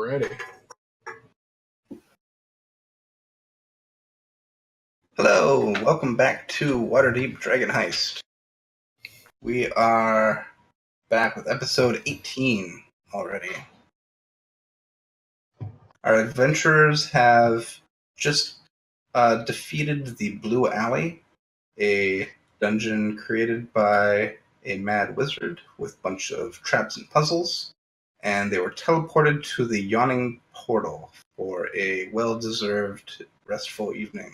already. Hello, welcome back to Waterdeep Dragon Heist. We are back with episode 18 already. Our adventurers have just defeated the Blue Alley, a dungeon created by a mad wizard with a bunch of traps and puzzles, and they were teleported to the Yawning Portal for a well-deserved, restful evening.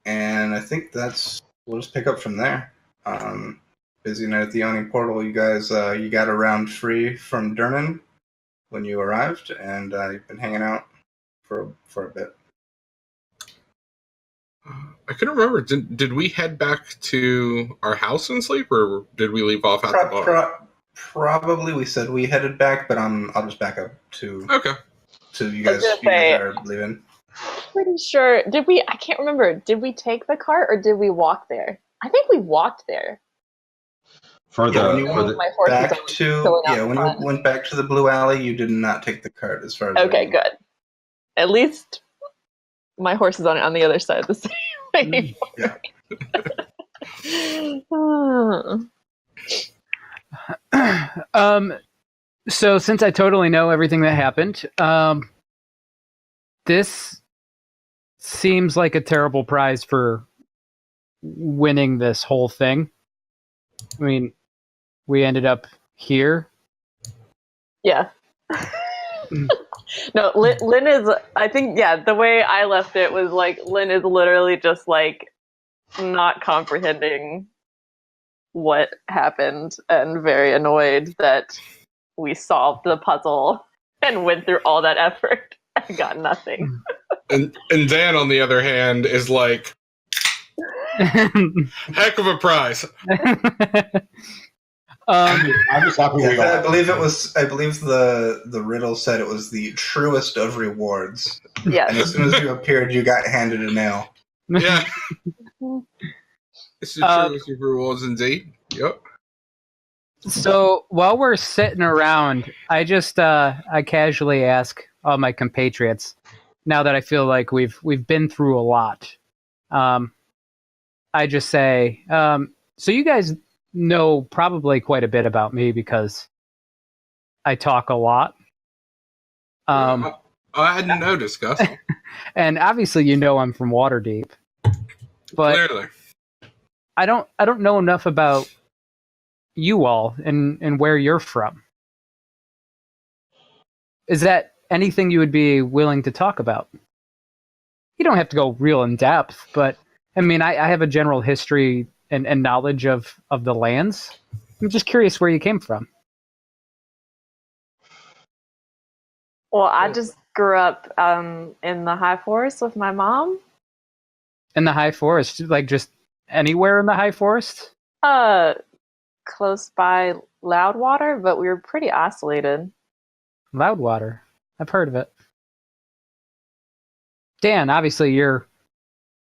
And I think we'll just pick up from there. Busy night at the Yawning Portal. You guys, you got around free from Durnan when you arrived, and you've been hanging out for a bit. I couldn't remember. Did we head back to our house and sleep, or did we leave off at the bar? Probably we said we headed back, but I'll just back up to you guys are leaving. Pretty sure. I can't remember. Did we take the cart or did we walk there? I think we walked there. When you went back to the Blue Alley, you did not take the cart as far as okay, good. At least my horse is on the other side of the city. Yeah. So since I totally know everything that happened, this seems like a terrible prize for winning this whole thing. I mean, we ended up here. Yeah. No, Lynn is, I think, the way I left it was like, Lynn is literally just like not comprehending what happened and very annoyed that we solved the puzzle and went through all that effort and got nothing. And Dan, on the other hand, is like, heck of a prize. I'm just happy we I believe the riddle said it was the truest of rewards. Yeah. And as soon as you appeared, you got handed a nail. Yeah. It's the truest of rewards indeed. Yep. So while we're sitting around, I just I casually ask all my compatriots, now that I feel like we've been through a lot. I just say, so you guys know probably quite a bit about me because I talk a lot. I hadn't noticed, Gus. And obviously you know I'm from Waterdeep. But clearly. I don't know enough about you all and where you're from. Is that anything you would be willing to talk about? You don't have to go real in depth, but I mean, I have a general history and knowledge of the lands. I'm just curious where you came from. Well, I just grew up in the High Forest with my mom. In the High Forest? Like just anywhere in the High Forest? Close by Loudwater, but we were pretty isolated. Loudwater? I've heard of it. Dan, obviously you're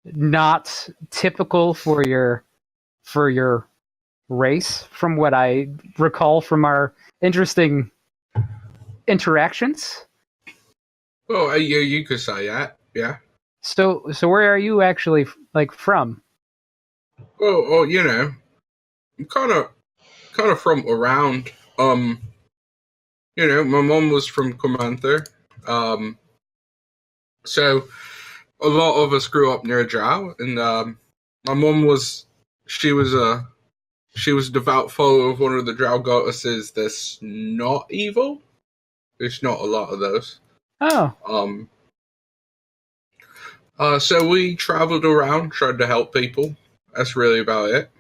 not typical for your race, from what I recall from our interesting interactions. Well, you could say that, yeah. So where are you actually from? Oh, you know, I'm kind of from around. You know, my mom was from Comanther. So a lot of us grew up near Drow, and my mom was a devout follower of one of the Drow goddesses that's not evil. There's not a lot of those. Oh. So we traveled around, tried to help people. That's really about it.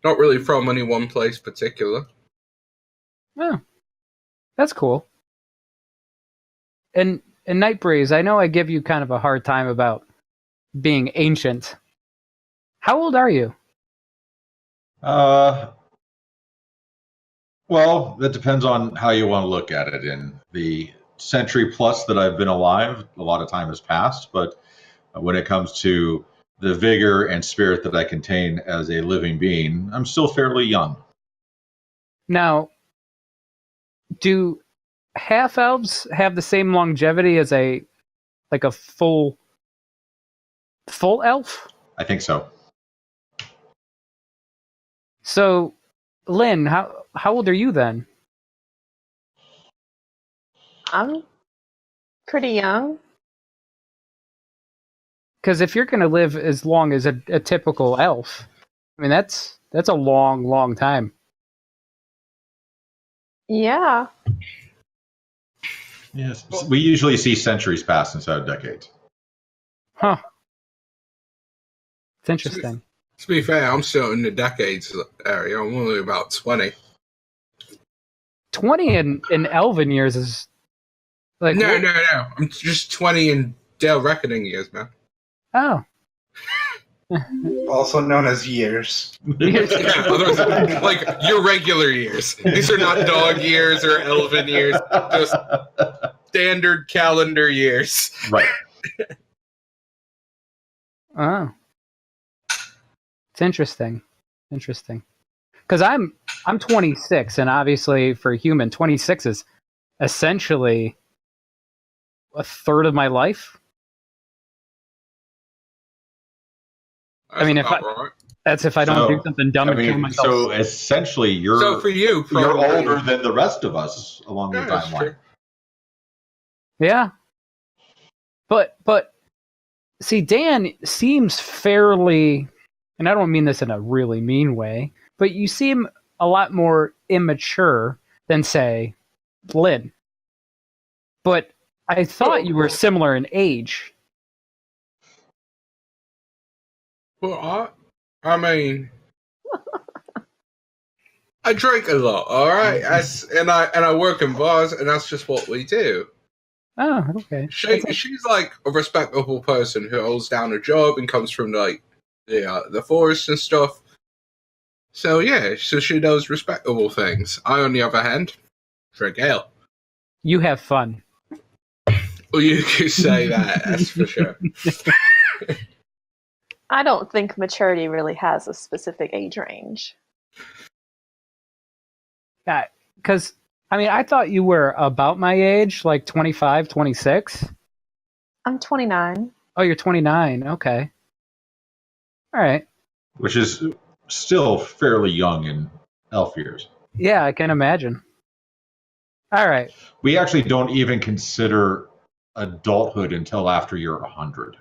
Not really from any one place particular. Oh. That's cool. And Nightbreeze, I know I give you kind of a hard time about being ancient. How old are you? Well, that depends on how you want to look at it. In the century plus that I've been alive, a lot of time has passed, but when it comes to the vigor and spirit that I contain as a living being, I'm still fairly young. Now, do half elves have the same longevity as a full elf? I think so. So, Lynn, how old are you then? I'm pretty young. Because if you're going to live as long as a typical elf, I mean that's a long time. Yeah. Yes, we usually see centuries pass instead of decades. Huh. It's interesting. To be fair, I'm still in the decades area. I'm only about 20. 20 in elven years is like No. I'm just 20 in Dale Reckoning years, man. Oh. Also known as years. Yeah, like your regular years. These are not dog years or elven years. Just standard calendar years. Right. Oh. It's interesting. Because I'm 26, and obviously for a human, 26 is essentially a third of my life. I mean, that's if I don't do something dumb and kill myself. So essentially, you're for you, you're probably. older than the rest of us along the Yeah, that's timeline. true. Yeah. But see, Dan seems fairly, and I don't mean this in a really mean way, but you seem a lot more immature than, say, Lynn. But I thought you were similar in age. Well, I mean, I drink a lot, all right, and I work in bars, and that's just what we do. Oh, okay. She's like a respectable person who holds down a job and comes from like the forest and stuff. So yeah, so she does respectable things. I, on the other hand, drink ale. You have fun. Well, you could say that, that's for sure. I don't think maturity really has a specific age range. Yeah, because, I mean, I thought you were about my age, like 25, 26. I'm 29. Oh, you're 29. Okay. All right. Which is still fairly young in elf years. Yeah, I can imagine. All right. We actually don't even consider adulthood until after you're 100.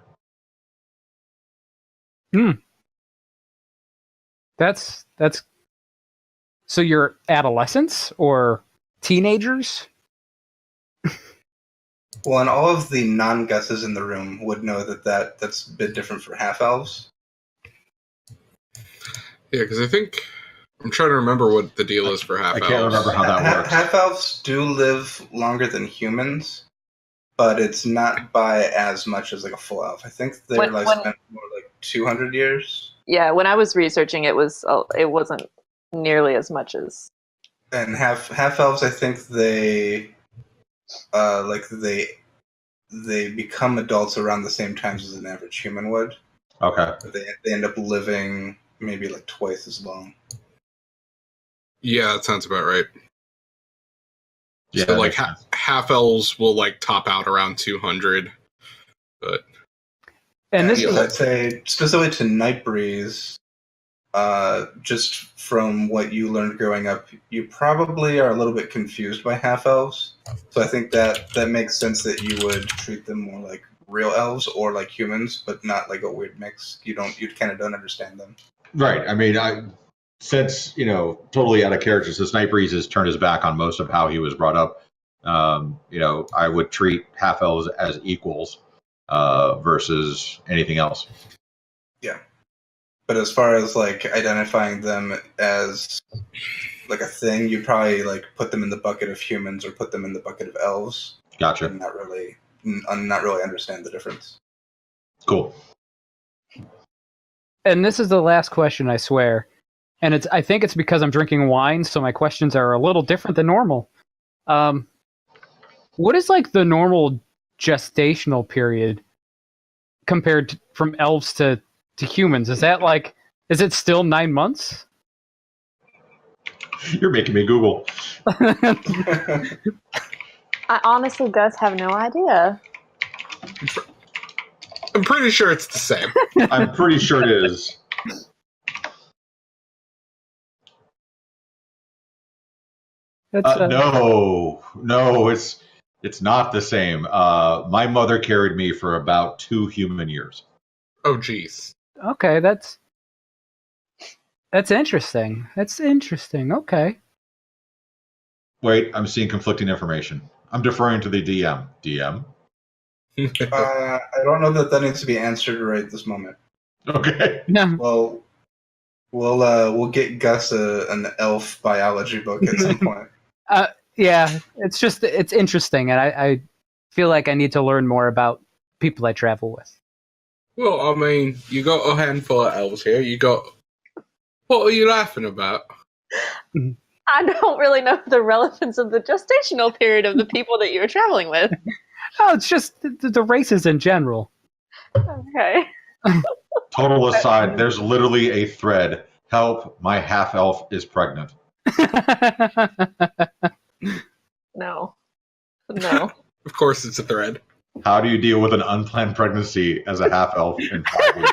That's so you're adolescents or teenagers? Well, and all of the non-guesses in the room would know that's a bit different for half-elves. Yeah, because I think I'm trying to remember what the deal is for half elves. I can't remember how that works. Half-elves do live longer than humans, but it's not by as much as like a full elf. I think their lifespan more like 200 years. Yeah, when I was researching, it wasn't nearly as much as. And half-elves, I think they become adults around the same times as an average human would. Okay. But they end up living maybe like twice as long. Yeah, that sounds about right. Yeah, so like half elves will like top out around 200, but and this is I'd say specifically to Nightbreeze, just from what you learned growing up, you probably are a little bit confused by half elves. So I think that makes sense that you would treat them more like real elves or like humans, but not like a weird mix. You kind of don't understand them. Right. I mean, since, totally out of character, since Nightbreeze has turned his back on most of how he was brought up, I would treat half elves as equals versus anything else. Yeah. But as far as like identifying them as like a thing, you'd probably like put them in the bucket of humans or put them in the bucket of elves. Gotcha. And not really understand the difference. Cool. And this is the last question, I swear. And I think it's because I'm drinking wine, so my questions are a little different than normal. What is like the normal gestational period compared to, from elves to humans? Is it still 9 months? You're making me Google. I honestly, Gus, have no idea. I'm pretty sure it's the same. I'm pretty sure it is. No, it's not the same. My mother carried me for about 2 human years. Oh, jeez. Okay, that's interesting. That's interesting. Okay. Wait, I'm seeing conflicting information. I'm deferring to the DM. DM? I don't know that needs to be answered right this moment. Okay. No. Well, we'll get Gus an elf biology book at some point. Yeah, it's interesting, and I feel like I need to learn more about people I travel with. Well, I mean, you got a handful of elves here. What are you laughing about? I don't really know the relevance of the gestational period of the people that you're traveling with. Oh, it's just the races in general. Okay. Total aside, there's literally a thread. Help, my half-elf is pregnant. No. No. Of course, it's a thread. How do you deal with an unplanned pregnancy as a half-elf in 5 weeks?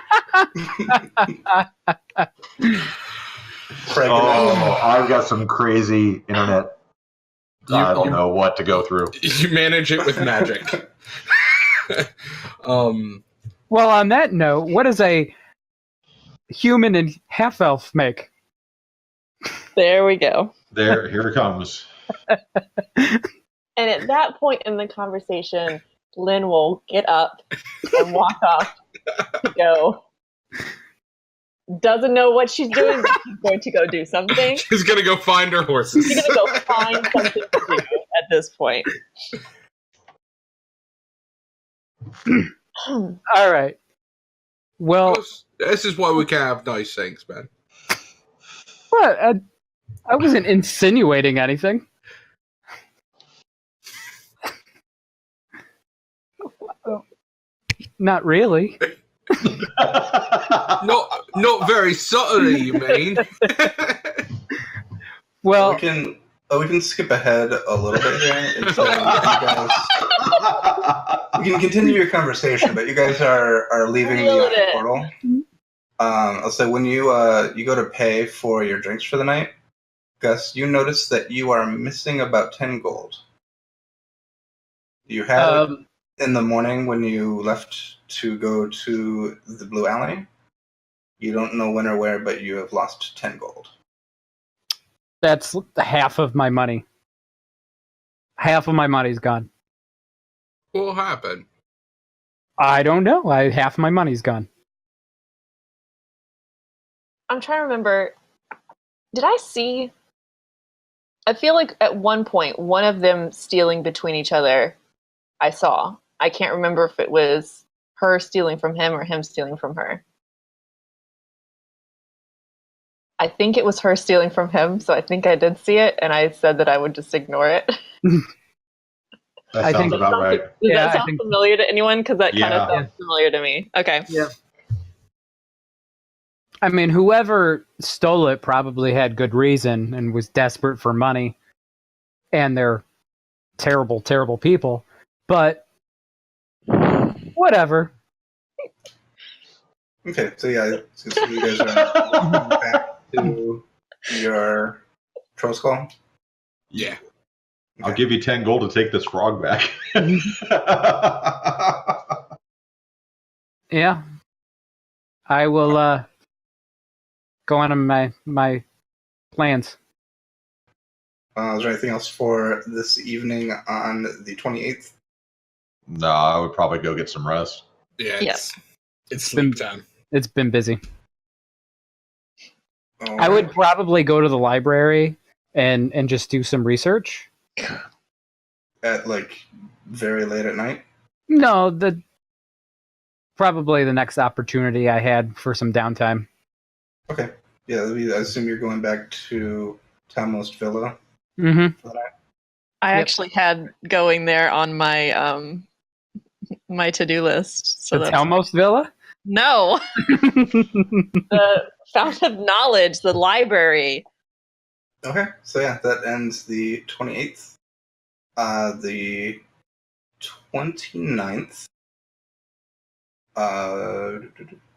Oh, I've got some crazy internet. I don't know what to go through. You manage it with magic. Well, on that note, what does a human and half-elf make? There we go. Here it comes. And at that point in the conversation, Lynn will get up and walk off to go. Doesn't know what she's doing, but she's going to go do something. She's going to go find her horses. She's going to go find something to do at this point. All right. Well, this is why we can't have nice things, man. what? I wasn't insinuating anything. Not really. Not very subtly, you mean? Well, we can skip ahead a little bit here until you guys. We can continue your conversation, but you guys are leaving the portal. I'll say when you go to pay for your drinks for the night, Gus, you notice that you are missing about 10 gold. You had it in the morning when you left to go to the Blue Alley. You don't know when or where, but you have lost 10 gold. that's half of my money. Half of my money's gone. What happened? I don't know. Half of my money's gone. I'm trying to remember. Did I see? I feel like at one point, one of them stealing between each other, I saw. I can't remember if it was her stealing from him or him stealing from her. I think it was her stealing from him, so I think I did see it, and I said that I would just ignore it. That sounds about right. Does that sound familiar to anyone? Because that kind of sounds familiar to me. Okay. Yeah. I mean, whoever stole it probably had good reason and was desperate for money, and they're terrible, terrible people. But whatever. Okay, so yeah, since you guys are back to your trove call. Yeah. I'll give you 10 gold to take this frog back. Yeah. I will go on my plans. Is there anything else for this evening on the 28th? No, I would probably go get some rest. Yeah, it's sleep time. It's been busy. All I would right. probably go to the library and just do some research. At like very late at night. No, probably the next opportunity I had for some downtime. Okay. Yeah, I assume you're going back to Talmost Villa. Mm-hmm. For the night. I actually had going there on my my to-do list. So The Talmost Villa? No. The Fountain of Knowledge, the library. Okay, so yeah, that ends the 28th. The 29th.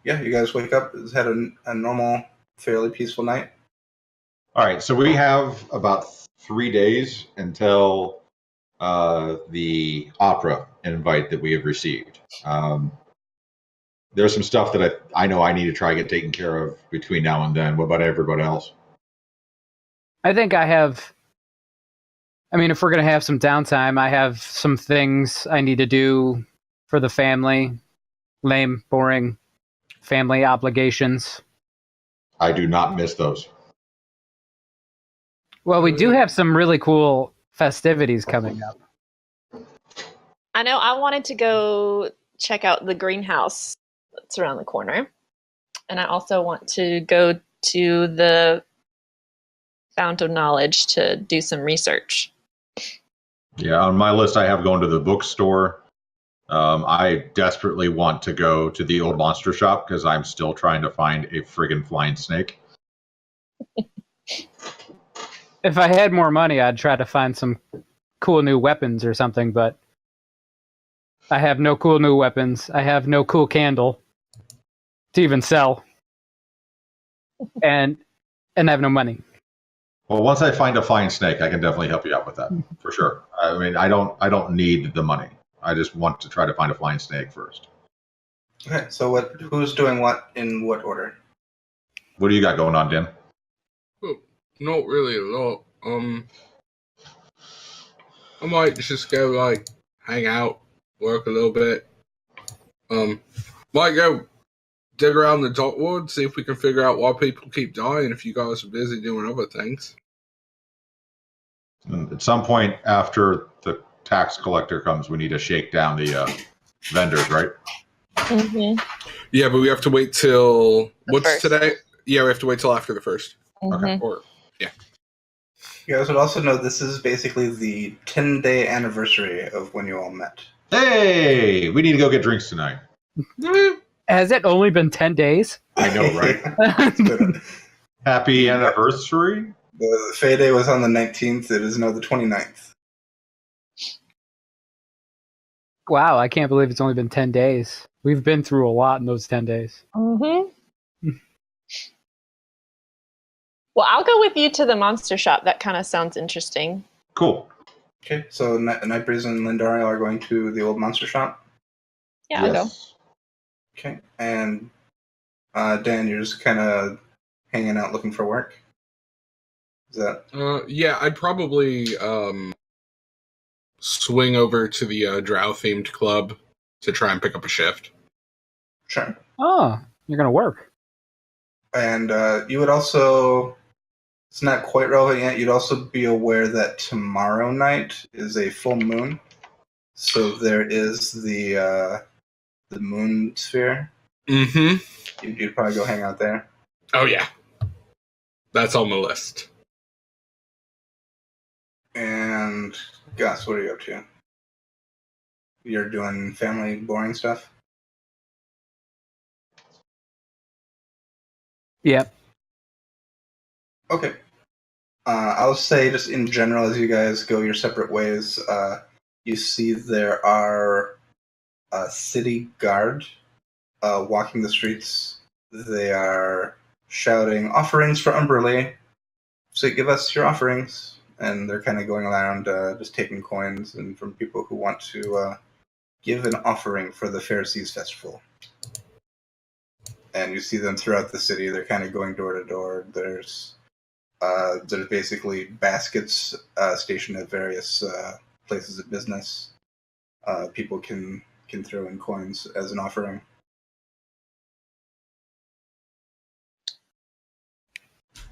Yeah, you guys wake up. Had a normal, fairly peaceful night. All right, so we have about 3 days until the opera invite that we have received. There's some stuff that I know I need to try to get taken care of between now and then. What about everybody else? I think I have. I mean, if we're going to have some downtime, I have some things I need to do for the family. Lame, boring family obligations. I do not miss those. Well, we do have some really cool festivities coming up. I know I wanted to go check out the greenhouse that's around the corner. And I also want to go to the Fount of Knowledge to do some research. Yeah, on my list, I have going to the bookstore. I desperately want to go to the old monster shop because I'm still trying to find a friggin' flying snake. If I had more money, I'd try to find some cool new weapons or something, but I have no cool new weapons. I have no cool candle to even sell. And I have no money. Well, once I find a flying snake, I can definitely help you out with that for sure. I mean, I don't need the money. I just want to try to find a flying snake first. Okay, so who's doing what in what order? What do you got going on, Dan? Oh, not really a lot. I might just go like hang out, work a little bit. Might go dig around the dotwood, see if we can figure out why people keep dying. If you guys are busy doing other things. And at some point after the tax collector comes, we need to shake down the vendors, right? Mm-hmm. Yeah, but we have to wait till what's first. today? Yeah, we have to wait till after the first. Okay. Or yeah. You guys would also know this is basically the 10-day anniversary of when you all met. Hey, we need to go get drinks tonight. Has it only been 10 days? I know, right? It's been Happy anniversary. the Fey Day was on the 19th. It is now the 29th. Wow, I can't believe it's only been 10 days. We've been through a lot in those 10 days. Mm-hmm. Well, I'll go with you to the monster shop. That kind of sounds interesting. Cool. Okay, so Nightbreeze and Lindaria are going to the old monster shop. Yeah, I'll go. Okay, and Dan, you're just kind of hanging out looking for work? Is that... Yeah, I'd probably swing over to the drow-themed club to try and pick up a shift. Sure. Oh, you're going to work. And you would also... It's not quite relevant yet. You'd also be aware that tomorrow night is a full moon. So there is the moon sphere. Mm-hmm. You'd probably go hang out there. Oh, yeah. That's on the list. And Gus, what are you up to? You're doing family boring stuff? Yep. Okay. I'll say just in general, as you guys go your separate ways, you see there are a city guard walking the streets. They are shouting, "Offerings for Umberley. So give us your offerings." And they're kind of going around just taking coins and from people who want to give an offering for the Pharisees Festival. And you see them throughout the city. They're kind of going door to door. There's basically baskets stationed at various places of business. People can throw in coins as an offering.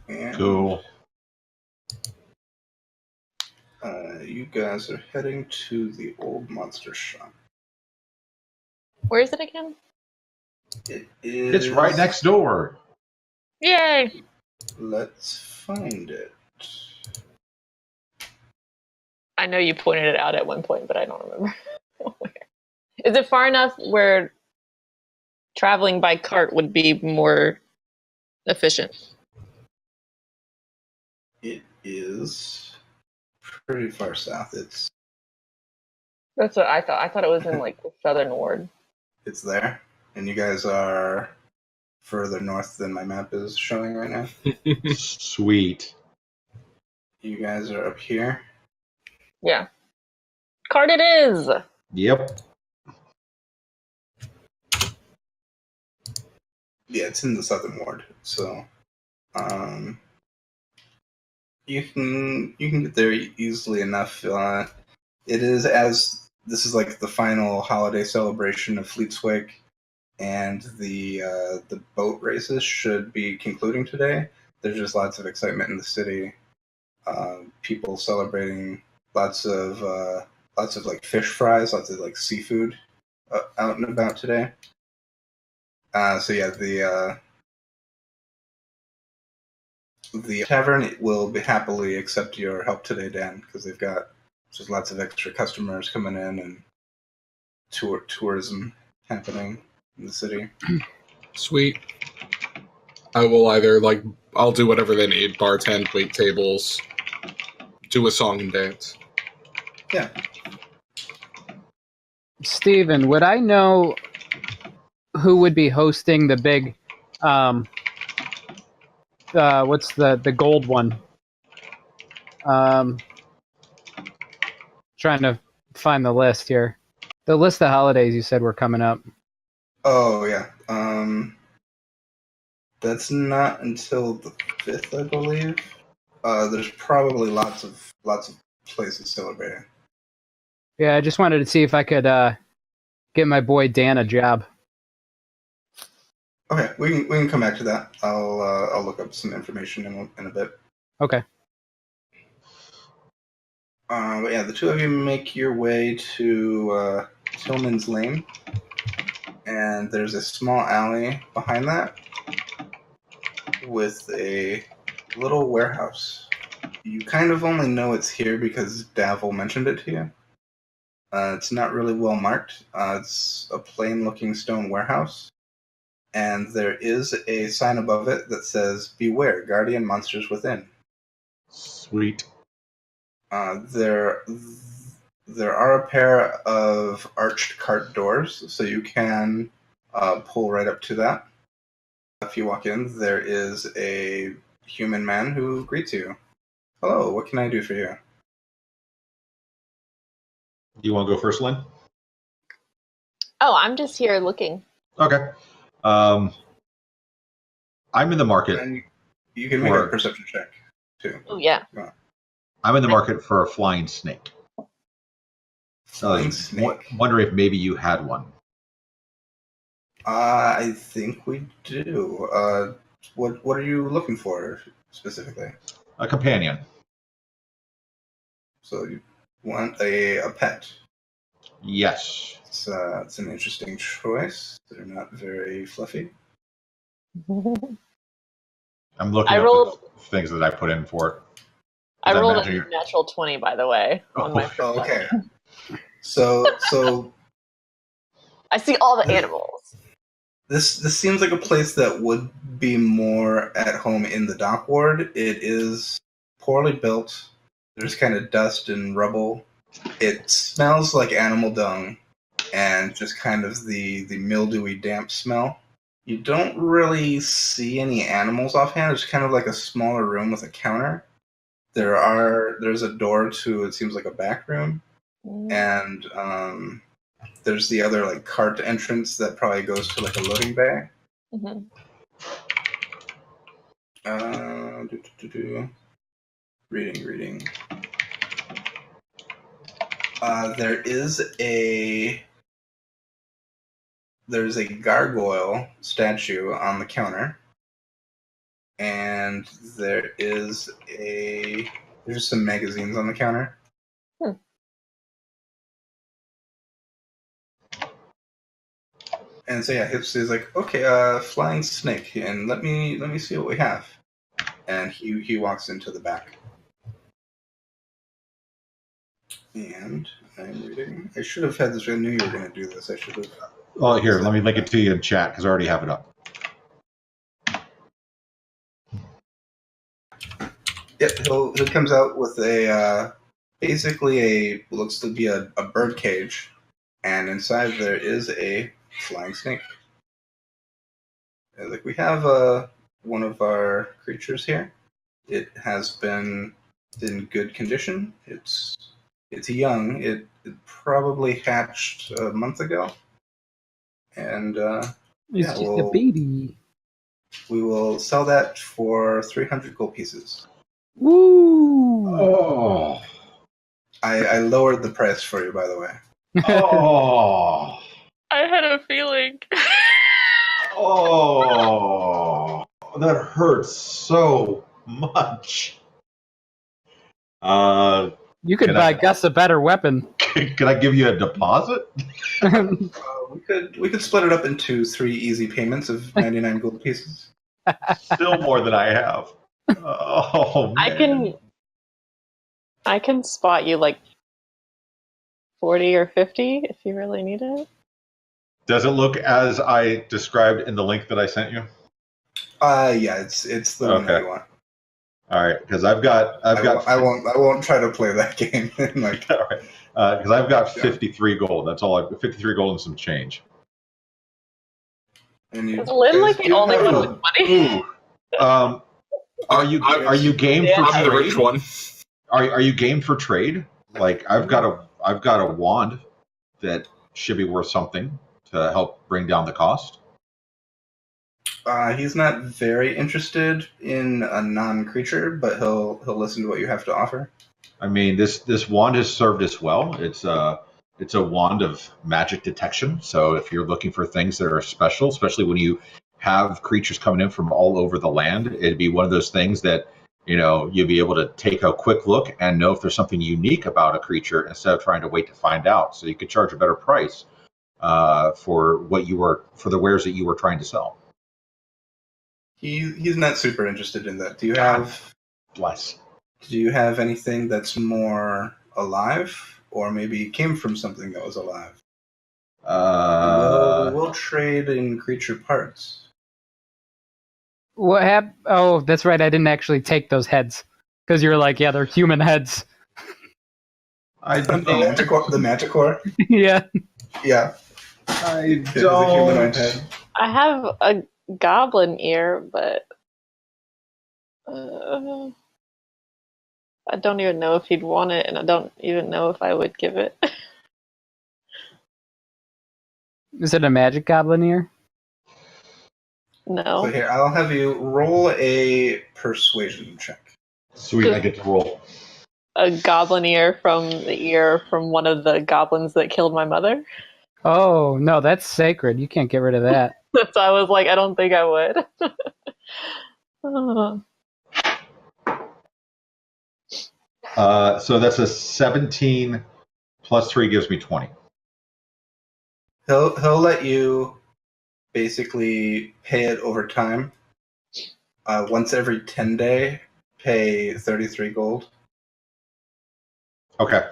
And, Cool. you guys are heading to the old monster shop. Where is it again? It is. It's right next door. Yay! Let's find it. I know you pointed it out at one point, but I don't remember where. Is it far enough where traveling by cart would be more efficient? It is pretty far south. It's That's what I thought. I thought it was in like the southern ward. It's there, and you guys are further north than my map is showing right now. Sweet. You guys are up here. Yeah. Card it is! Yep. Yeah, it's in the southern ward, so you can get there easily enough. It is, as this is like the final holiday celebration of Fleetswick, and the boat races should be concluding today. There's just lots of excitement in the city. People celebrating lots of like fish fries, lots of like seafood out and about today. So yeah, the tavern will be happily accept your help today, Dan, because they've got just lots of extra customers coming in and tourism happening in the city. Sweet. I will either I'll do whatever they need: bartend, wait tables, do a song and dance. Yeah. Steven, would I know who would be hosting the big, what's the gold one? Trying to find the list here. The list of holidays you said were coming up. Oh yeah. That's not until the 5th, I believe. There's probably lots of places celebrating. Yeah, I just wanted to see if I could get my boy Dan a job. Okay, we can come back to that. I'll look up some information in a bit. Okay. But yeah, the two of you make your way to Tillman's Lane, and there's a small alley behind that with a little warehouse. You kind of only know it's here because Davil mentioned it to you. It's not really well marked. It's a plain-looking stone warehouse, and there is a sign above it that says, "Beware, guardian monsters within." Sweet. There are a pair of arched cart doors, so you can pull right up to that. If you walk in, there is a human man who greets you. "Hello, what can I do for you?" You want to go first, Lynn? Oh, I'm just here looking. Okay. I'm in the market. And you can make a perception check, too. Oh, yeah. I'm in the market for a flying snake. Flying snake? Wondering if maybe you had one. I think we do. What are you looking for specifically? A companion. So you want a pet? Yes. It's an interesting choice. They're not very fluffy. I'm looking at the things that I put in for it. I rolled a natural 20, by the way. On my okay. So I see all the animals. This seems like a place that would be more at home in the dock ward. It is poorly built. There's kind of dust and rubble. It smells like animal dung and just kind of the mildewy, damp smell. You don't really see any animals offhand. It's kind of like a smaller room with a counter. There's a door to, it seems like, a back room, and there's the other like cart entrance that probably goes to like a loading bay. Mm-hmm. Reading. There's a gargoyle statue on the counter, and there's some magazines on the counter. And so yeah, Hipsy's like, okay, flying snake, and let me see what we have. And he walks into the back. And I'm reading. I should have had this. I knew you were going to do this. I should have. Oh, here, let me link it to you in chat because I already have it up. Yep, he comes out with a basically looks to be a bird cage, and inside there is a flying snake. Like we have one of our creatures here. It has been in good condition. It's young. It probably hatched a month ago, and It's just a baby. we will sell that for 300 gold pieces. Woo! Oh. I lowered the price for you, by the way. Oh. I had a feeling. Oh. That hurts so much. You could Can buy I- Gus a better weapon. Can I give you a deposit? We could split it up into 3 easy payments of 99 gold pieces. Still more than I have. Oh, man. I can spot you like 40 or 50 if you really need it. Does it look as I described in the link that I sent you? Yeah, it's the one that Okay. you want. All right, because I've got. I won't try to play that game. Like, All right, because I've got Yeah. 53 gold. That's all. 53 gold and some change. and you Is Lynn guys like the do only have- one with money? Ooh. Are you game for I'm the trade? rich one. Are you game for trade? Like I've got a wand that should be worth something to help bring down the cost. He's not very interested in a non-creature, but he'll listen to what you have to offer. I mean, this wand has served us well. It's a wand of magic detection. So if you're looking for things that are special, especially when you have creatures coming in from all over the land, it'd be one of those things that you'd be able to take a quick look and know if there's something unique about a creature instead of trying to wait to find out. So you could charge a better price for the wares that you were trying to sell. He's not super interested in that. Do you have anything that's more alive, or maybe came from something that was alive? We'll trade in creature parts. What happened? Oh, that's right. I didn't actually take those heads because you were like, yeah, they're human heads. The manticore. Yeah. Yeah. I It's a humanoid head. I have a goblin ear, but I don't even know if he'd want it, and I don't even know if I would give it. Is it a magic goblin ear? No. So here, I'll have you roll a persuasion check. Sweet, I get to roll. A goblin ear from one of the goblins that killed my mother. Oh, no, that's sacred. You can't get rid of that. So I was like, I don't think I would. Oh. So that's a 17 plus 3 gives me 20. He'll let you basically pay it over time. Once every 10 day, pay 33 gold. Okay.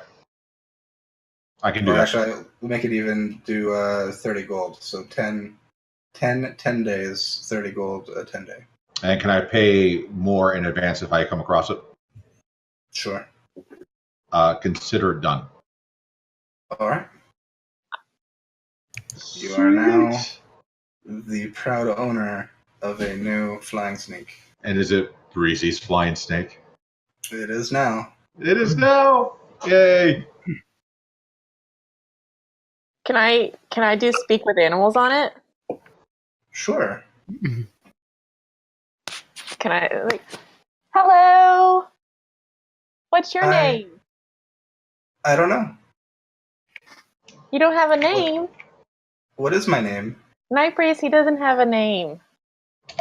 I can do Or that. actually, we'll make it even do 30 gold. So 10 days, 30 gold, 10 day. And can I pay more in advance if I come across it? Sure. Consider it done. All right. You are now the proud owner of a new flying snake. And is it Breezy's flying snake? It is now. It is now! Yay! Can I do speak with animals on it? Sure. Can I like hello? What's your Hi. name? I don't know. You don't have a name. What is my name? Night Breeze, he doesn't have a name.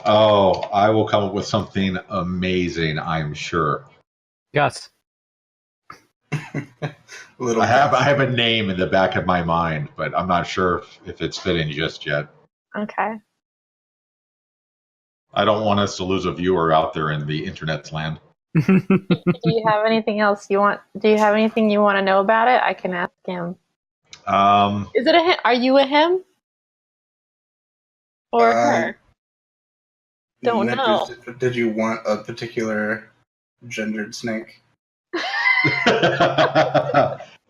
Oh, I will come up with something amazing, I'm sure. Gus. Little. I have a name in the back of my mind, but I'm not sure if it's fitting just yet. Okay. I don't want us to lose a viewer out there in the internet's land. Do you have anything else you want? Do you have anything you want to know about it? I can ask him. Is it a him? Are you a him? Or her? Don't know. Did you want a particular gendered snake?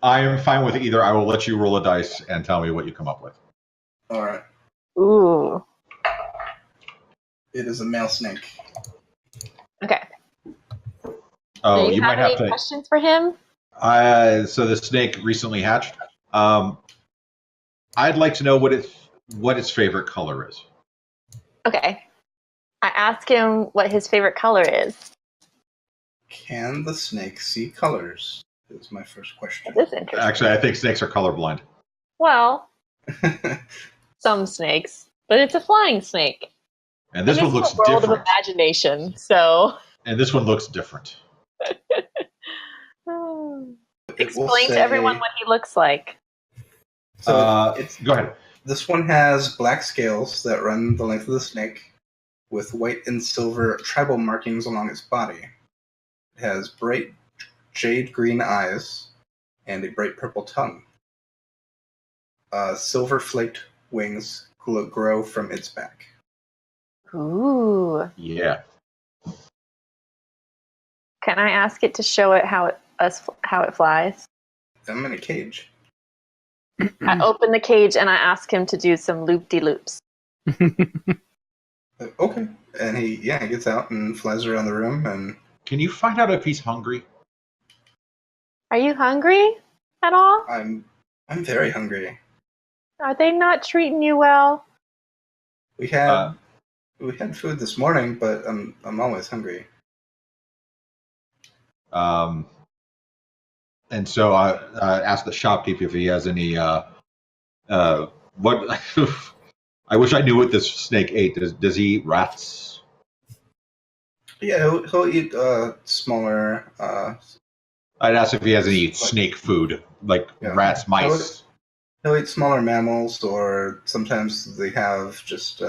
I am fine with either. I will let you roll a dice and tell me what you come up with. All right. Ooh. It is a male snake. Okay. Oh, Do you might have have any to. questions for him? So the snake recently hatched. I'd like to know what its favorite color is. Okay. I ask him what his favorite color is. Can the snake see colors? Is my first question. This is interesting. Actually, I think snakes are colorblind. Well, some snakes, but it's a flying snake. And this one looks a world different. of imagination. So And this one looks different. explain to everyone what he looks like. So go ahead. This one has black scales that run the length of the snake, with white and silver tribal markings along its body. It has bright jade green eyes and a bright purple tongue. Silver flaked wings grow from its back. Ooh. Yeah. Can I ask it to show it how it flies? I'm in a cage. I open the cage and I ask him to do some loop-de-loops. Okay. And he gets out and flies around the room. And Can you find out if he's hungry? Are you hungry at all? I'm very hungry. Are they not treating you well? We had food this morning, but I'm always hungry. And so I asked the shopkeeper if he has any. What? I wish I knew what this snake ate. Does he eat rats? Yeah, he'll eat smaller. I'd ask if he has any snake food, like rats, mice. He'll eat smaller mammals, or sometimes they have just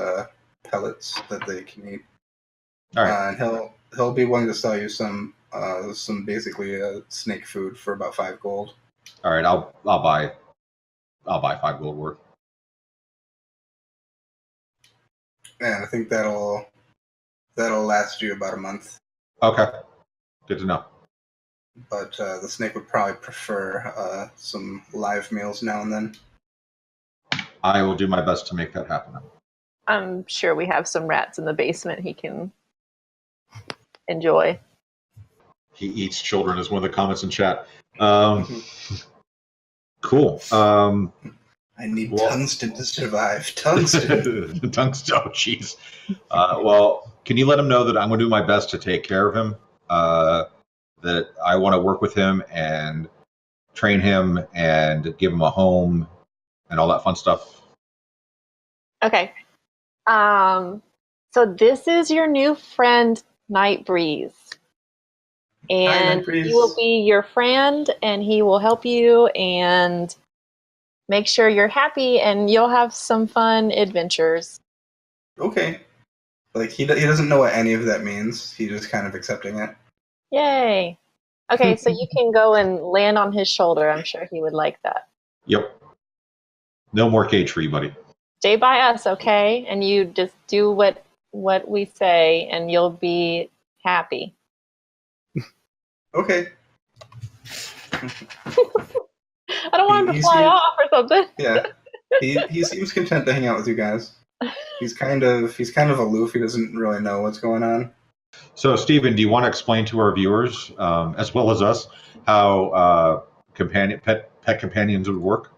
pellets that they can eat. All right. And he'll be willing to sell you some basically snake food for about 5 gold. All right, I'll buy 5 gold worth. And I think that'll last you about a month. Okay, good to know. But the snake would probably prefer some live meals now and then. I will do my best to make that happen. I'm sure we have some rats in the basement he can enjoy. He eats children is one of the comments in chat. Cool. I need tungsten to survive. Tungsten. Tungsten. Oh, jeez. Well, can you let him know that I'm going to do my best to take care of him? That I want to work with him and train him and give him a home and all that fun stuff. Okay. So this is your new friend, Night Breeze. And Hi, Night Breeze. he will be your friend, and he will help you and make sure you're happy, and you'll have some fun adventures. Okay. Like he doesn't know what any of that means. He's just kind of accepting it. Yay. Okay, so you can go and land on his shoulder. I'm sure he would like that. Yep. No more cage for you, buddy. Stay by us, okay? And you just do what we say, and you'll be happy. Okay. I don't want him to fly off or something. Yeah. He seems content to hang out with you guys. He's kind of aloof. He doesn't really know what's going on. So, Stephen, do you want to explain to our viewers, as well as us, how pet companions would work?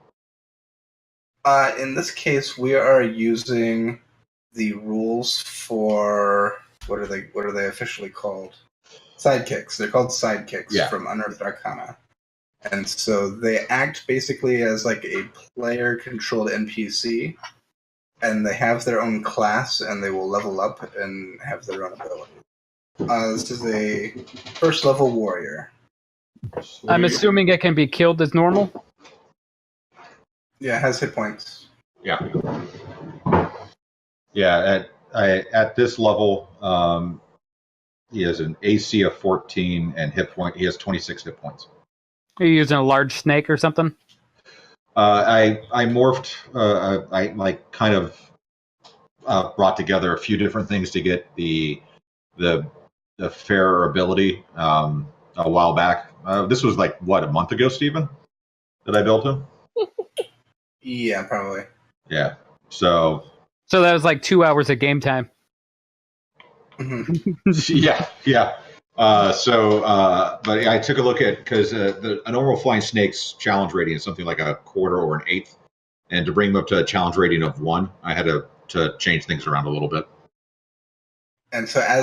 In this case, we are using the rules for what are they officially called? Sidekicks. They're called sidekicks from Unearthed Arcana. And so they act basically as like a player-controlled NPC, and they have their own class, and they will level up and have their own ability. This is a first-level warrior. I'm assuming it can be killed as normal? Yeah, it has hit points. Yeah. Yeah, at this level, he has an AC of 14 and hit point. He has 26 hit points. Are you using a large snake or something? I morphed. I kind of brought together a few different things to get the fairer ability a while back. This was like, what, a month ago, Stephen? That I built him? Yeah, probably. Yeah. So that was like 2 hours of game time. yeah. But I took a look at, because a normal flying snake's challenge rating is something like a quarter or an eighth, and to bring them up to a challenge rating of 1, I had to change things around a little bit. And so I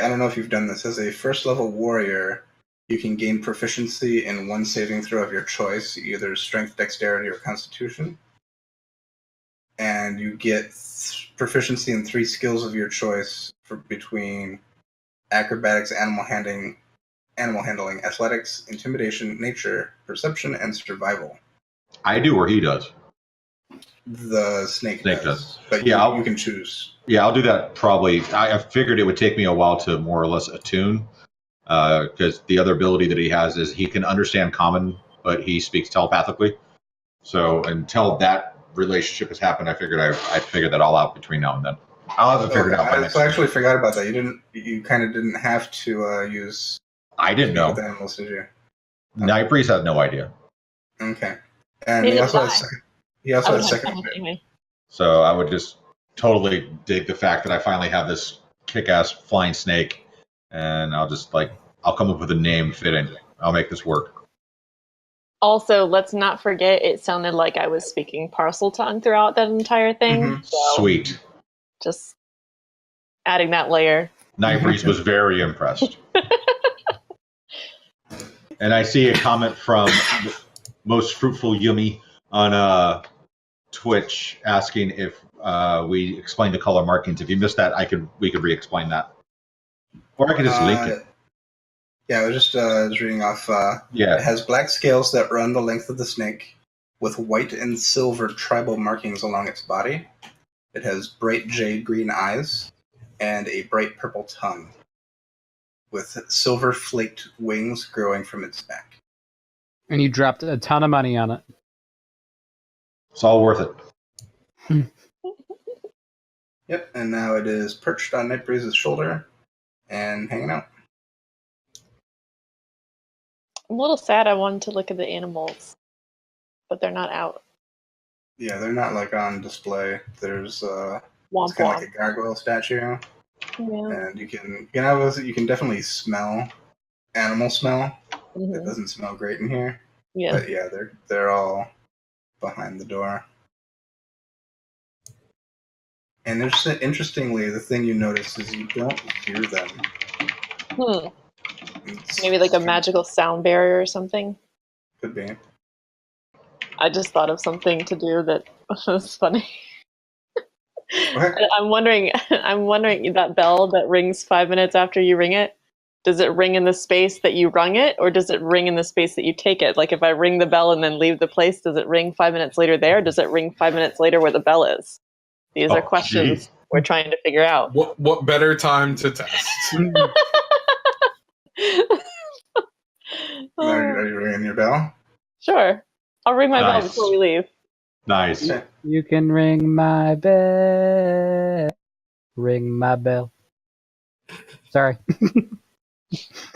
don't know if you've done this, as a first level warrior, you can gain proficiency in one saving throw of your choice, either strength, dexterity, or constitution. And you get proficiency in 3 skills of your choice between acrobatics, animal handling, athletics, intimidation, nature, perception, and survival. I do, or he does. The snake does. But yeah, you can choose. Yeah, I'll do that probably. I figured it would take me a while to more or less attune, because the other ability that he has is he can understand common, but he speaks telepathically. So until that relationship has happened, I figured I'd figure that all out between now and then. I'll have it figured out by next week. I actually forgot about that. You kind of didn't have to use. I didn't know. With animals, did you? Night Breeze had no idea. Okay, and he also has second. Anyway. So I would just totally dig the fact that I finally have this kick-ass flying snake, and I'll come up with a name fitting. I'll make this work. Also, let's not forget, it sounded like I was speaking parcel tongue throughout that entire thing. Mm-hmm. So sweet. Just adding that layer. Night Breeze was very impressed. And I see a comment from Most Fruitful Yumi on Twitch asking if we explain the color markings. If you missed that, we could re-explain that, or I could just link it. Yeah, I was reading off. It has black scales that run the length of the snake, with white and silver tribal markings along its body. It has bright jade green eyes and a bright purple tongue, with silver flaked wings growing from its back. And you dropped a ton of money on it. It's all worth it. Yep, and now it is perched on Night Breeze's shoulder and hanging out. I'm a little sad I wanted to look at the animals, but they're not out. Yeah, they're not on display. There's womp it's kind of like a gargoyle statue. Yeah. And you can definitely smell animal smell. Mm-hmm. It doesn't smell great in here. Yeah. But yeah, they're all behind the door. And interestingly, the thing you notice is you don't hear them. Maybe like a magical sound barrier or something. Could be. I just thought of something to do that was funny. What? I'm wondering that bell that rings 5 minutes after you ring it, does it ring in the space that you rung it, or does it ring in the space that you take it? Like if I ring the bell and then leave the place, does it ring 5 minutes later there? Or does it ring 5 minutes later where the bell is? These are questions we're trying to figure out. What better time to test? Are you ringing your bell? Sure. I'll ring my bell before we leave. Nice. You can ring my bell. Ring my bell. Sorry.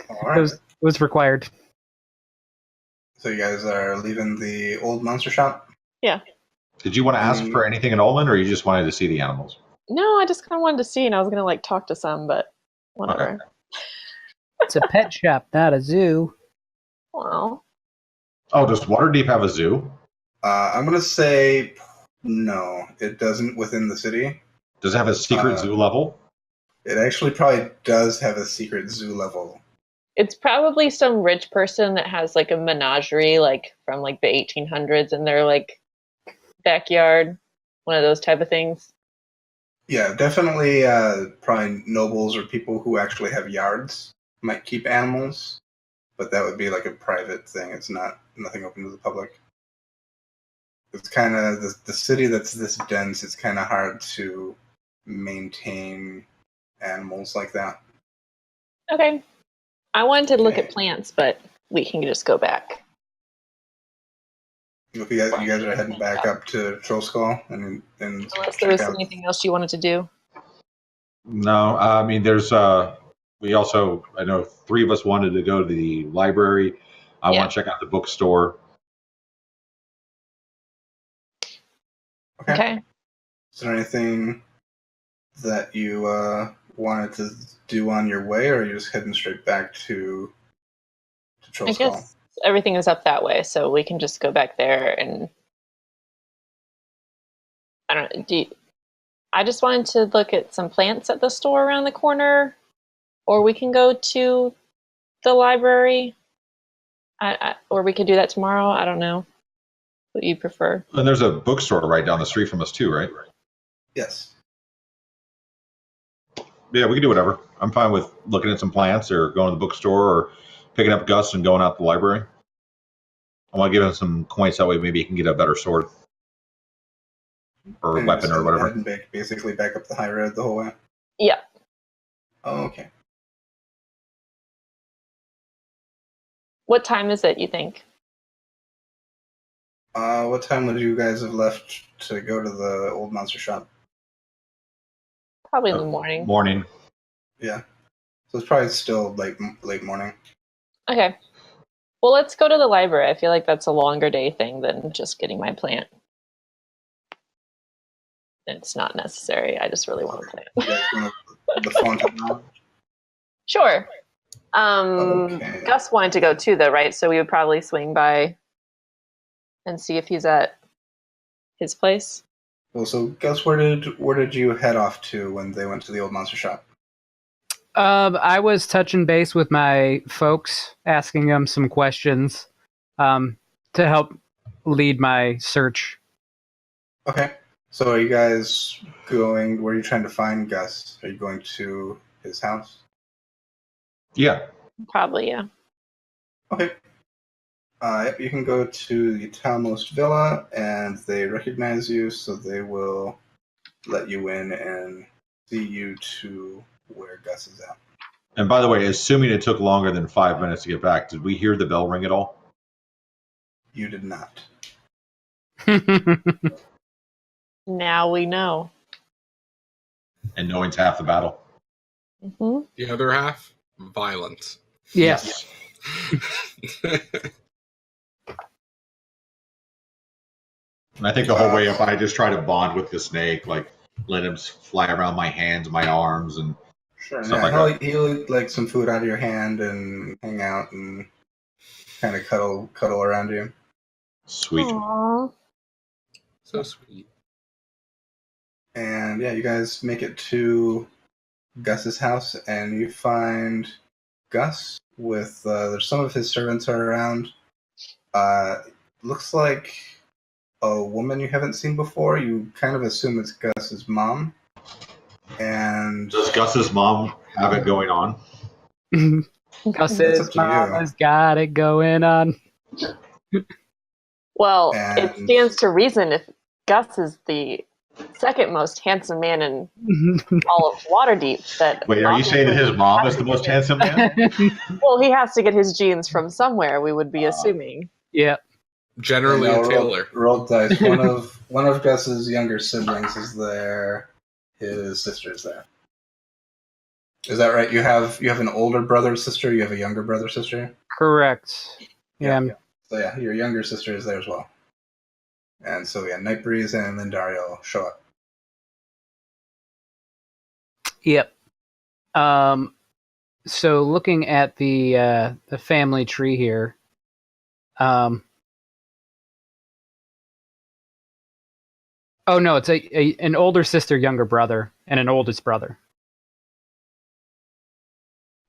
All right. It was required. So you guys are leaving the old monster shop? Yeah. Did you want to ask for anything in Olin, or you just wanted to see the animals? No, I just kind of wanted to see, and I was going to talk to some, but whatever. Okay. It's a pet shop, not a zoo. Well. Oh, does Waterdeep have a zoo? I'm going to say no. It doesn't within the city. Does it have a secret zoo level? It actually probably does have a secret zoo level. It's probably some rich person that has a menagerie from the 1800s in their backyard. One of those type of things. Yeah, definitely probably nobles or people who actually have yards might keep animals, but that would be a private thing. It's nothing open to the public. It's kind of the city that's this dense. It's kind of hard to maintain animals like that. Okay. I wanted to look at plants, but we can just go back. You guys are heading back up to Troll Skull, and unless there was anything else you wanted to do. No, I mean there's I know 3 of us wanted to go to the library. I want to check out the bookstore. Okay. Is there anything that you wanted to do on your way, or are you just heading straight back to I Troll's Call? guess everything is up that way, so we can just go back there and I don't know. I just wanted to look at some plants at the store around the corner, or we can go to the library. Or we could do that tomorrow. I don't know what you prefer. And there's a bookstore right down the street from us too, right? Yes. Yeah, we can do whatever. I'm fine with looking at some plants or going to the bookstore or picking up Gus and going out to the library. I want to give him some coins that way maybe he can get a better sword or And weapon just or whatever. head and basically back up the high road the whole way. Yeah. Oh, okay. What time is it, you think? What time would you guys have left to go to the old monster shop? Probably in the morning. Morning. Yeah. So it's probably still late morning. Okay. Well, let's go to the library. I feel like that's a longer day thing than just getting my plant. It's not necessary. I just really want a plant. You guys want the font of knowledge? Sure. Okay. Gus wanted to go too, though, right? So we would probably swing by and see if he's at his place. Well, so Gus, where did you head off to when they went to the old monster shop? I was touching base with my folks, asking them some questions to help lead my search. Okay. So are you guys going? Where are you trying to find Gus? Are you going to his house? Yeah. Probably, yeah. Okay. Yep, you can go to the Talmost Villa, and they recognize you, so they will let you in and see you to where Gus is at. And by the way, assuming it took longer than 5 minutes to get back, did we hear the bell ring at all? You did not. Now we know. And knowing's half the battle. Mm-hmm. The other half, violence. Yes. And I think the whole way up, I just try to bond with the snake, like let him fly around my hands, my arms, and Sure. stuff Yeah, like that. he'll eat like some food out of your hand and hang out and kind of cuddle around you. Sweet. Aww. So sweet. And yeah, you guys make it to Gus's house, and you find Gus with there's some of his servants are around. Looks like a woman you haven't seen before. You kind of assume it's Gus's mom. And Does Gus's mom have it going on? Gus's That's up to mom you. has got it going on. Well, And- it stands to reason if Gus is the second most handsome man in all of Waterdeep. That Wait, are you saying that his mom is the most handsome man? Well, he has to get his genes from somewhere. We would be assuming. Yeah. Generally and a tailor. roll dice. One of Gus's younger siblings is there. His sister's there. Is that right? You have an older brother, sister. You have a younger brother, sister. Correct. Yeah. So yeah, your younger sister is there as well. And so yeah, Nightbreeze and Lindario show up. Yep. So looking at the family tree here, oh no, it's an older sister, younger brother, and an oldest brother.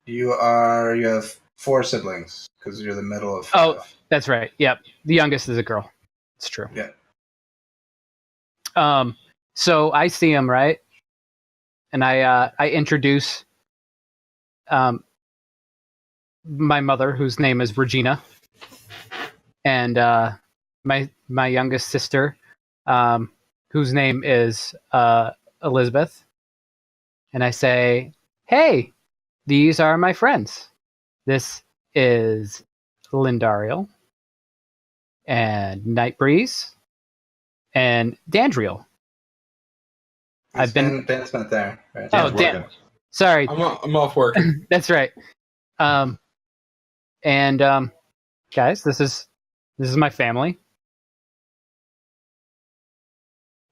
You have 4 siblings because you're the middle of 5. Oh, that's right. Yep. The youngest is a girl. It's true. Yeah. So I see him, right? And I introduce my mother, whose name is Regina, and my youngest sister, whose name is Elizabeth. And I say, "Hey, these are my friends. This is Lindario and Nightbreeze and Dandriel." Ben's not there, right? Oh, Dan's Dan. working. Sorry, I'm off work. that's right. And guys, this is my family.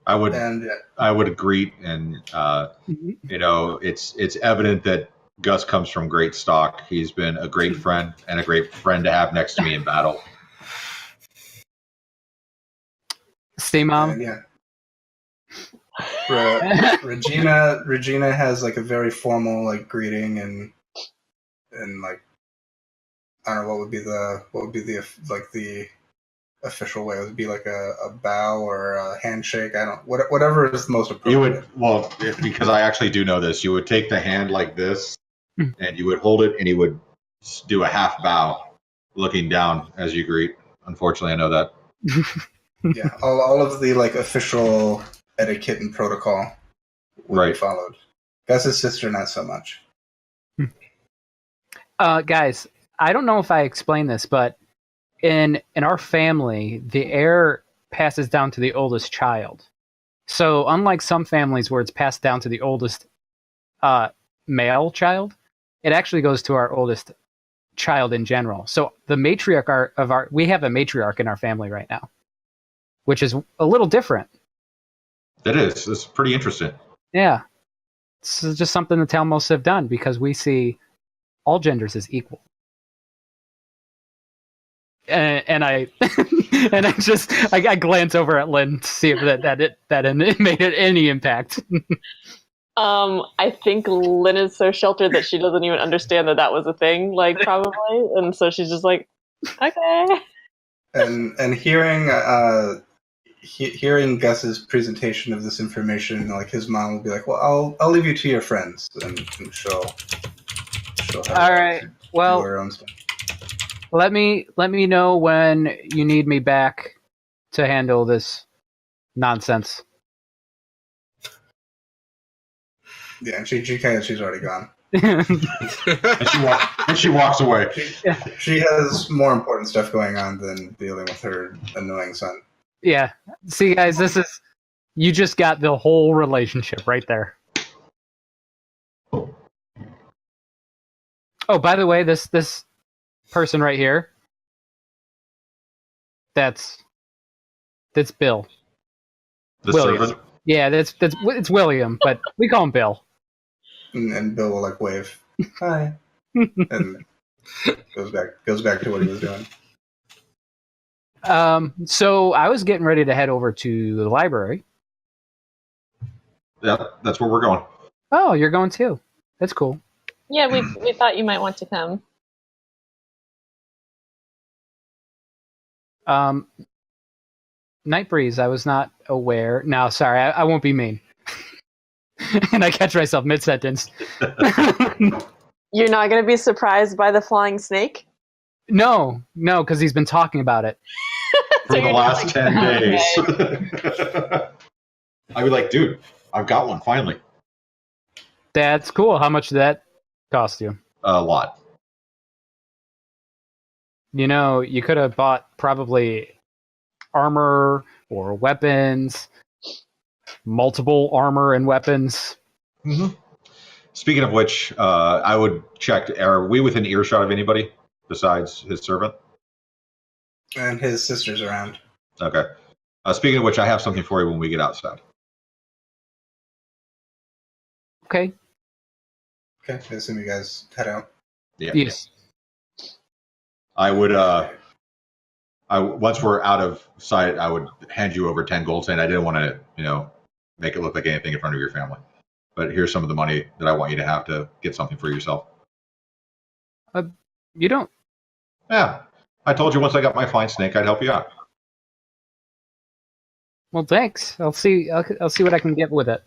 I would And agree, and it's evident that Gus comes from great stock. He's been a great friend and a great friend to have next to me in battle. Stay, Mom. yeah. Regina has like a very formal like greeting and like I don't know what would be the official way. It would be like a bow or a handshake. I don't whatever is most appropriate. Because I actually do know this. You would take the hand like this, and you would hold it, and you would do a half bow, looking down as you greet. Unfortunately, I know that. Yeah, all of the like official etiquette and protocol would be followed. Gus's sister, not so much. Guys, I don't know if I explained this, but in our family, the heir passes down to the oldest child. So unlike some families where it's passed down to the oldest male child, it actually goes to our oldest child in general. So the matriarch we have a matriarch in our family right now, which is a little different. It is. It's pretty interesting. Yeah. It's just something the Talmosts have done because we see all genders as equal. And I I glance over at Lynn to see if it made any impact. I think Lynn is so sheltered that she doesn't even understand that was a thing, like probably, and so she's just like, okay. And hearing Gus's presentation of this information, like his mom will be like, "Well, I'll leave you to your friends," and she'll have all right. Well, do her own stuff. Let me know when you need me back to handle this nonsense. Yeah, and she's already gone. and she walks away. She has more important stuff going on than dealing with her annoying son. Yeah. See, guys, you just got the whole relationship right there. Oh, by the way, this person right here, that's Bill. The William. servant? Yeah, it's William, but we call him Bill. And Bill will like wave, hi, and goes back to what he was doing. So I was getting ready to head over to the library. Yeah, that's where we're going. Oh, you're going too. That's cool. Yeah, we thought you might want to come. Nightbreeze, I was not aware. No, sorry, I won't be mean. And I catch myself mid-sentence. You're not going to be surprised by the flying snake? No, because he's been talking about it. For the last 10 days. I'd be like, dude, I've got one, finally. That's cool. How much did that cost you? A lot. You know, you could have bought probably armor or weapons, multiple armor and weapons. Mm-hmm. Speaking of which, I would check, are we within earshot of anybody besides his servant? And his sister's around. Okay. Speaking of which, I have something for you when we get outside. Okay. Okay, I assume you guys head out. Yeah. Yes. I would, once we're out of sight, I would hand you over 10 gold saying I didn't want to, make it look like anything in front of your family. But here's some of the money that I want you to have to get something for yourself. You don't? Yeah. I told you once I got my flying snake, I'd help you out. Well, thanks. I'll see what I can get with it.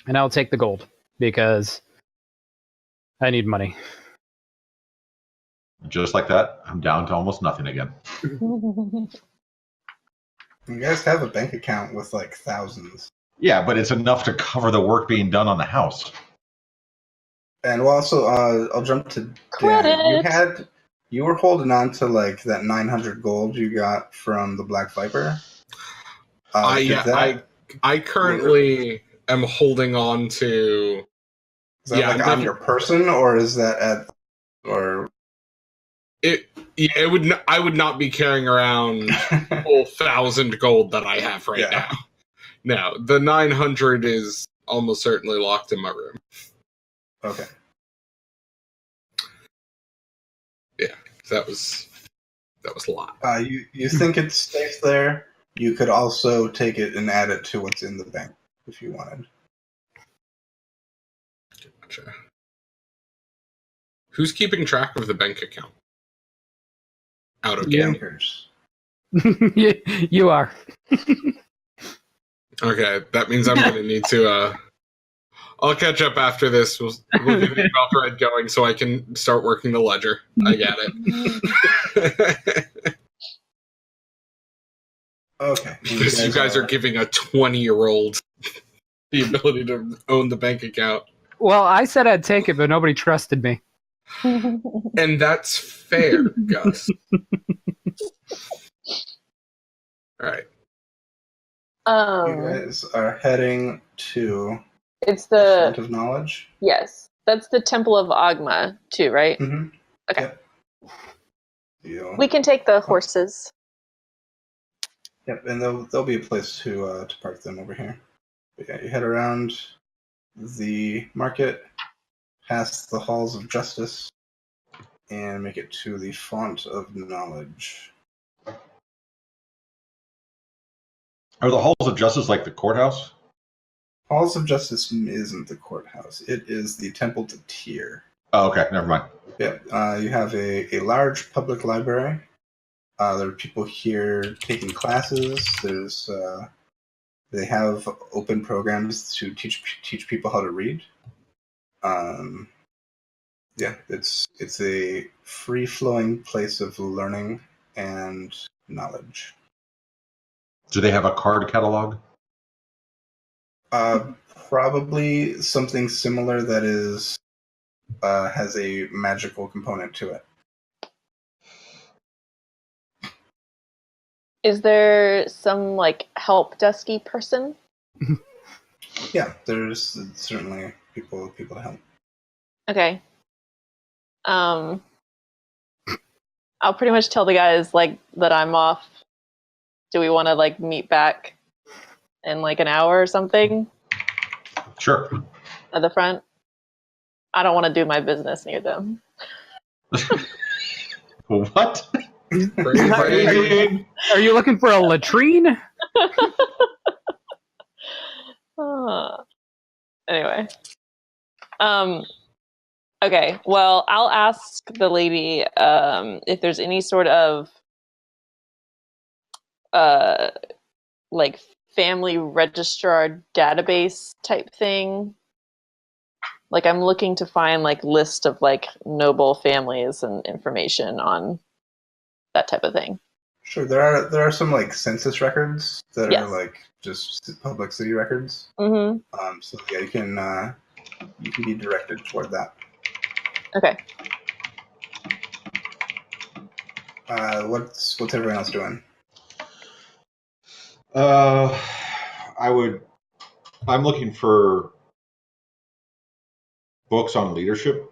And I'll take the gold because I need money. Just like that, I'm down to almost nothing again. You guys have a bank account with like thousands. Yeah, but it's enough to cover the work being done on the house. And also, I'll jump to Dan. You were holding on to like that 900 gold you got from the Black Viper. I currently am holding on to. Is that on your person, or is that at or? it would. I would not be carrying around the full 1,000 gold that I have right now. No, the 900 is almost certainly locked in my room. Okay. Yeah, that was a lot. You think it's safe there? You could also take it and add it to what's in the bank if you wanted. Gotcha. Who's keeping track of the bank account? Out of game. Bankers. You are. Okay, that means I'm going to need to. I'll catch up after this. We'll get the email thread going so I can start working the ledger. I get it. Okay. Because you guys are giving a 20-year-old the ability to own the bank account. Well, I said I'd take it, but nobody trusted me. And that's fair, Gus. All right. You guys are heading to It's Font the of Knowledge. yes. That's the Temple of Agma too, right? Mm-hmm. Okay. Yep. We can take the horses. Yep, and there'll be a place to park them over here. But yeah, you head around the market, past the halls of justice, and make it to the Font of Knowledge. Are the halls of justice like the courthouse? Halls of Justice isn't the courthouse. It is the Temple to Tyr. Oh, okay, never mind. Yep. You have a large public library. There are people here taking classes. They have open programs to teach people how to read. Yeah, it's a free-flowing place of learning and knowledge. Do they have a card catalog? Probably something similar that is has a magical component to it. Is there some like help desky person? Yeah, there's certainly people to help. Okay. I'll pretty much tell the guys like that I'm off. Do we want to like meet back in like an hour or something Sure. at the front? I don't want to do my business near them. What? Crazy. Are you looking for a latrine? Anyway. Okay, well, I'll ask the lady if there's any sort of like family registrar database type thing. Like I'm looking to find like list of like noble families and information on that type of thing. Sure, there are some like census records that Yes. are like just public city records. Mm-hmm. So yeah, you can be directed toward that. Okay. What's everyone else doing? I'm looking for books on leadership,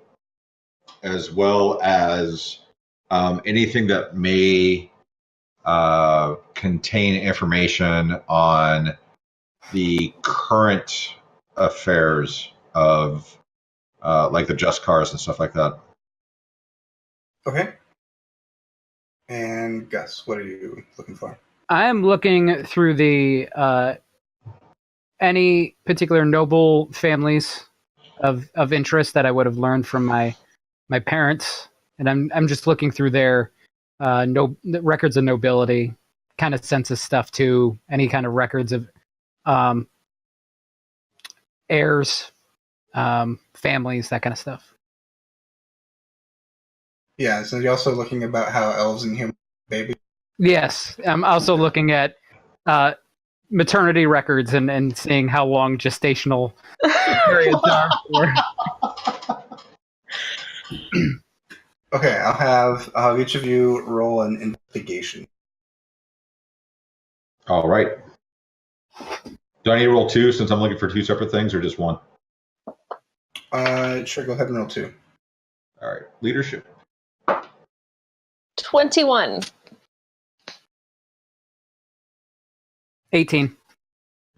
as well as anything that may contain information on the current affairs of like the just cars and stuff like that. Okay. And Gus, what are you looking for? I'm looking through the any particular noble families of interest that I would have learned from my parents, and I'm just looking through their records of nobility, kind of census stuff too, any kind of records of heirs, families, that kind of stuff. Yeah, so you're also looking about how elves and human babies. Yes, I'm also looking at maternity records and seeing how long gestational periods are for. Okay, I'll have each of you roll an investigation. All right. Do I need to roll 2 since I'm looking for 2 separate things, or just 1? Sure, go ahead and roll 2. All right. Leadership. 21. 18.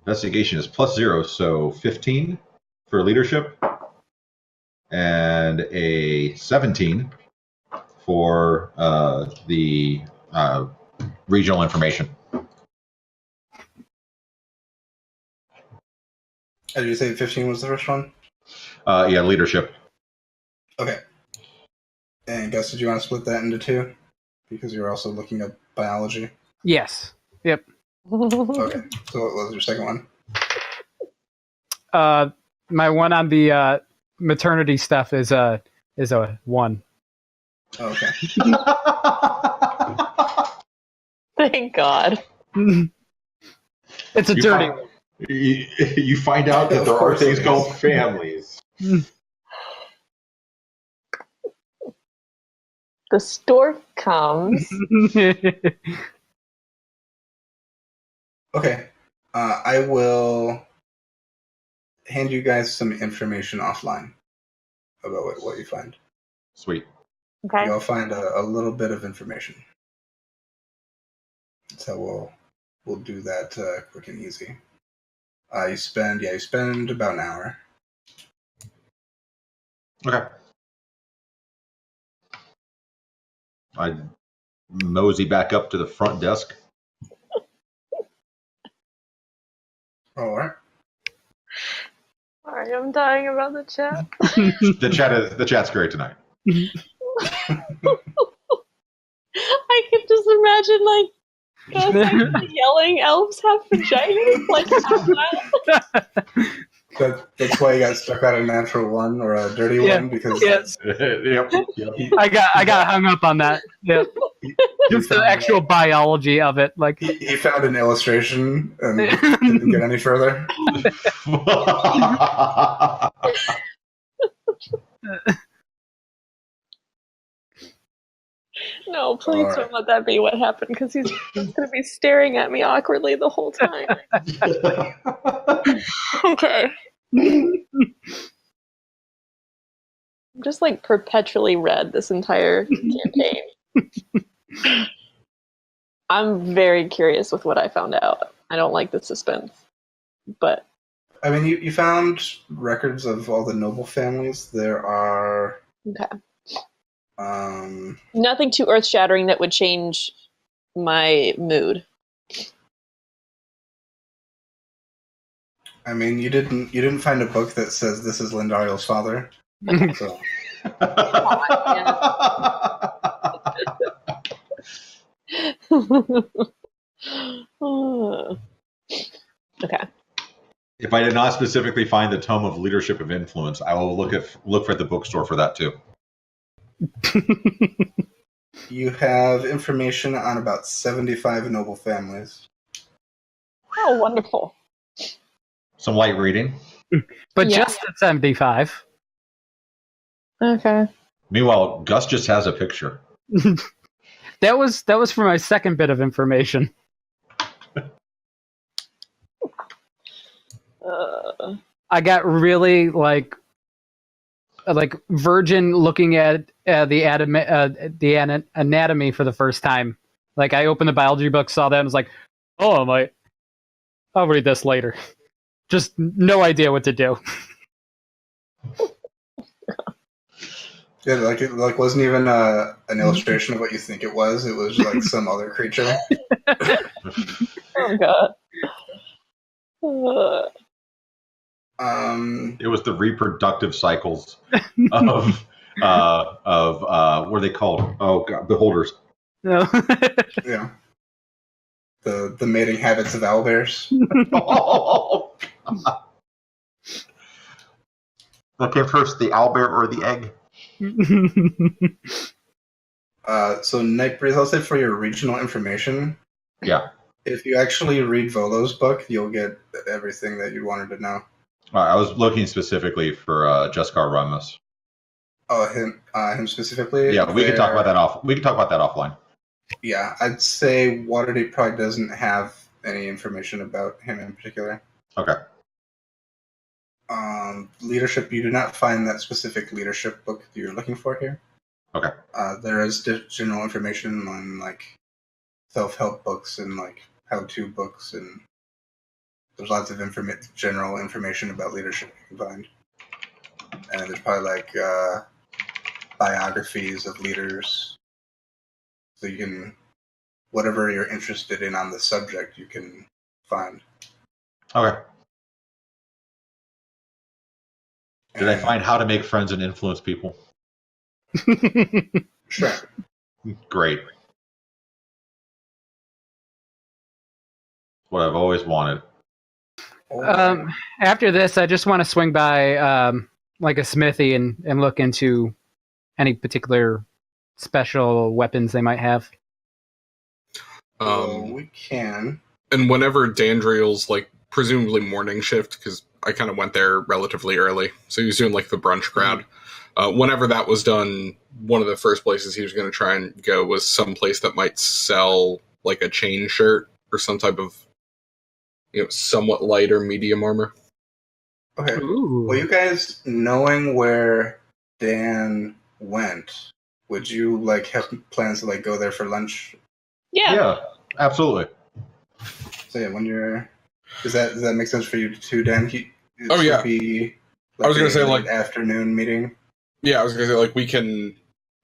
Investigation is +0, so 15 for leadership, and a 17 for the regional information. Did you say 15 was the first one? Yeah, leadership. Okay. And Gus, did you want to split that into two? Because you're also looking at biology. Yes. Yep. Okay. So what was your second one? My one on the maternity stuff is a 1. Oh, okay. Thank God. It's a dirty one. You find out that there are things called families. The stork comes. Okay. I will hand you guys some information offline about what you find. Sweet. Okay. You'll find a little bit of information. So we'll do that quick and easy. You spend about an hour. Okay. I mosey back up to the front desk. All right. Sorry, I'm dying about the chat. The chat's great tonight. I could just imagine, like, yelling, elves have vaginas, like, out loud. That's why you got stuck on a natural one or a dirty one, because Yes. Yep. I got hung up on that. Yep. Just the actual biology of it, like he found an illustration and didn't get any further. No, please All right. don't let that be what happened, because he's going to be staring at me awkwardly the whole time. Okay. I'm just like perpetually red this entire campaign. I'm very curious with what I found out. I don't like the suspense, but I mean, you found records of all the noble families. There are okay. Nothing too earth-shattering that would change my mood. I mean, you didn't find a book that says this is Lindario's father. So Okay. If I did not specifically find the Tome of Leadership of Influence, I will look for the bookstore for that too. you have information on about 75 noble families. Oh, wonderful. Some light reading. but Yeah. just at 75. Okay. Meanwhile, Gus just has a picture. That was for my second bit of information. I got really like virgin looking at the anatomy for the first time. Like I opened the biology book, saw that, and was like, "Oh, I'll read this later." Just no idea what to do. Yeah, it wasn't even an illustration of what you think it was. It was like some other creature. Oh, God. It was the reproductive cycles of what are they called? Oh God, beholders. No. Yeah. The mating habits of owlbears. Oh, what came first, the owlbear or the egg? So Nightbreeze, I'll say for your regional information, Yeah. if you actually read Volo's book, you'll get everything that you wanted to know. I was looking specifically for Jeskar Ramos. Oh, him specifically? Yeah, we can talk about that offline. Yeah, I'd say Waterdeep probably doesn't have any information about him in particular. Okay. Leadership, you do not find that specific leadership book that you're looking for here. Okay. There is general information on like self-help books and like how-to books, and there's lots of general information about leadership you can find. And there's probably like biographies of leaders, so you can whatever you're interested in on the subject you can find. Okay. Did I find how to make friends and influence people? Sure. Great. What I've always wanted. After this, I just want to swing by like a smithy and look into any particular special weapons they might have. We can. And whenever Dandriel's like presumably morning shift, because I kind of went there relatively early, so he was doing like the brunch crowd. Whenever that was done, one of the first places he was going to try and go was some place that might sell like a chain shirt or some type of, somewhat light or medium armor. Okay. Ooh. Well, you guys knowing where Dan went, would you like have plans to like go there for lunch? Yeah. Absolutely. So yeah, when you're, does that make sense for you too, Dan? Oh, yeah. Be, I was gonna say, like, afternoon meeting. Yeah, I was going to say, like, we can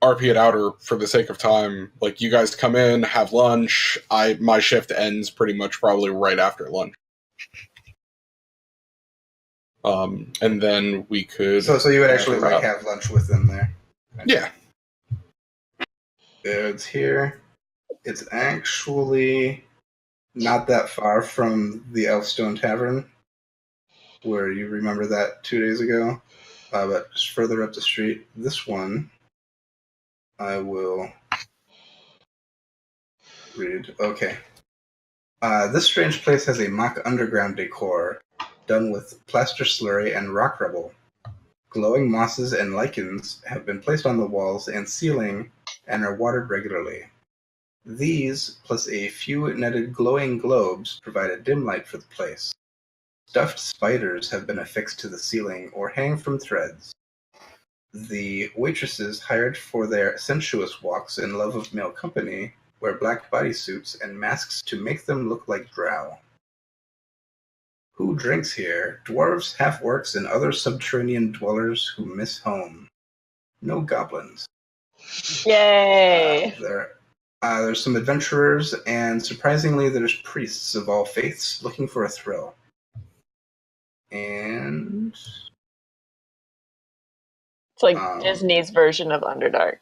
RP it out, or for the sake of time, like, you guys come in, have lunch. My shift ends pretty much probably right after lunch. And then we could... So you would actually like have lunch with them there? Yeah. It's here. It's actually not that far from the Elfstone Tavern, where you remember that 2 days ago. But just further up the street, this one, I will read. Okay. This strange place has a mock underground decor done with plaster slurry and rock rubble. Glowing mosses and lichens have been placed on the walls and ceiling and are watered regularly. These, plus a few netted glowing globes, provide a dim light for the place. Stuffed spiders have been affixed to the ceiling or hang from threads. The waitresses, hired for their sensuous walks and love of male company, wear black bodysuits and masks to make them look like drow. Who drinks here? Dwarves, half-orcs, and other subterranean dwellers who miss home. No goblins. Yay! There's some adventurers, and surprisingly, there's priests of all faiths looking for a thrill. And It's like Disney's version of Underdark.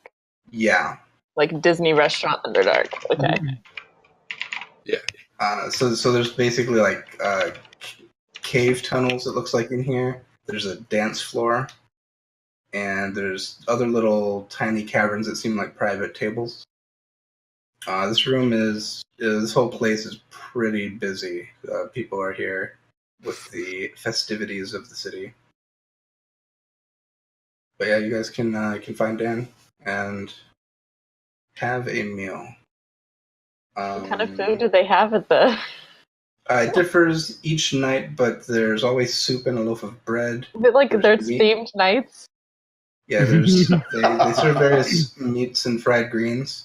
yeah, Like Disney restaurant Underdark. Okay. Yeah. So there's basically like cave tunnels, it looks like, in here. There's a dance floor, and there's other little tiny caverns that seem like private tables. This whole place is pretty busy. People are here with the festivities of the city. But yeah, you guys can find Dan and have a meal. What kind of food do they have at the... It differs each night, but there's always soup and a loaf of bread. Is it like there's themed nights? Yeah, there's they serve various meats and fried greens.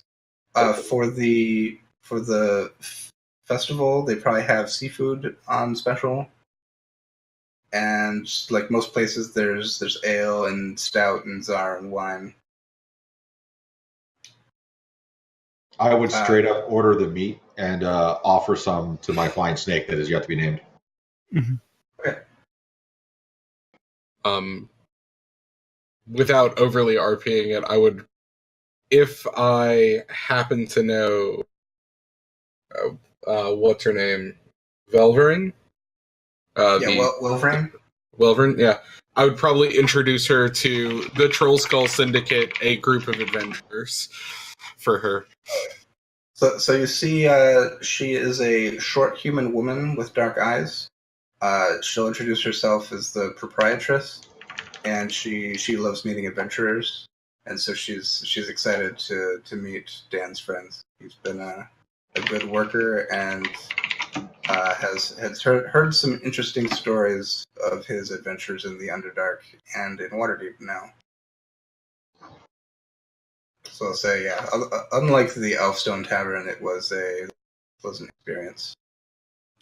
For the festival, they probably have seafood on special. And like most places, there's ale and stout and czar and wine. I would straight up order the meat and offer some to my flying snake that has yet to be named. Mm-hmm. Okay. Without overly RPing it, I would, if I happen to know, what's her name, Velverin? Wilverin? Wilverin, yeah. I would probably introduce her to the Troll Skull Syndicate, a group of adventurers, for her. So you see, she is a short human woman with dark eyes. She'll introduce herself as the proprietress, and she loves meeting adventurers, and so she's excited to meet Dan's friends. He's been a good worker and has heard some interesting stories of his adventures in the Underdark and in Waterdeep now. So I'll say, yeah. Unlike the Elfstone Tavern, it was a pleasant experience.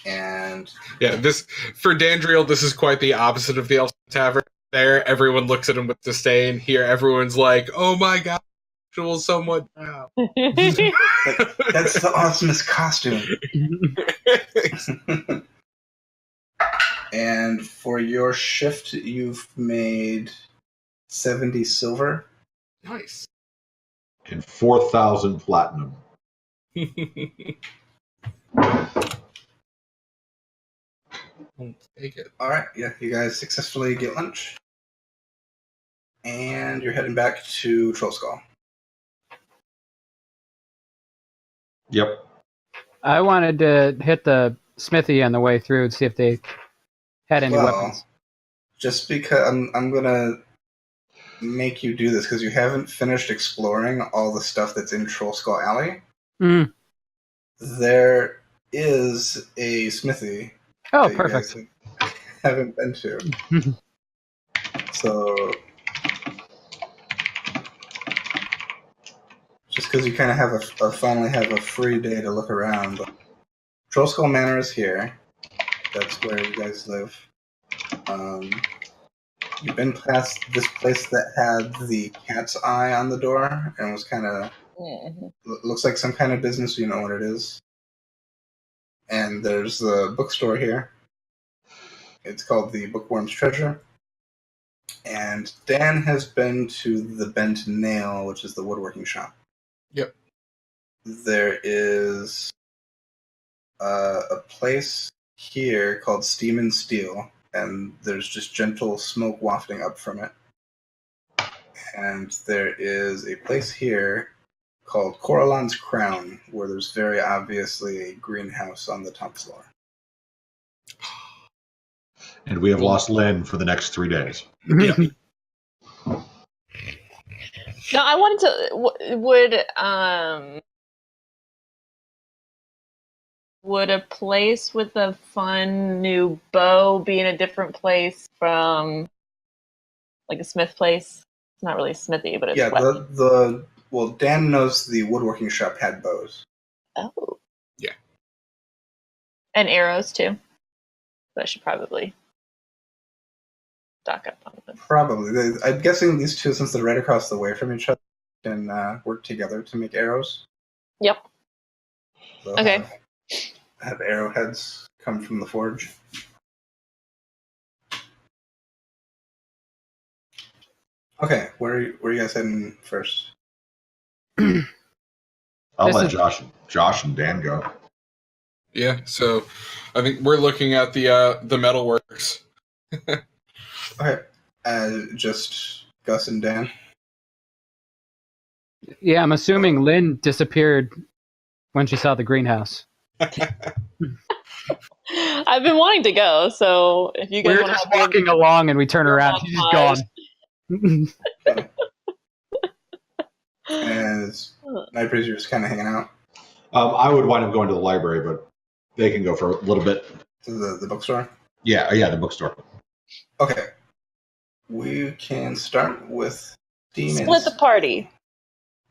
And Yeah, this for Dandriel, this is quite the opposite of the Elf Tavern. There, everyone looks at him with disdain. Here, everyone's like, "Oh my god, actual someone now." that's the awesomest costume. And for your shift, you've made 70 silver. Nice. And 4,000 platinum. I'll take it. All right, yeah, you guys successfully get lunch, and you're heading back to Troll Skull. Yep. I wanted to hit the smithy on the way through and see if they had any weapons. Just because I'm gonna make you do this because you haven't finished exploring all the stuff that's in Troll Skull Alley. Mm. There is a smithy. Oh, that perfect. You guys haven't been to. So, just because you kind of have finally have a free day to look around. Troll Skull Manor is here. That's where you guys live. You've been past this place that had the cat's eye on the door and was kind of looks like some kind of business. You know what it is. And there's the bookstore here. It's called the Bookworm's Treasure. And Dan has been to the Bent Nail, which is the woodworking shop. Yep. There is a place here called Steam and Steel, and there's just gentle smoke wafting up from it. And there is a place here called Coralon's Crown, where there's very obviously a greenhouse on the top floor. And we have lost Lynn for the next 3 days. Yeah. No, I wanted to. Would a place with a fun new bow be in a different place from, like, a smith place? It's not really a smithy, but it's well, Dan knows the woodworking shop had bows. Oh. Yeah. And arrows too. But I should probably stock up on them. Probably. I'm guessing these two, since they're right across the way from each other, can work together to make arrows. Yep. So Okay. Have arrowheads come from the forge. Okay, where are you guys heading first? I'll let Josh and Dan go. Yeah, so I think we're looking at the metalworks. Okay, just Gus and Dan. Yeah, I'm assuming Lynn disappeared when she saw the greenhouse. I've been wanting to go, so if you guys We're want just to walking along and we turn around. She's just gone. And Night Breeze, you're just kind of hanging out I would wind up going to the library, but they can go for a little bit. to the bookstore. Yeah, the bookstore. Okay, we can start with demons. split the party.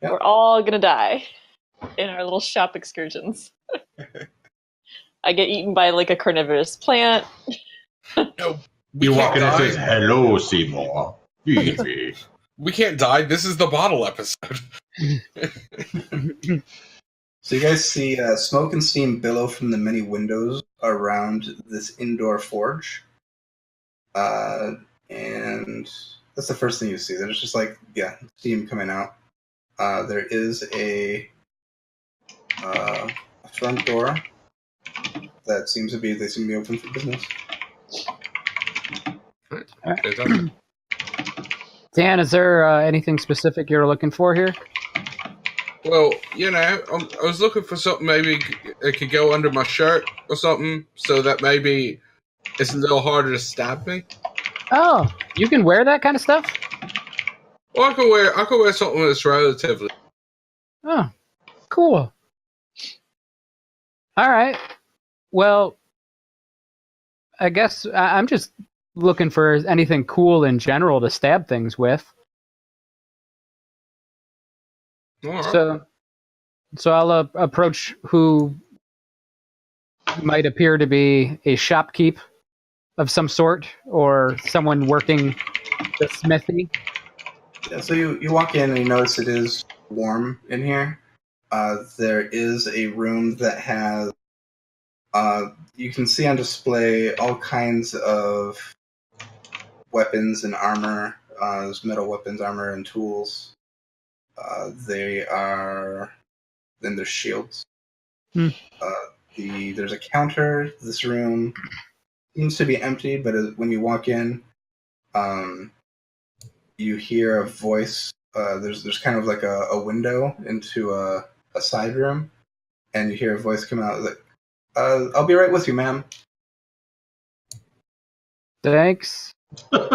Yep. We're all gonna die in our little shop excursions. I get eaten by like a carnivorous plant. No, You walk in and die. says, "Hello, Seymour." Easy. We can't die. This is the bottle episode. So you guys see smoke and steam billow from the many windows around this indoor forge. And that's the first thing you see. There's just steam coming out. There is a front door that seems to be open for business. Dan, is there anything specific you're looking for here? Well, I was looking for something maybe it could go under my shirt or something, so that maybe it's a little harder to stab me. Oh, you can wear that kind of stuff? Well, I could wear something that's relatively. Oh, cool. All right. Well, I guess I'm just looking for anything cool in general to stab things with. All right. So I'll approach who might appear to be a shopkeep of some sort or someone working the smithy. Yeah, so you walk in and you notice it is warm in here. There is a room that has you can see on display all kinds of weapons and armor. There's metal weapons, armor, and tools. They are then there's shields. Hmm. There's a counter. This room seems to be empty, but when you walk in, you hear a voice. There's kind of like a window into a side room, and you hear a voice come out like, "I'll be right with you, ma'am." Thanks. And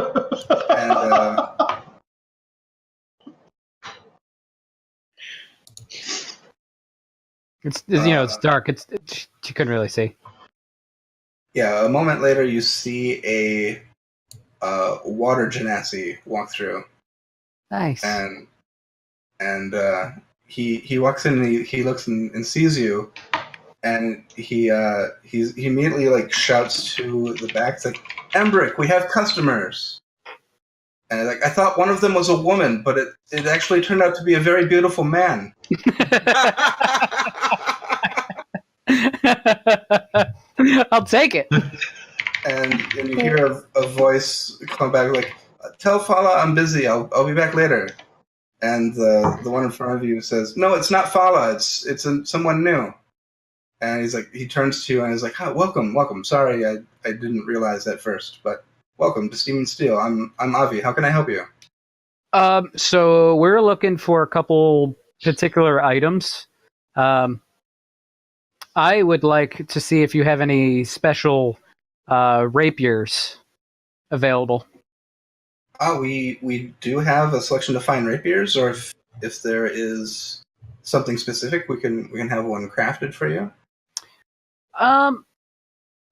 it's dark. You couldn't really see. yeah, a moment later, you see a water genasi walk through, Nice. and he walks in and he looks and sees you, and he immediately like shouts to the back, it's like, "Embrick, we have customers." And like, I thought one of them was a woman, but it actually turned out to be a very beautiful man. I'll take it. And you hear a voice come back like, "Tell Fala I'm busy. I'll be back later." And the one in front of you says, "No, it's not Fala. It's someone new." And he's like, he turns to you and he's like, "Oh, welcome. Sorry, I didn't realize that first, but welcome to Steam and Steel. I'm Avi. How can I help you?" So we're looking for a couple particular items. I would like to see if you have any special rapiers available. We do have a selection of fine rapiers, or if there is something specific, we can have one crafted for you.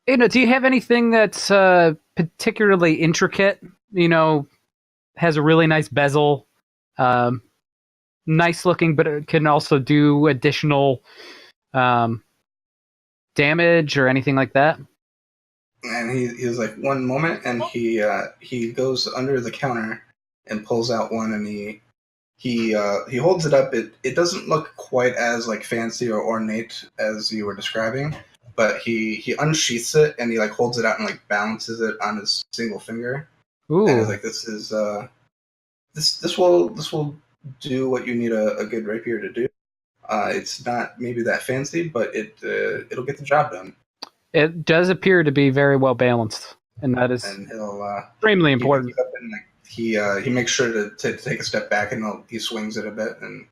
Do you have anything that's particularly intricate? Has a really nice bezel, nice looking, but it can also do additional damage or anything like that? And he's like, "One moment," and he goes under the counter and pulls out one, and he holds it up. It doesn't look quite as like fancy or ornate as you were describing, but he unsheaths it and he like holds it out and like balances it on his single finger. Ooh. And he's like, "This is this will do what you need a good rapier to do. It's not maybe that fancy, but it'll get the job done." It does appear to be very well balanced, and that is extremely important. He makes sure to take a step back and he swings it a bit. And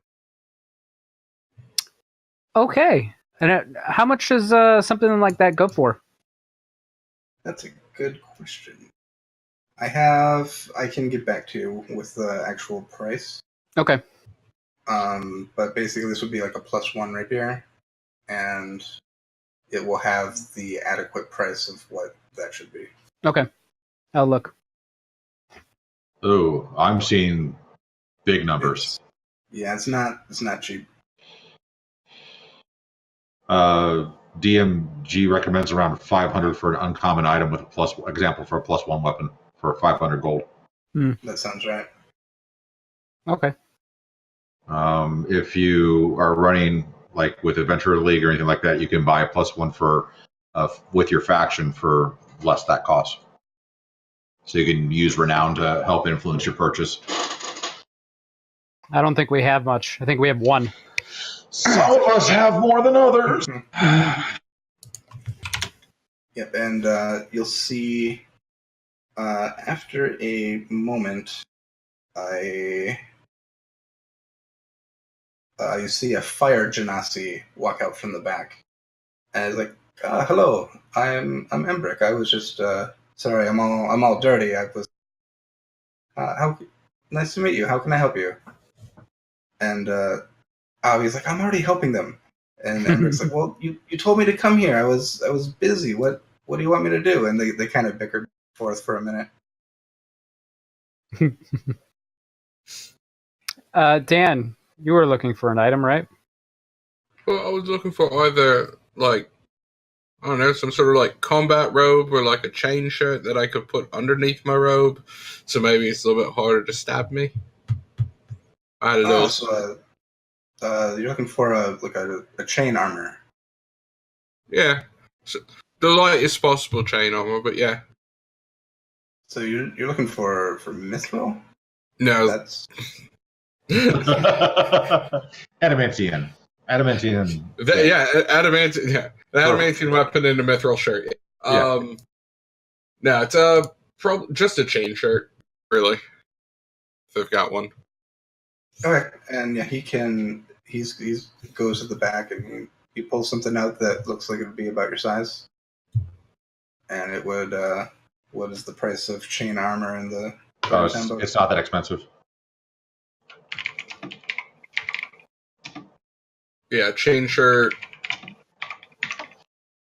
okay, and how much does something like that go for? That's a good question. I can get back to you with the actual price. Okay. But basically this would be like a +1 rapier, and it will have the adequate price of what that should be. Okay. I'll look. Oh, I'm seeing big numbers. It's not cheap. DMG recommends around 500 for an uncommon item with a +1 weapon for 500 gold. That sounds right. Okay. If you are running like with Adventurer League or anything like that, you can buy a +1 for with your faction for less that cost. So you can use Renown to help influence your purchase. I don't think we have much. I think we have one. Some of us have more than others. Yep, and you'll see after a moment, you see a fire genasi walk out from the back, and it's like, "Hello, I'm Embrick. I was just sorry, I'm all dirty. I was nice to meet you. How can I help you?" And he's like, "I'm already helping them." And Embrick's like, "Well, you told me to come here. I was busy. What do you want me to do?" And they kind of bickered forth for a minute. Dan, You were looking for an item, right? Well, I was looking for either, like, I don't know, some sort of, like, combat robe or, like, a chain shirt that I could put underneath my robe, so maybe it's a little bit harder to stab me. I don't know. So you're looking for a chain armor. Yeah. So, the lightest possible chain armor, but yeah. So you're looking for mithril? No. That's Adamantium. Adamantium. Adamantine. Yeah, the adamantine weapon in a mithril shirt. Yeah. No, it's just a chain shirt, really. If they've got one. okay. And yeah, he goes to the back and he pulls something out that looks like it would be about your size. And it would what is the price of chain armor in the It's not that expensive. Yeah, chain shirt.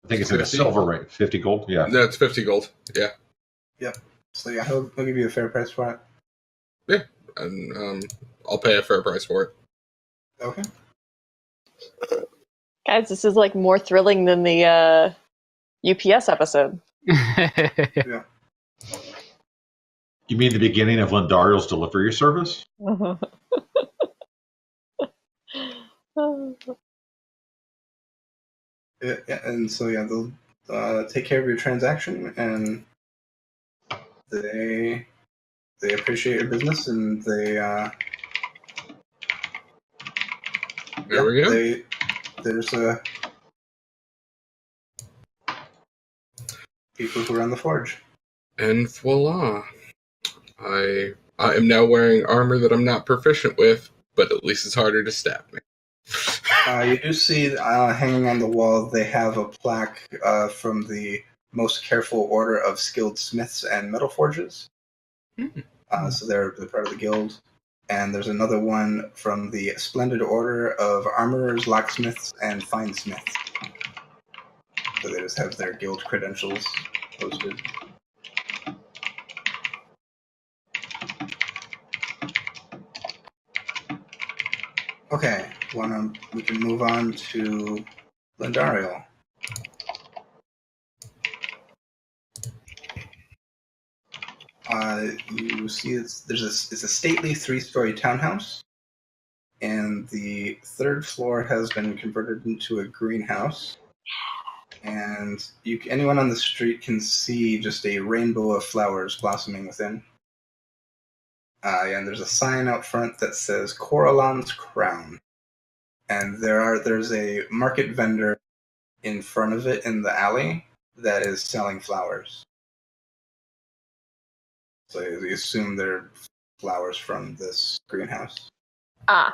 I think it's in a silver rate. 50 gold? Yeah. No, it's 50 gold. Yeah. Yep. So yeah, he'll give you a fair price for it. Yeah. And I'll pay a fair price for it. Okay. Guys, this is like more thrilling than the UPS episode. Yeah. You mean the beginning of Lindariel's delivery service? Yeah, and so yeah, they'll take care of your transaction, and they appreciate your business, and There we go. There's people who run the forge. And voila. I am now wearing armor that I'm not proficient with, but at least it's harder to stab me. You do see hanging on the wall, they have a plaque from the most careful order of skilled smiths and metal forgers. So they're part of the guild. And there's another one from the splendid order of armorers, locksmiths, and finesmiths. So they just have their guild credentials posted. Okay, we can move on to Lindariel. You see it's a stately 3-story townhouse, and the third floor has been converted into a greenhouse. And anyone on the street can see just a rainbow of flowers blossoming within. And there's a sign out front that says Coralon's Crown. And there's a market vendor in front of it in the alley that is selling flowers. So you assume they're flowers from this greenhouse.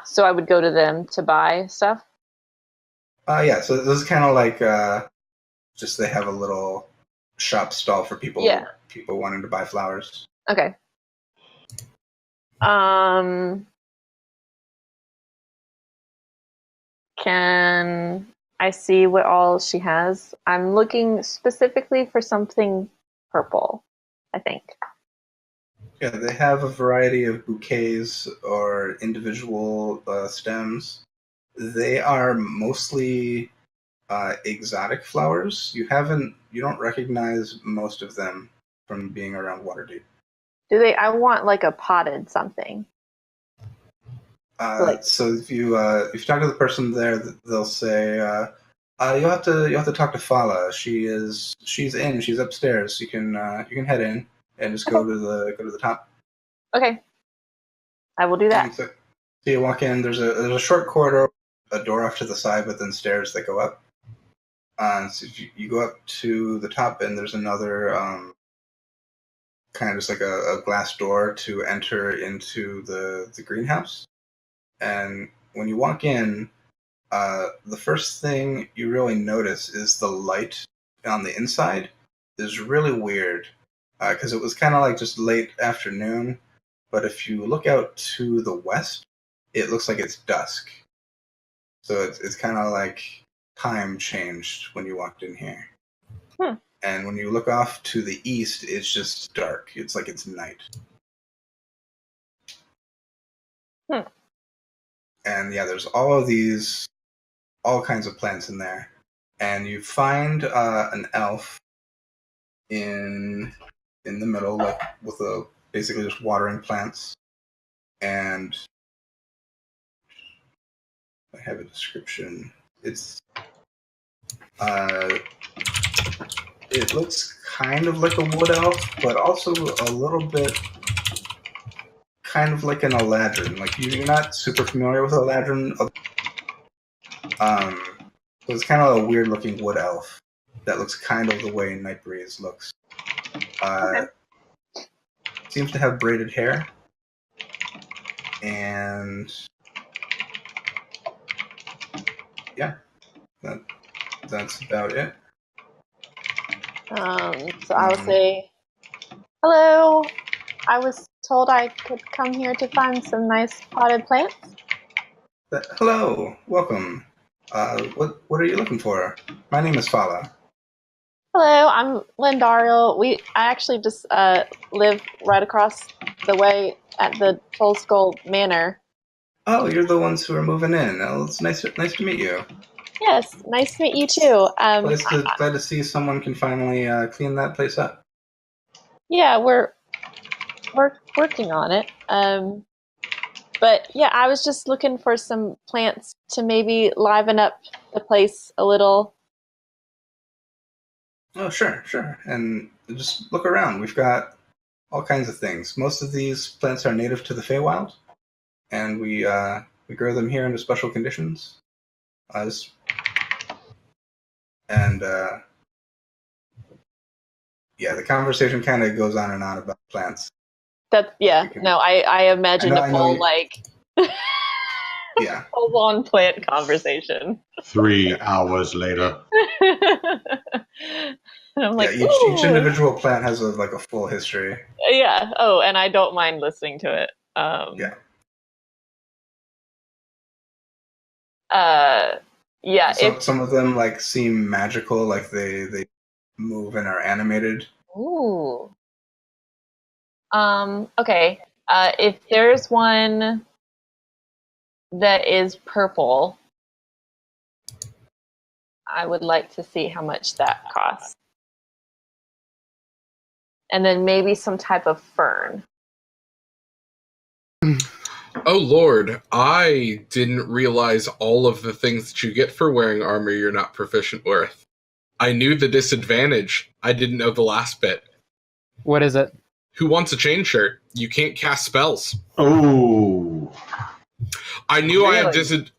So I would go to them to buy stuff? Yeah, so this is kind of like just they have a little shop stall for people wanting to buy flowers. Okay. Can I see what all she has? I'm looking specifically for something purple, I think. Yeah, they have a variety of bouquets or individual stems. They are mostly exotic flowers. You don't recognize most of them from being around Waterdeep. I want like a potted something. So if you talk to the person there, they'll say, "You'll have to talk to Fala. She's upstairs. You can head in and just go to the top." Okay, I will do that. So you walk in. There's a short corridor, a door off to the side, but then stairs that go up. So you go up to the top, and there's another kind of just like a glass door to enter into the greenhouse. And when you walk in, the first thing you really notice is the light on the inside is really weird, because it was kind of like just late afternoon, but if you look out to the west, it looks like it's dusk. So it's kind of like time changed when you walked in here. And when you look off to the east, it's just dark. It's like it's night. And yeah, there's all kinds of plants in there. And you find an elf in the middle, like with basically just watering plants. And I have a description. It looks kind of like a wood elf, but also a little bit kind of like an Eladrin. Like you're not super familiar with Eladrin. So it's kind of a weird looking wood elf that looks kind of the way Nightbreeze looks. Okay. Seems to have braided hair. And yeah, that's about it. So I'll say, hello. I was told I could come here to find some nice potted plants. Hello, welcome. What are you looking for? My name is Fala. Hello, I'm Lindariel. I actually just live right across the way at the Full Skull Manor. Oh, you're the ones who are moving in. Oh, it's nice to meet you. Yes, nice to meet you too. Glad to see someone can finally clean that place up. Yeah, we're working on it. But yeah, I was just looking for some plants to maybe liven up the place a little. Oh, sure. And just look around. We've got all kinds of things. Most of these plants are native to the Feywild, and we grow them here under special conditions. Yeah, the conversation kind of goes on and on about plants. I imagined a full yeah, full-on plant conversation. 3 hours later. And I'm like, each individual plant has a full history. Yeah. Oh, and I don't mind listening to it. Some of them seem magical, like they move and are animated. Ooh. Okay. If there's one that is purple, I would like to see how much that costs. And then maybe some type of fern. Oh Lord, I didn't realize all of the things that you get for wearing armor you're not proficient with. I knew the disadvantage. I didn't know the last bit. What is it? Who wants a chain shirt? You can't cast spells. Oh. I knew Really?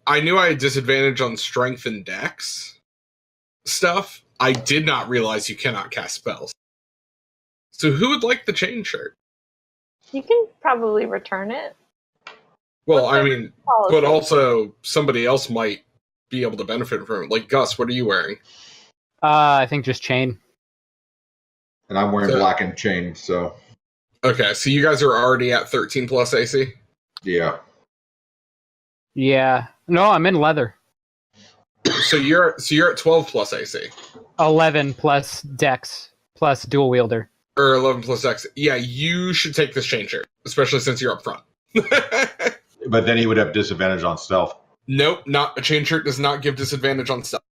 I knew I had disadvantage on strength and dex stuff. I did not realize you cannot cast spells. So who would like the chain shirt? You can probably return it. Well, I mean, policy? but also somebody else might be able to benefit from it. Like Gus, what are you wearing? I think just chain. And I'm wearing black and chain, so. Okay, so you guys are already at 13 plus AC? Yeah. Yeah. No, I'm in leather. So you're at 12 plus AC. 11 plus dex plus dual wielder. Or 11 plus Dex. Yeah, you should take this chain shirt, especially since you're up front. But then he would have disadvantage on stealth. Nope, a chain shirt does not give disadvantage on stealth.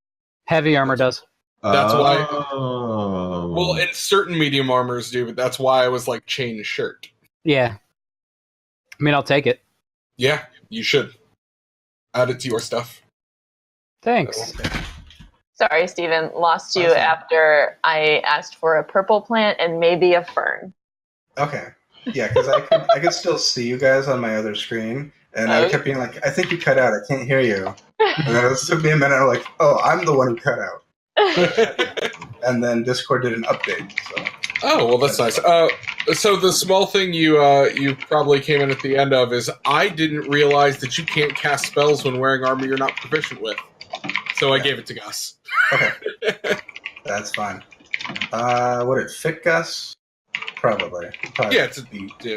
Heavy armor does. That's why. Oh. Well, and certain medium armors do, but that's why I was like chain shirt. Yeah. I mean, I'll take it. Yeah, you should. Add it to your stuff. Thanks. Sorry, Steven. Lost you after I asked for a purple plant and maybe a fern. Okay. Yeah, because I could still see you guys on my other screen, and I kept being like, I think you cut out. I can't hear you. And then it took me a minute. I'm like, oh, I'm the one who cut out. And then Discord did an update. So. Oh, well, that's nice. So the small thing you probably came in at the end of is I didn't realize that you can't cast spells when wearing armor you're not proficient with. So I gave it to Gus. Okay. That's fine. Would it fit Gus? Probably. Yeah,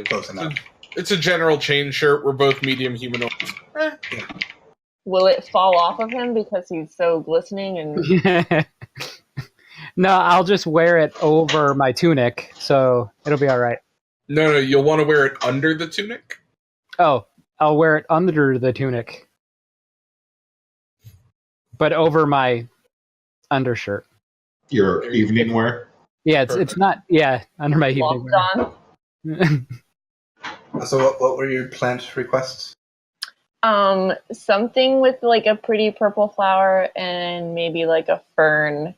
close enough. It's a general chain shirt. We're both medium humanoids. Will it fall off of him because he's so glistening and... No, I'll just wear it over my tunic, so it'll be all right. No, you'll want to wear it under the tunic. Oh, I'll wear it under the tunic. but over my undershirt. Your evening wear? Yeah, it's not. Yeah, under my evening Locked wear. on. So what were your plant requests? Something with like a pretty purple flower and maybe like a fern,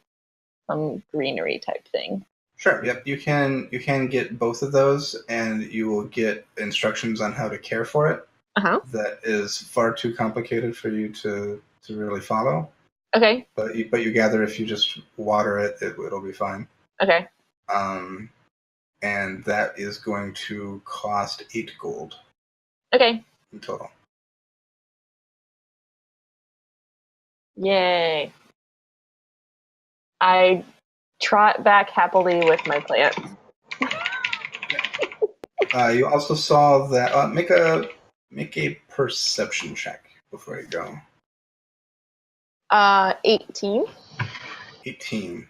some greenery type thing. Sure. Yep. You can get both of those, and you will get instructions on how to care for it. Uh-huh. That is far too complicated for you to really follow. Okay. But you gather if you just water it, it'll be fine. Okay. And that is going to cost 8 gold Okay. in total. Yay. I trot back happily with my plants. You also saw that. Make a perception check before you go. 18. 18.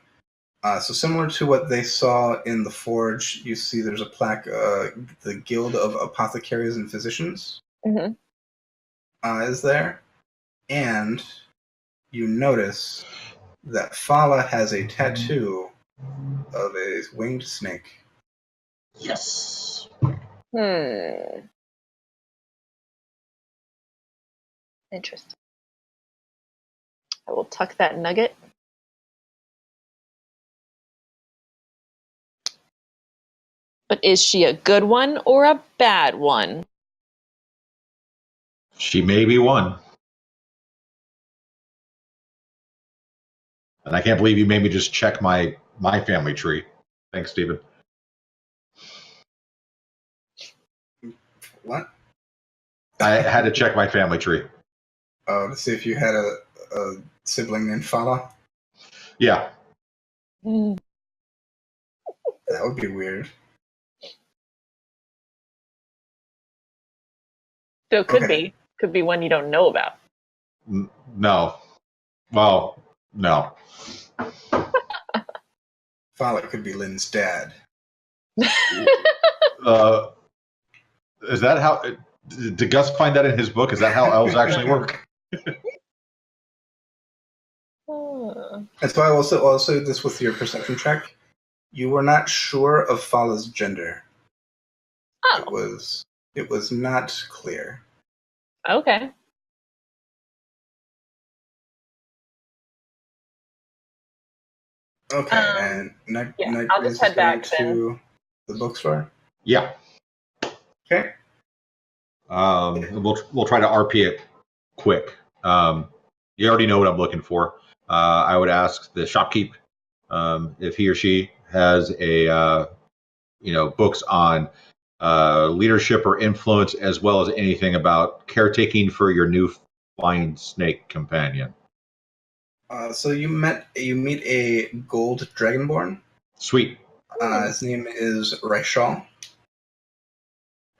So similar to what they saw in the forge, you see there's a plaque, the Guild of Apothecaries and Physicians is there. And you notice that Fala has a tattoo of a winged snake. Yes. Interesting. I will tuck that nugget. But is she a good one or a bad one? She may be one. And I can't believe you made me just check my family tree. Thanks, Stephen. What? I had to check my family tree. Oh, to see if you had a sibling named Fala? Yeah. Mm. That would be weird. So it could be one you don't know about. No. Well, no. Fala could be Lynn's dad. Is that how? Did Gus find that in his book? Is that how elves actually work? And so I will say this with your perception check. You were not sure of Fala's gender. Oh. It was not clear. Okay. Okay, and Night I'll just head back to the bookstore. Yeah. Okay. We'll try to RP it quick. You already know what I'm looking for. I would ask the shopkeep if he or she has a books on leadership or influence, as well as anything about caretaking for your new flying snake companion. So you meet a gold dragonborn. Sweet. His name is Raishal.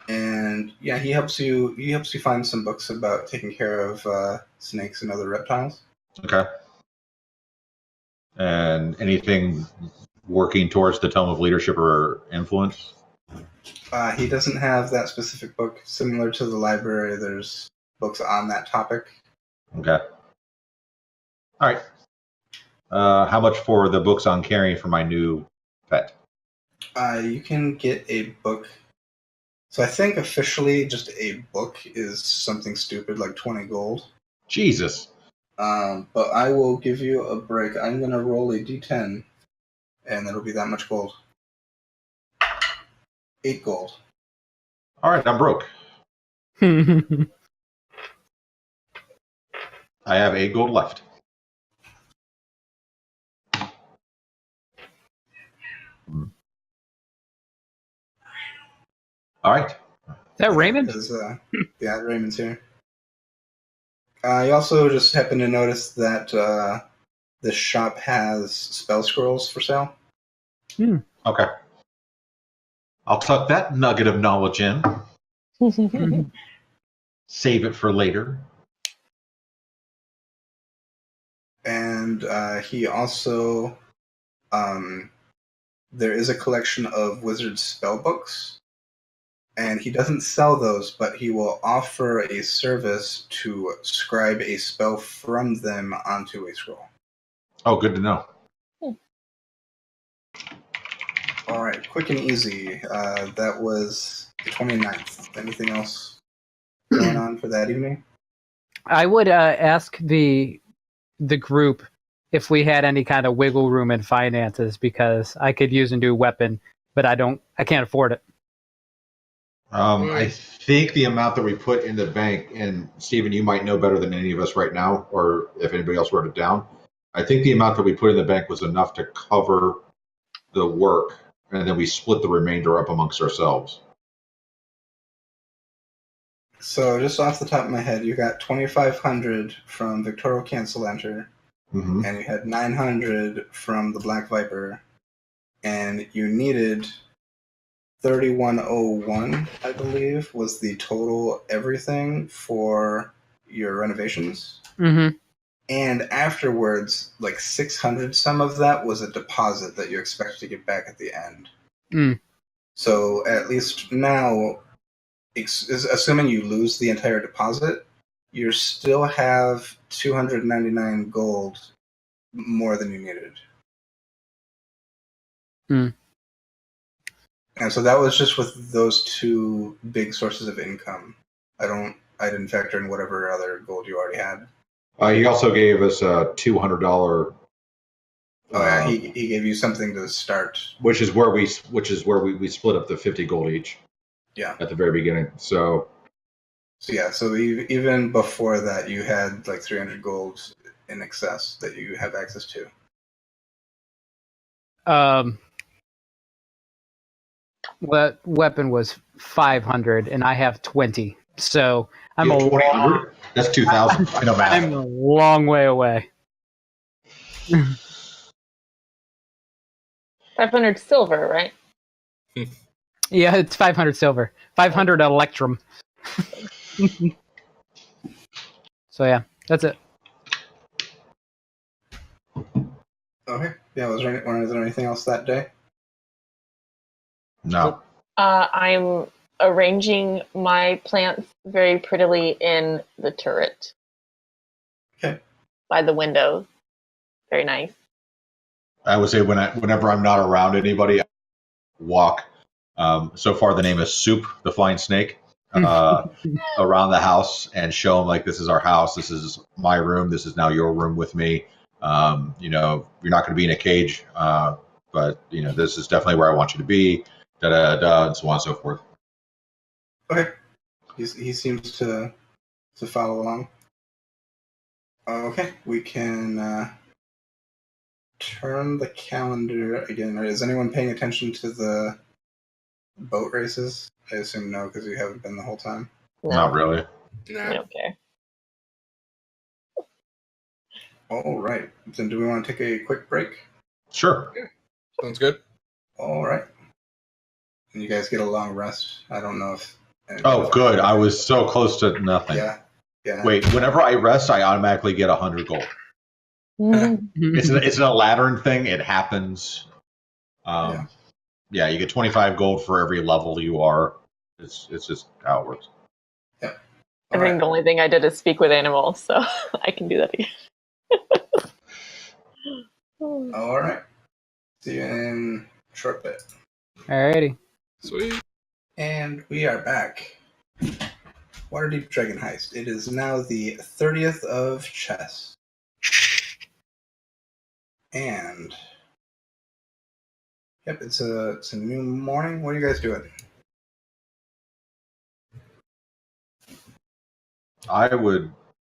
And yeah, he helps you find some books about taking care of snakes and other reptiles. Okay. And anything working towards the tome of leadership or influence? He doesn't have that specific book. Similar to the library, there's books on that topic. Okay. All right. How much for the books on caring for my new pet? You can get a book. So I think officially just a book is something stupid like 20 gold. Jesus. But I will give you a break. I'm going to roll a d10, and it'll be that much gold. 8 gold. All right, I'm broke. I have 8 gold left. All right. Is that Raymond? Yeah, Raymond's here. You also just happen to notice that the shop has spell scrolls for sale. Okay. I'll tuck that nugget of knowledge in. Save it for later. And he also... there is a collection of wizard spell books And he doesn't sell those, but he will offer a service to scribe a spell from them onto a scroll. Oh, good to know. All right, quick and easy. That was the 29th. Anything else going on for that evening? I would ask the group if we had any kind of wiggle room in finances, because I could use a new weapon, but I can't afford it. I think the amount that we put in the bank, and Stephen, you might know better than any of us right now, or if anybody else wrote it down. I think the amount that we put in the bank was enough to cover the work, and then we split the remainder up amongst ourselves. So, just off the top of my head, you got 2,500 from Victoria Cancelanter, Mm-hmm. and you had 900 from the Black Viper, and you needed 3,101, I believe, was the total everything for your renovations. Mm-hmm. And afterwards, like 600 some of that was a deposit that you expect to get back at the end. Mm. So at least now, assuming you lose the entire deposit, you still have 299 gold more than you needed. Mm. And so that was just with those two big sources of income. I didn't factor in whatever other gold you already had. He also gave us a $200. Oh yeah, he gave you something to start. Which is where we split up the 50 gold each. Yeah. At the very beginning. So even before that, you had like 300 gold in excess that you have access to. What weapon was 500, and I have 20. So I'm you have 2,800? That's 2,000. I know math. I'm a long way away. 500 silver, right? Yeah, it's 500 silver. 500 electrum. So yeah, that's it. Okay. Yeah, was there anything else that day? No. I'm arranging my plants very prettily in the turret. Okay. By the window. Very nice. I would say whenever I'm not around anybody, I walk. So far, the name is Soup, the flying snake, around the house and show them, like, this is our house. This is my room. This is now your room with me. You're not going to be in a cage, but this is definitely where I want you to be. Da da da, and so on and so forth. Okay. He seems to follow along. Okay, we can turn the calendar again. Is anyone paying attention to the boat races? I assume no, because you haven't been the whole time. No, Not really. I don't care. All right. Then do we want to take a quick break? Sure. Yeah. Sounds good. All right. And you guys get a long rest. I don't know if... Oh, good. I was so close to nothing. Yeah. Wait, whenever I rest, I automatically get 100 gold. It's a Lateran thing. It happens. Yeah, you get 25 gold for every level you are. It's just how it works. Yeah. I think the only thing I did is speak with animals, so I can do that again. All right. See you in a short bit. Alrighty. Sweet. And we are back. Waterdeep Dragon Heist. It is now the 30th of chess. And yep, it's a new morning. What are you guys doing? I would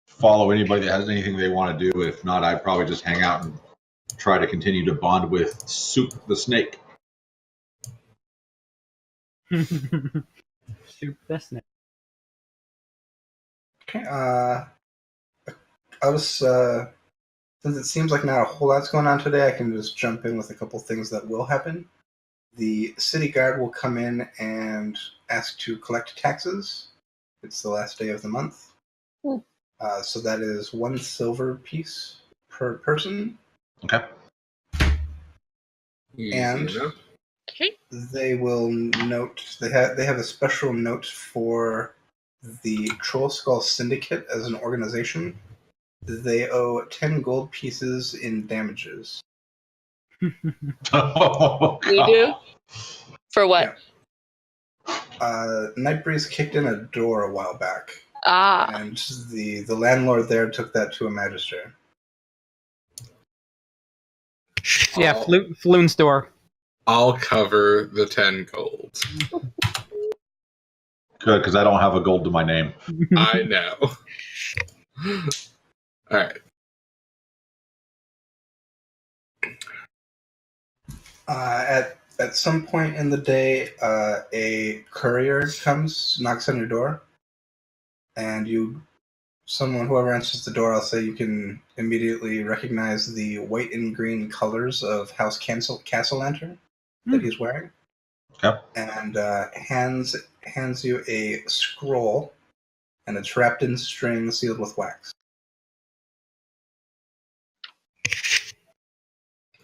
follow anybody that has anything they want to do. If not, I'd probably just hang out and try to continue to bond with Soup the snake. Soup the snake. Okay. I was since it seems like not a whole lot's going on today, I can just jump in with a couple things that will happen. The city guard will come in and ask to collect taxes. It's the last day of the month. So that is 1 silver piece per person. Okay. Easy And enough. Okay. They will note they have a special note for the Troll Skull Syndicate as an organization. They owe 10 gold pieces in damages. Oh, We do? For what? Nightbreeze kicked in a door a while back, and the landlord there took that to a magistrate. Yeah, Floon's door. I'll cover the 10 gold. Good, because I don't have a gold to my name. I know. All right. At some point in the day, a courier comes, knocks on your door, and whoever answers the door, I'll say you can immediately recognize the white and green colors of House Castle Lantern that he's wearing. Okay. And hands you a scroll, and it's wrapped in string, sealed with wax.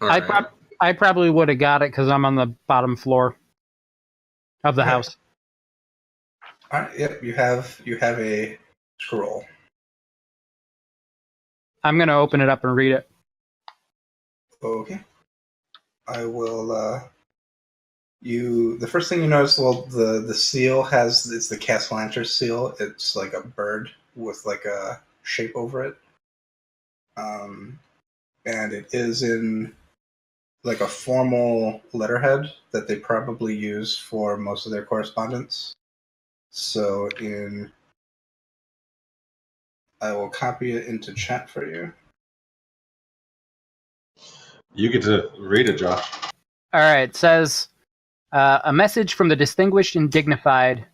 All right. I probably would have got it because I'm on the bottom floor of the house. All right. Yep. You have a scroll. I'm gonna open it up and read it. Okay. I will. The first thing you notice, the seal it's the Castle Lantern seal. It's like a bird with like a shape over it, and it is in like a formal letterhead that they probably use for most of their correspondence. So I will copy it into chat for you. You get to read it, Josh. All right, it says, a message from the distinguished and dignified,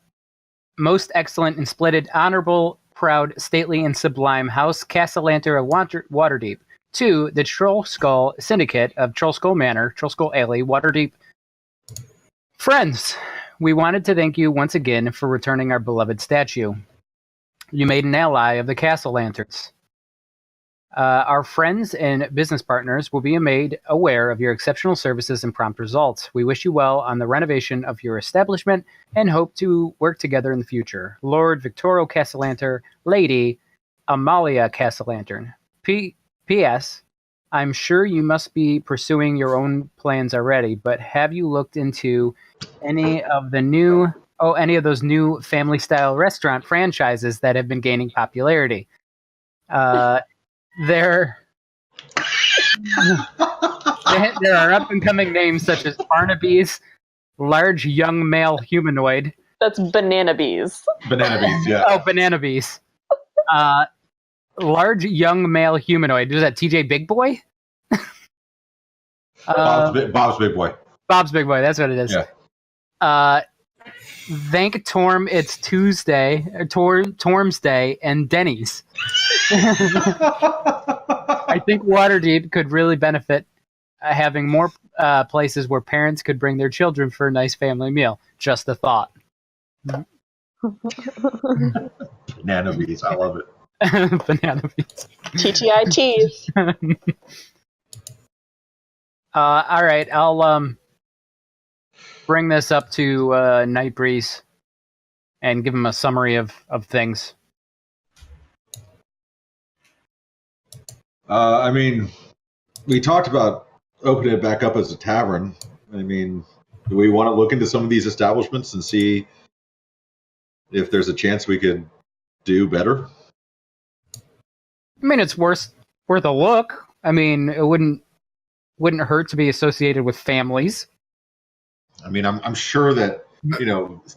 most excellent and splendid, honorable, proud, stately, and sublime House Castellanter of Waterdeep, to the Troll Skull Syndicate of Troll Skull Manor, Troll Skull Alley, Waterdeep. Friends, we wanted to thank you once again for returning our beloved statue. You made an ally of the Castle Lanterns. Our friends and business partners will be made aware of your exceptional services and prompt results. We wish you well on the renovation of your establishment and hope to work together in the future. Lord Victorio Castellanter, Lady Amalia Castellantern. P.S. I'm sure you must be pursuing your own plans already, but have you looked into any of those new family-style restaurant franchises that have been gaining popularity? There are up-and-coming names such as Barnaby's, large young male humanoid. That's Banana Bees. Banana Bees, yeah. Oh, Banana Bees. Large young male humanoid. Is that TJ Big Boy? Bob's Big Boy. Bob's Big Boy, that's what it is. Yeah. Thank Torm It's Tuesday, Torm's Day, and Denny's. I think Waterdeep could really benefit having more places where parents could bring their children for a nice family meal. Just a thought. Banana Bees, I love it. Banana Bees. TTITs. All right, I'll bring this up to Nightbreeze and give him a summary of things. I mean, we talked about opening it back up as a tavern. I mean, do we want to look into some of these establishments and see if there's a chance we could do better? I mean, it's worth a look. I mean, it wouldn't hurt to be associated with families. I mean, I'm sure that,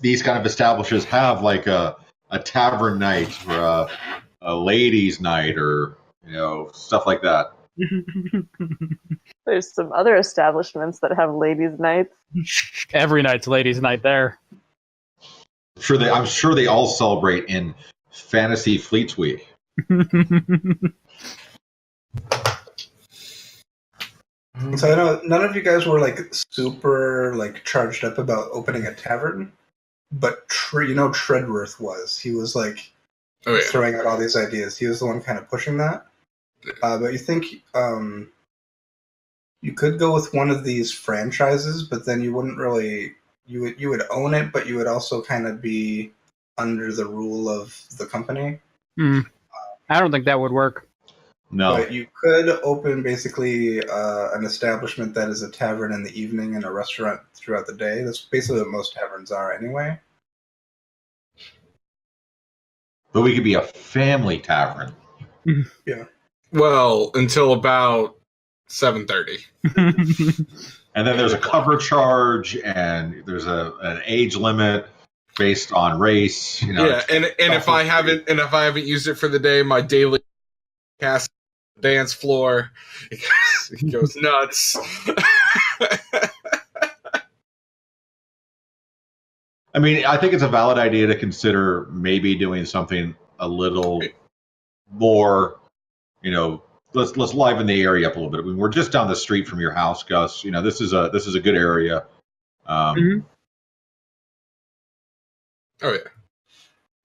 these kind of establishments have like a tavern night or a ladies' night or, stuff like that. There's some other establishments that have ladies' nights. Every night's ladies' night there. I'm sure they all celebrate in Fantasy Fleets Week. So I know none of you guys were super charged up about opening a tavern, but Treadworth was. He was throwing out all these ideas. He was the one kind of pushing that. But you think You could go with one of these franchises, but then you wouldn't really you would own it, but you would also kind of be under the rule of the company. I don't think that would work. No. But you could open basically an establishment that is a tavern in the evening and a restaurant throughout the day. That's basically what most taverns are anyway. But we could be a family tavern. Yeah. Well, until about 7:30. And then there's a cover charge, and there's an age limit based on race. You know, Yeah, and if I haven't used it for the day, my daily cast dance floor it goes nuts. I mean, I think it's a valid idea to consider maybe doing something a little more, you know, let's liven the area up a little bit. I mean, we're just down the street from your house, Gus. You know, this is a good area. Oh yeah,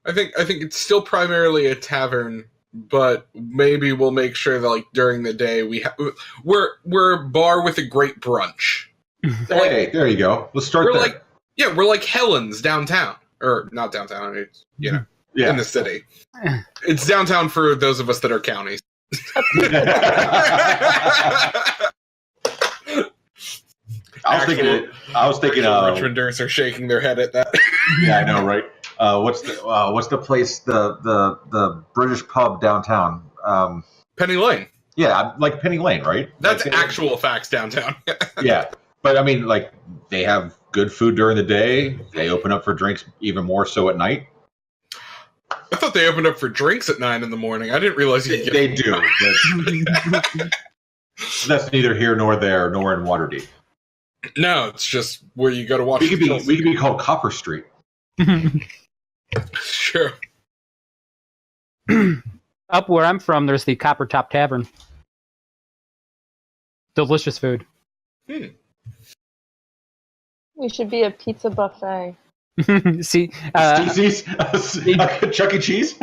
I think it's still primarily a tavern, but maybe we'll make sure that like during the day we're a bar with a great brunch. Hey, there you go. Let's start there. We're like Helen's downtown, or not downtown. It's, in the city. It's downtown for those of us that are counties. I was thinking Richmonders are shaking their head at that. Yeah, I know, right? What's the place? The British pub downtown? Penny Lane. Yeah, like Penny Lane, right? That's actual facts downtown. Yeah, but I mean, like they have good food during the day. They open up for drinks even more so at night. I thought they opened up for drinks at 9 a.m. I didn't realize you could They do. That's neither here nor there, nor in Waterdeep. No, it's just where you go to watch. We could be called Copper Street. Sure. Up where I'm from, there's the Copper Top Tavern. Delicious food. We should be a pizza buffet. See, Chuck E. Cheese.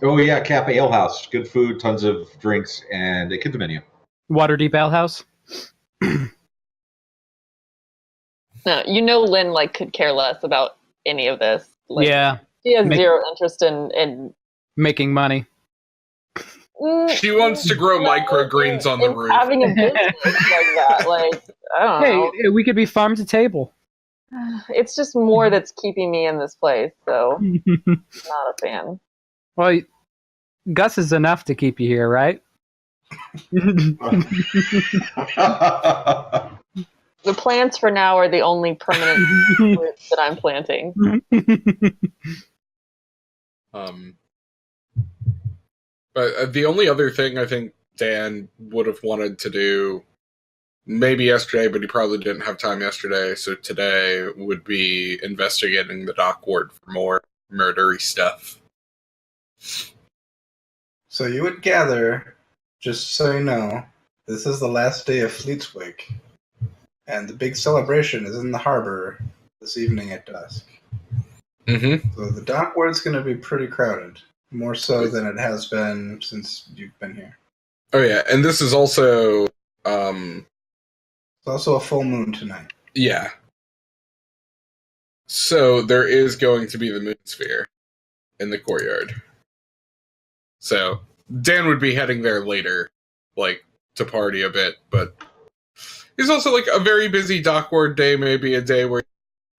Oh yeah, Cap Ale House. Good food, tons of drinks, and a kids menu. Waterdeep Ale House. No, Lynn could care less about any of this. Yeah, she has zero interest in making money. She wants to grow microgreens on the roof. Having a business like that, I don't know. Hey, we could be farm to table. It's just more that's keeping me in this place, so not a fan. Well, Gus is enough to keep you here, right? The plants for now are the only permanent roots that I'm planting. But the only other thing I think Dan would have wanted to do, maybe yesterday, but he probably didn't have time yesterday, so today would be investigating the dock ward for more murdery stuff. So you would gather, just so you know, this is the last day of Fleet's Week, and the big celebration is in the harbor this evening at dusk. Mm-hmm. So the dock ward's going to be pretty crowded. More so than it has been since you've been here. Oh yeah, and this is also it's also a full moon tonight. Yeah. So there is going to be the moon sphere in the courtyard. So Dan would be heading there later, to party a bit, but it's also a very busy dock ward day, maybe a day where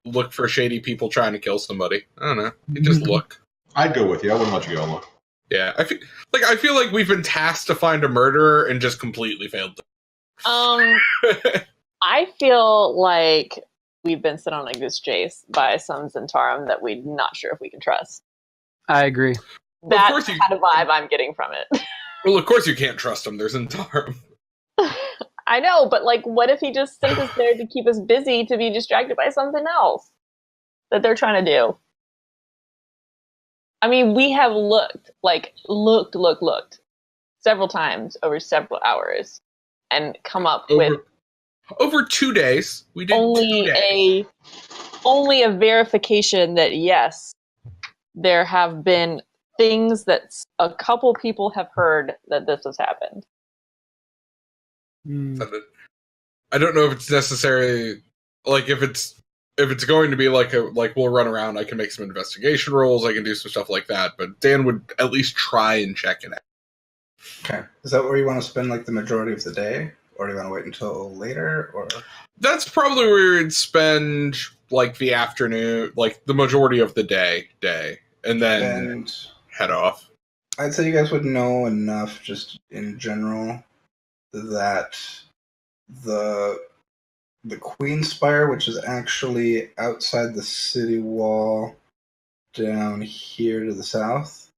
you look for shady people trying to kill somebody. I don't know. You just look. I'd go with you. I wouldn't let you go alone. Yeah, I feel like we've been tasked to find a murderer and just completely failed. I feel like we've been sent on a goose chase by some Zentarum that we're not sure if we can trust. I agree. That's the kind of vibe I'm getting from it. Well, of course you can't trust him. There's Zentarum. I know, but what if he just sent us there to keep us busy to be distracted by something else that they're trying to do? I mean, we have looked several times over several hours and come up with over 2 days. We did only a verification that yes, there have been things that a couple people have heard that this has happened. I don't know if it's necessarily like if it's going to be like we'll run around. I can make some investigation rolls. I can do some stuff like that. But Dan would at least try and check it out. Okay, is that where you want to spend like the majority of the day, or do you want to wait until later? Or that's probably where you'd spend like the afternoon, like the majority of the day, and then head off. I'd say you guys would know enough, just in general, that the Queen Spire, which is actually outside the city wall down here to the south,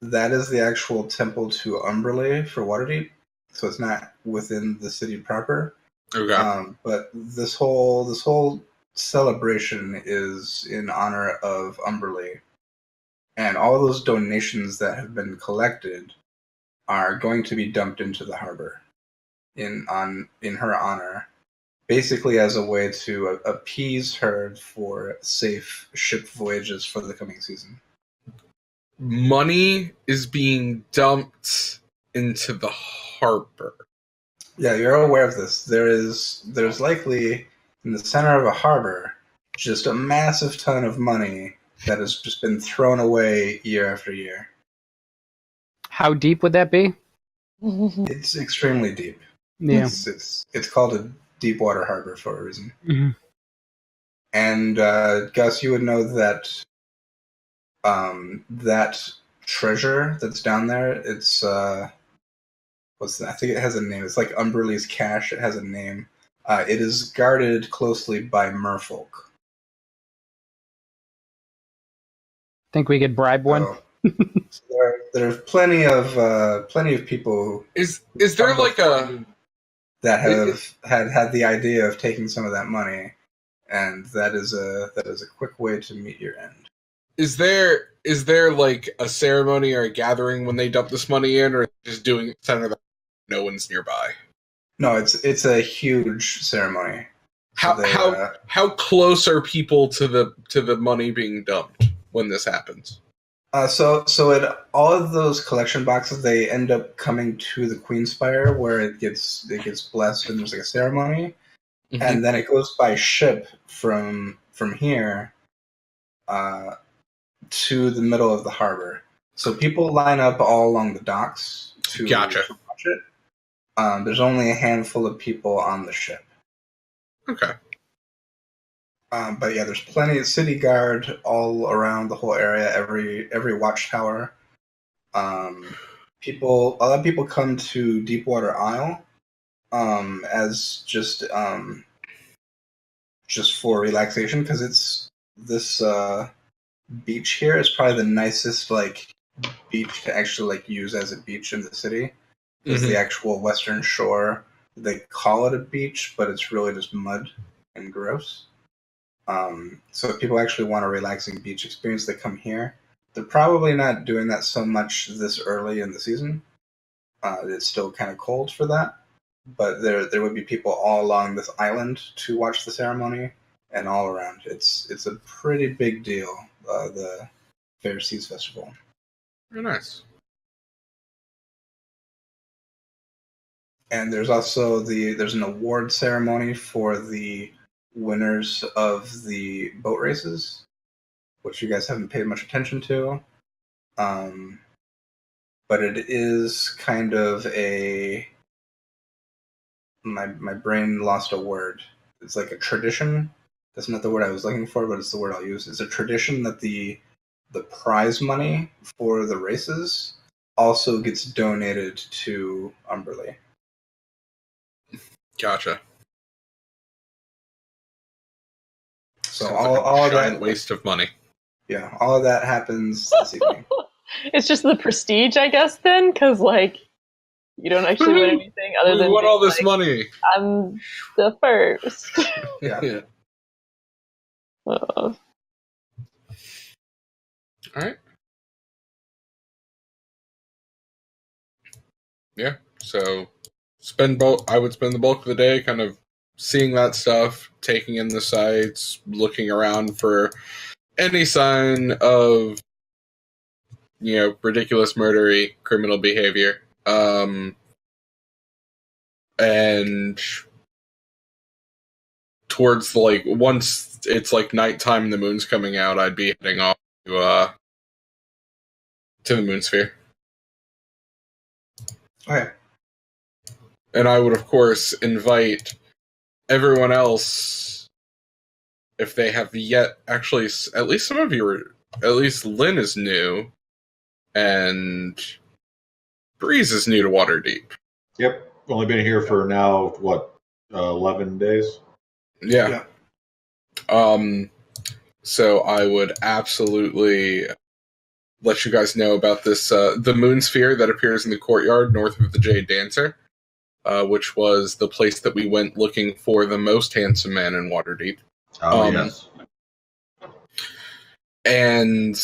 that is the actual temple to Umberley for Waterdeep. So it's not within the city proper. Okay. But this whole celebration is in honor of Umberley. And all those donations that have been collected are going to be dumped into the harbor in her honor, basically as a way to appease her for safe ship voyages for the coming season. Money is being dumped into the harbor. Yeah, you're aware of this. There's likely in the center of a harbor just a massive ton of money that has just been thrown away year after year. How deep would that be? It's extremely deep. Yeah. It's called a deep water harbor for a reason. Mm-hmm. And Gus, you would know that that treasure that's down there, it's what's that? I think it has a name. It's like Umberley's cash. It has a name. It is guarded closely by merfolk. Think we could bribe one? So there's plenty of people. Is there like a that have had the idea of taking some of that money, and that is a quick way to meet your end. Is there like a ceremony or a gathering when they dump this money in, or just doing it center that no one's nearby? No, it's a huge ceremony. How close are people to the money being dumped when this happens? So all of those collection boxes, they end up coming to the Queen Spire where it gets blessed and there's like a ceremony, and then it goes by ship from here to the middle of the harbor. So people line up all along the docks to watch it. There's only a handful of people on the ship. Okay. But yeah, there's plenty of city guard all around the whole area, every watchtower. A lot of people come to Deepwater Isle as just for relaxation, because it's this beach here is probably the nicest beach to actually use as a beach in the city. It's the actual western shore. They call it a beach, but it's really just mud and gross. So if people actually want a relaxing beach experience, they come here. They're probably not doing that so much this early in the season. It's still kind of cold for that, but there would be people all along this island to watch the ceremony and all around. It's a pretty big deal, the Fair Seas Festival. Very nice. And there's also there's an award ceremony for the winners of the boat races, which you guys haven't paid much attention to. But it is kind of my brain lost a word. It's like a tradition. That's not the word I was looking for, but it's the word I'll use. It's a tradition that the prize money for the races also gets donated to Umberley. Gotcha. So all of that waste of money. Yeah, all of that happens this evening. It's just the prestige, I guess, then, because you don't actually win anything other than won all this money. I'm the first. Yeah. All right. Yeah. So I would spend the bulk of the day kind of seeing that stuff, taking in the sights, looking around for any sign of, ridiculous murdery criminal behavior. and towards once it's nighttime and the moon's coming out, I'd be heading off to the moon sphere. Okay. And I would, of course, invite everyone else, if they have yet, actually, at least some of you are, at least Lynn is new, and Breeze is new to Waterdeep. Yep. Only been here for now, 11 days? Yeah. So I would absolutely let you guys know about this, the moon sphere that appears in the courtyard north of the Jade Dancer, which was the place that we went looking for the most handsome man in Waterdeep. Oh, yes. And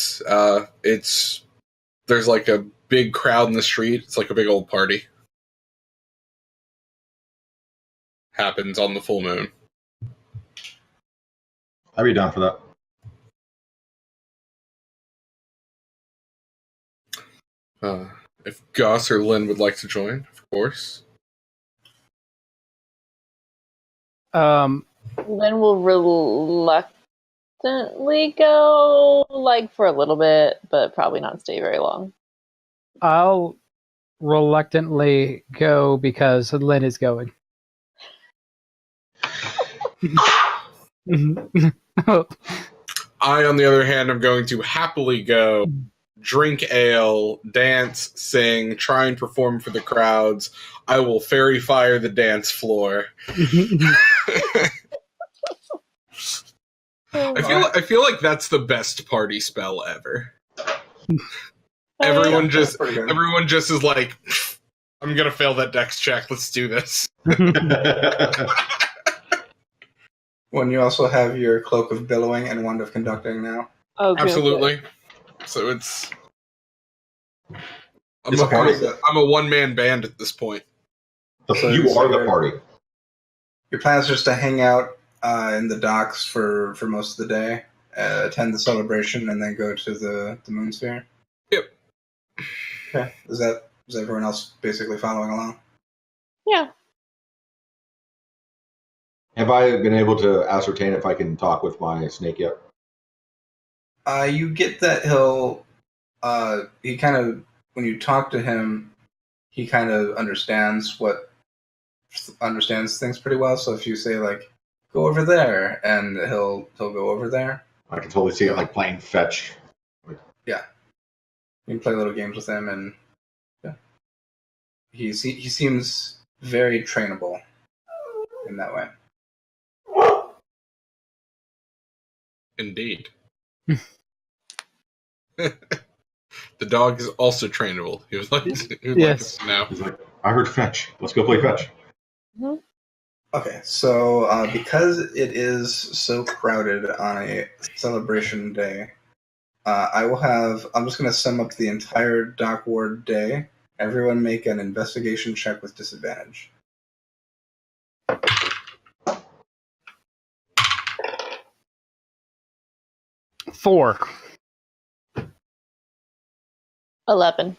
there's a big crowd in the street. It's a big old party. Happens on the full moon. I'd be down for that. If Gus or Lynn would like to join, of course. Lynn will reluctantly go, for a little bit, but probably not stay very long. I'll reluctantly go because Lynn is going. I, on the other hand, am going to happily go, drink ale, dance, sing, try and perform for the crowds. I will fairy fire the dance floor. I feel like that's the best party spell ever. Everyone just is like, I'm gonna fail that dex check. Let's do this. When you also have your Cloak of Billowing and Wand of Conducting now. Oh, good. Absolutely. So it's... I'm It's a a party. one-man band at this point. You are the party. Your plan is just to hang out in the docks for most of the day, attend the celebration, and then go to the moon sphere? Yep. Okay. Is everyone else basically following along? Yeah. Have I been able to ascertain if I can talk with my snake yet? You get that he kind of, when you talk to him, he kind of understands things pretty well. So if you say go over there, and he'll go over there. I can totally see it playing fetch. Yeah. You can play little games with him, and yeah. He seems very trainable in that way. Indeed. The dog is also trainable. He was like, Yes. Now. He's like, I heard fetch. Let's go play fetch. Mm-hmm. Okay, so because it is so crowded on a celebration day, I'm just going to sum up the entire dock ward day. Everyone make an investigation check with disadvantage. 4. 11.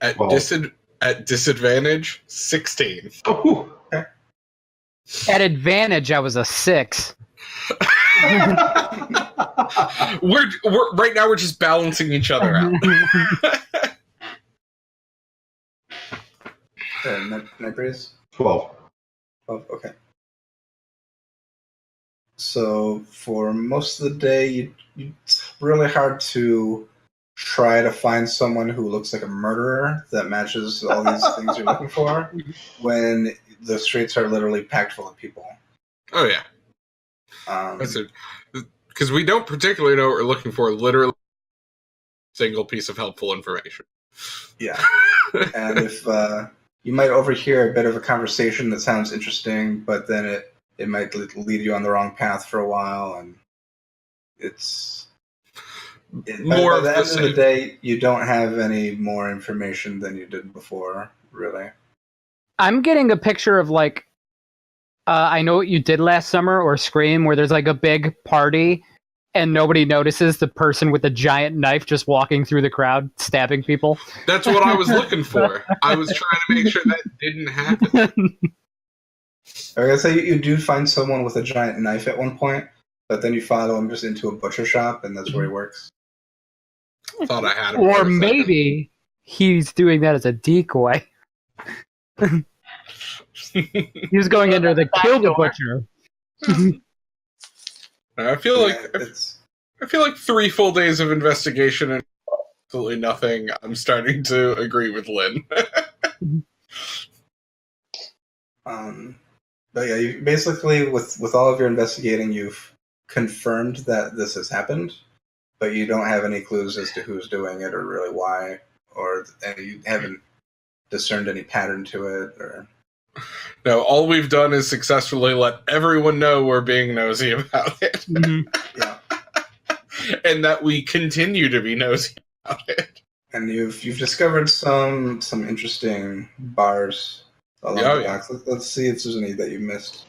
At Well. disadvantage, 16. Oh. At advantage, I was a 6. We're right now. We're just balancing each other out. Night Breeze? 12. 12, okay. So for most of the day, it's really hard to try to find someone who looks like a murderer that matches all these things you're looking for when the streets are literally packed full of people. Oh yeah, that's it. Because we don't particularly know what we're looking for. Literally, single piece of helpful information. Yeah, and if you might overhear a bit of a conversation that sounds interesting, but then it might lead you on the wrong path for a while, and by the end of the day, you don't have any more information than you did before, really. I'm getting a picture of I know what you did last summer or Scream, where there's a big party and nobody notices the person with the giant knife just walking through the crowd, stabbing people. That's what I was looking for. I was trying to make sure that didn't happen. I gotta say, you do find someone with a giant knife at one point, but then you follow him just into a butcher shop, and that's where he works. Thought I had him. Or maybe he's doing that as a decoy. He was going into the kill the butcher. I feel like 3 full days of investigation and absolutely nothing. I'm starting to agree with Lynn. But yeah, you basically with all of your investigating, you've confirmed that this has happened, but you don't have any clues as to who's doing it or really why, and you haven't discerned any pattern to it. Or No, all we've done is successfully let everyone know we're being nosy about it. Yeah, and that we continue to be nosy about it. and you've discovered some interesting bars along the docks. Let's see if there's any that you missed.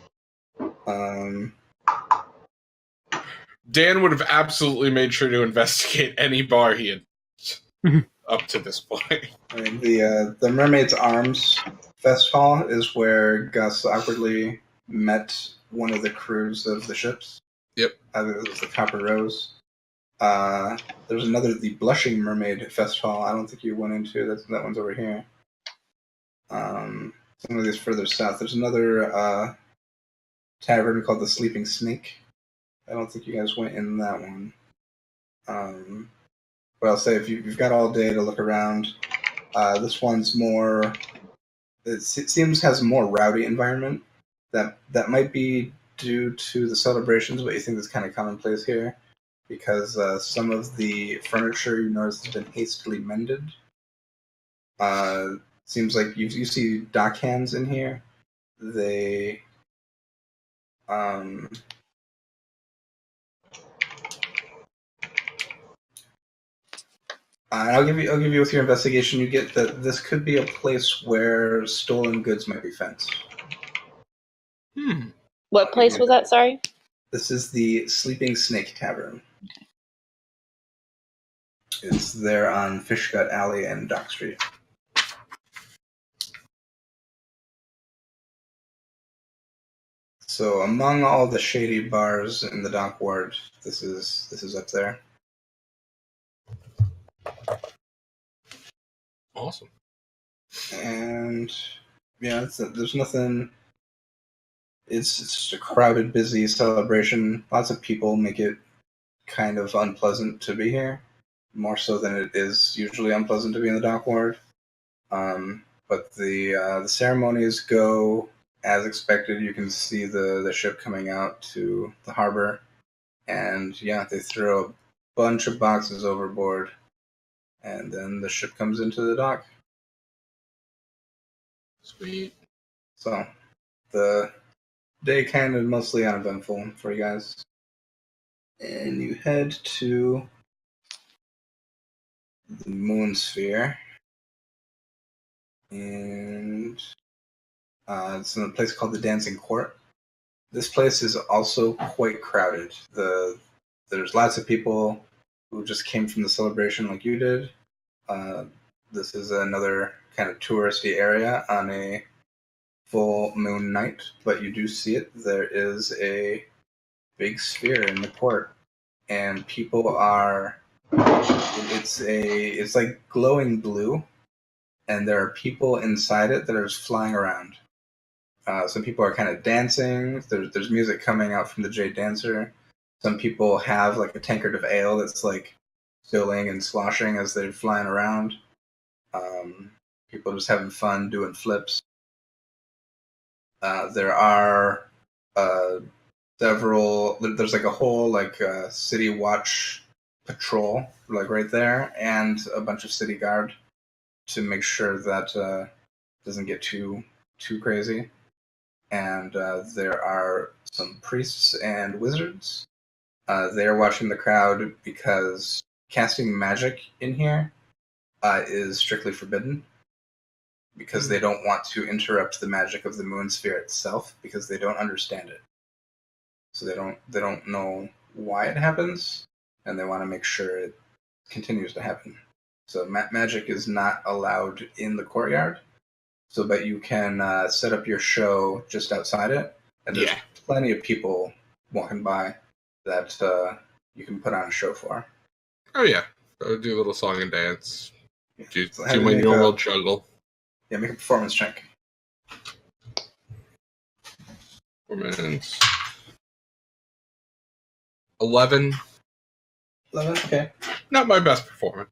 Dan would have absolutely made sure to investigate any bar he had up to this point. I mean, the Mermaid's Arms Fest Hall is where Gus awkwardly met one of the crews of the ships. Yep. It was the Copper Rose. There's another, the Blushing Mermaid Fest Hall. I don't think you went into. That one's over here. Some of these further south. There's another tavern called the Sleeping Snake. I don't think you guys went in that one. But I'll say if you've got all day to look around, this one's more. It seems has a more rowdy environment. That might be due to the celebrations, but you think that's kind of commonplace here, because some of the furniture you notice has been hastily mended. Seems like you see dock hands in here. They I'll give you with your investigation. You get that this could be a place where stolen goods might be fenced. What place was that? Sorry. This is the Sleeping Snake Tavern. It's there on Fishgut Alley and Dock Street. So among all the shady bars in the dock ward, this is up there. Awesome. And yeah, there's nothing. It's just a crowded, busy celebration. Lots of people make it kind of unpleasant to be here, more so than it is usually unpleasant to be in the dock ward. But the ceremonies go as expected. You can see the ship coming out to the harbor, and yeah, they throw a bunch of boxes overboard, and then the ship comes into the dock. Sweet. So the day kind of mostly uneventful for you guys, and you head to the Moon Sphere, and it's in a place called the Dancing Court. This place is also quite crowded. There's lots of people who just came from the celebration like you did. This is another kind of touristy area on a full moon night, but you do see it. There is a big sphere in the court, and people are. It's like glowing blue, and there are people inside it that are just flying around. Some people are kind of dancing. There's music coming out from the Jade Dancer. Some people have like a tankard of ale that's like filling and sloshing as they're flying around. People just having fun doing flips. There are several. There's like a whole city watch patrol like right there, and a bunch of city guard to make sure that doesn't get too crazy. And there are some priests and wizards. They're watching the crowd because casting magic in here is strictly forbidden, because they don't want to interrupt the magic of the moon sphere itself, because they don't understand it. So they don't know why it happens, and they want to make sure it continues to happen. So magic is not allowed in the courtyard, but you can set up your show just outside it, and there's plenty of people walking by that you can put on a show for. Oh yeah, I would do a little song and dance. Do So my normal juggle. Yeah, make a performance check. Performance. 11. 11, okay. Not my best performance.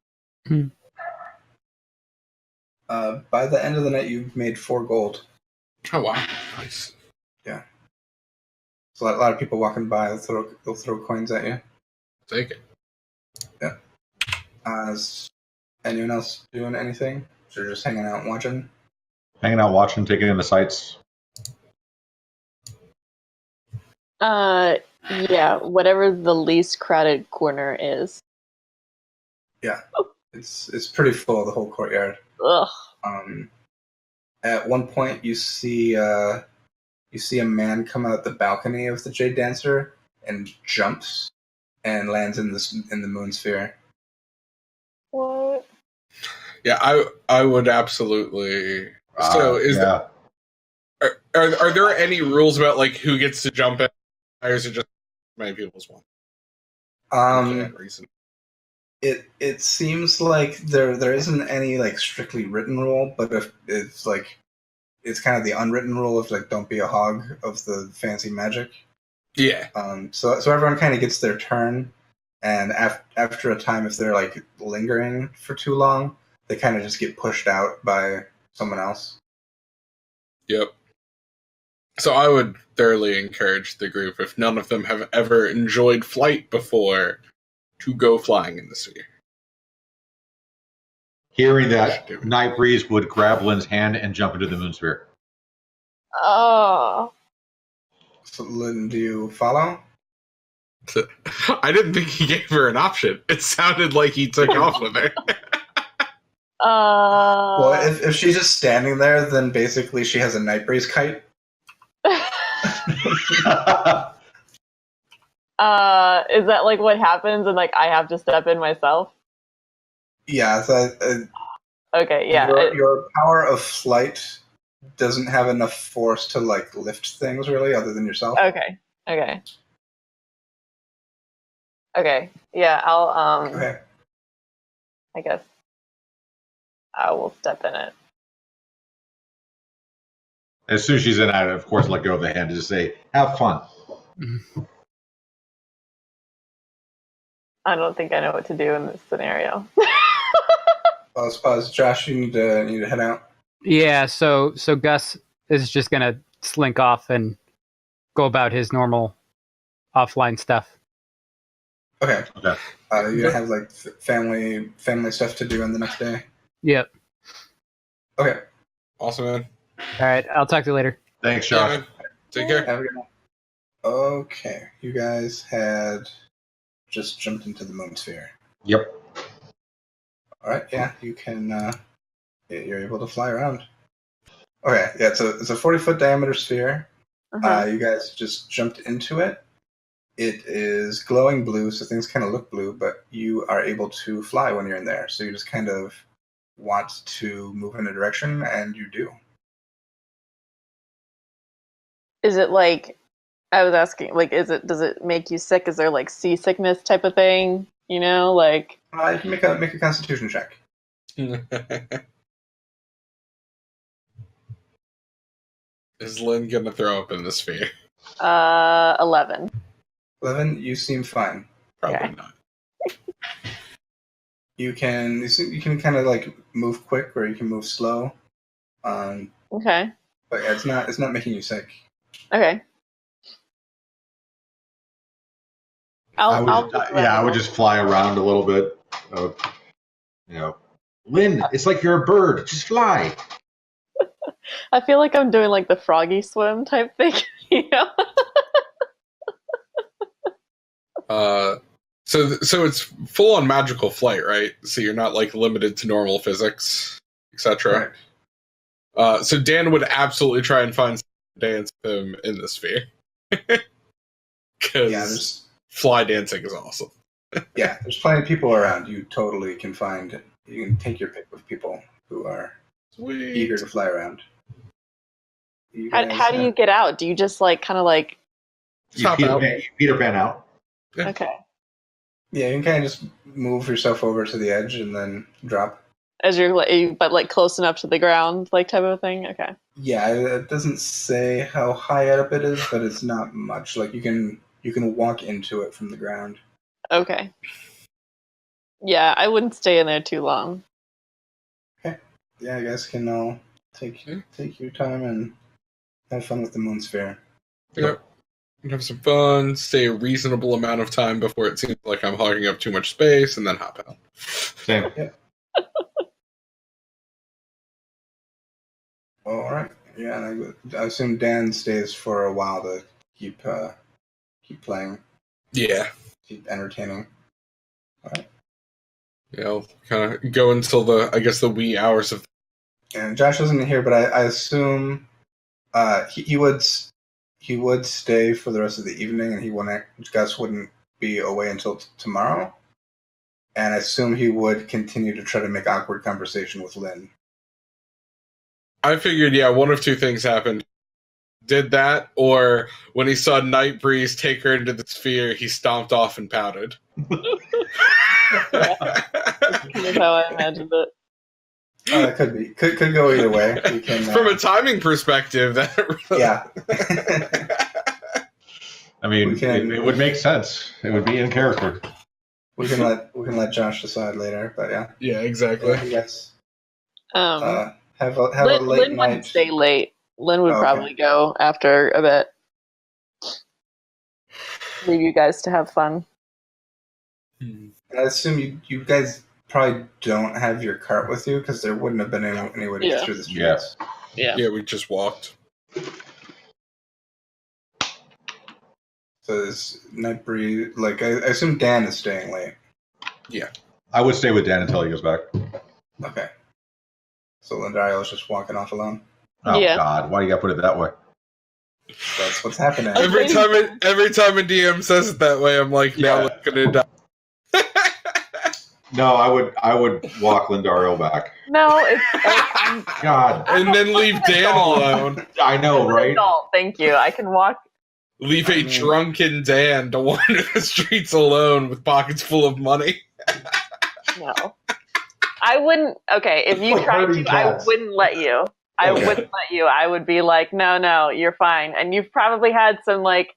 By the end of the night, you've made 4 gold. Oh wow, nice. Yeah. So a lot of people walking by, they'll throw coins at you. Take it. Yeah. Is anyone else doing anything? So you're just hanging out and watching? Hanging out, watching, taking in the sights. Yeah, whatever the least crowded corner is. Yeah. It's pretty full, the whole courtyard. Ugh. At one point, you see a man come out the balcony of the Jade Dancer and jumps and lands in the moon sphere. What? Yeah, I would absolutely. So are there any rules about like who gets to jump in? Or is it just many people's one? For that reason. It seems like there isn't any like strictly written rule, but if it's like it's kind of the unwritten rule of like don't be a hog of the fancy magic. Yeah. So everyone kind of gets their turn, and after a time, if they're like lingering for too long, they kind of just get pushed out by someone else. Yep. So I would thoroughly encourage the group, if none of them have ever enjoyed flight before, to go flying in the sphere. Hearing that, Night Breeze would grab Lynn's hand and jump into the moon sphere. Oh. So Lynn, do you follow? I didn't think he gave her an option. It sounded like he took off with her. Well, if she's just standing there, then basically she has a Night Breeze kite. Is that like what happens and like I have to step in myself? Yeah. So, okay. Yeah. Your power of flight doesn't have enough force to like lift things really, other than yourself. Okay. Yeah. I'll Okay. I guess I will step in it. As soon as she's in, I of course let go of the hand to just say, "Have fun." I don't think I know what to do in this scenario. Pause. Josh, you need to head out. Yeah, so Gus is just gonna slink off and go about his normal offline stuff. Okay. You're gonna have like family stuff to do on the next day. Yep. Okay. Awesome, man. All right, I'll talk to you later. Thanks, Josh. Yeah, take care. Have a good night. Okay, you guys had just jumped into the moon sphere. Yep. All right. Yeah, you can. You're able to fly around. Okay. Yeah. It's a 40-foot diameter sphere. Uh-huh. You guys just jumped into it. It is glowing blue, so things kind of look blue, but you are able to fly when you're in there. So you just kind of want to move in a direction, and you do. Is it like I was asking? Like, does it make you sick? Is there like seasickness type of thing? You know, like. You can make a Constitution check. Is Lynn gonna throw up in the sphere? 11. 11. You seem fine. Probably not. You can kind of like move quick, or you can move slow. Okay. But yeah, it's not making you sick. Okay. I would just fly around a little bit. Lynn, it's like you're a bird. Just fly. I feel like I'm doing like the froggy swim type thing, you know? So it's full on magical flight, right? So you're not like limited to normal physics, etc. Right. So Dan would absolutely try and find some dance with him in the sphere. Yeah, fly dancing is awesome. Yeah, there's plenty of people around. You totally can find. You can take your pick of people who are Sweet. eager to fly around. You How guys, do you get out? Do you just like kind of like? You Peter Pan out. Yeah. Okay. Yeah, you can kind of just move yourself over to the edge and then drop. As you're but like close enough to the ground, like type of thing. Okay. Yeah, it doesn't say how high up it is, but it's not much. Like you can walk into it from the ground. Okay. Yeah, I wouldn't stay in there too long. Yeah, you guys can all take your time and have fun with the moon sphere. Yep. Have some fun, stay a reasonable amount of time before it seems like I'm hogging up too much space, and then hop out. Same. Yeah. All right. Yeah, and I assume Dan stays for a while to keep playing, Yeah. keep entertaining. All right. Yeah, I'll kind of go until the wee hours of. And Josh isn't here, but I assume he would stay for the rest of the evening, and Gus wouldn't be away until tomorrow. And I assume he would continue to try to make awkward conversation with Lynn. I figured, yeah, one of two things happened. Did that, or when he saw Night Breeze take her into the sphere, he stomped off and pouted. That's how I imagined it. It could be. Could go either way. We can, From a timing perspective, that really... yeah. I mean, it would make sense. It would be in character. We can let Josh decide later, but yeah. Yeah, exactly. Yes. Have a late Lynn night. wouldn't stay late. Lynn would Okay. probably go after a bit. Leave you guys to have fun. I assume you guys probably don't have your cart with you because there wouldn't have been any way to get through the streets. Yeah. Yeah, we just walked. So this Night Breeze, like I assume Dan is staying late. Yeah. I would stay with Dan until he goes back. Okay. So Lindario is just walking off alone. Oh Yeah. God, why do you gotta put it that way? That's what's happening. Every time a DM says it that way, I'm like, now look at it. No, I would walk Lindario back. No, it's God, And then leave Dan alone. I know, I'm an right? adult. Thank you. I can walk. Leave a drunken Dan to wander the streets alone with pockets full of money. No, I wouldn't. Okay, if you tried to, I wouldn't let you. I wouldn't let you. I would be like, no, you're fine. And you've probably had some like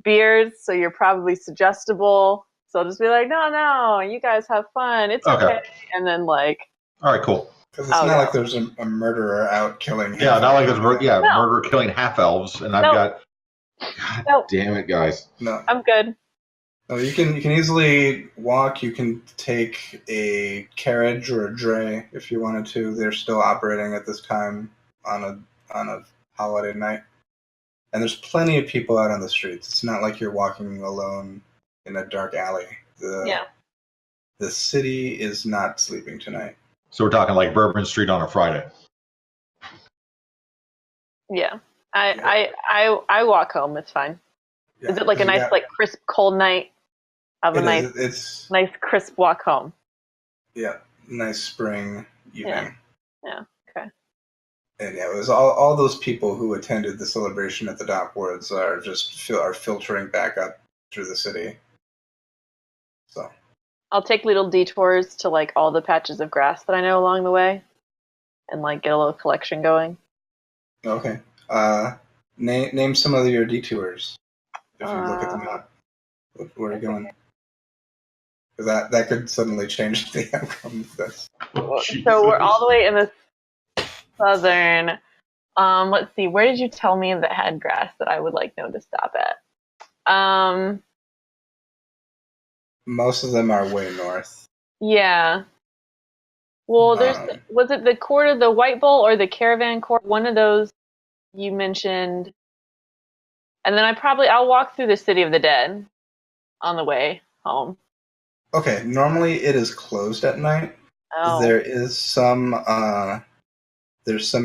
beers, so you're probably suggestible. So I'll just be like, no, you guys have fun. It's okay. And then like, all right, cool. Because it's not like there's a murderer out killing. Yeah, not like there's murder killing half elves, and I've got. God damn it, guys! No, I'm good. No, you can easily walk. You can take a carriage or a dray if you wanted to. They're still operating at this time on a holiday night, and there's plenty of people out on the streets. It's not like you're walking alone in a dark alley. The city is not sleeping tonight. So we're talking like Bourbon Street on a Friday. Yeah, I walk home. It's fine. Yeah, Is it like a nice, like crisp, cold night? Have a nice crisp walk home. Yeah, nice spring evening. Yeah. Okay. And yeah, it was all those people who attended the celebration at the Dockwoods are filtering back up through the city. So I'll take little detours to like all the patches of grass that I know along the way, and like get a little collection going. Okay. Name some of your detours. If you look at the map, where are you going? Because that could suddenly change the outcome of this. So we're all the way in the southern. Let's see. Where did you tell me that had grass that I would like know to stop at? Most of them are way north. Yeah. Well, was it the Court of the White Bull or the Caravan Court? One of those you mentioned. And then I'll walk through the City of the Dead on the way home. Okay, normally it is closed at night. Oh. There is some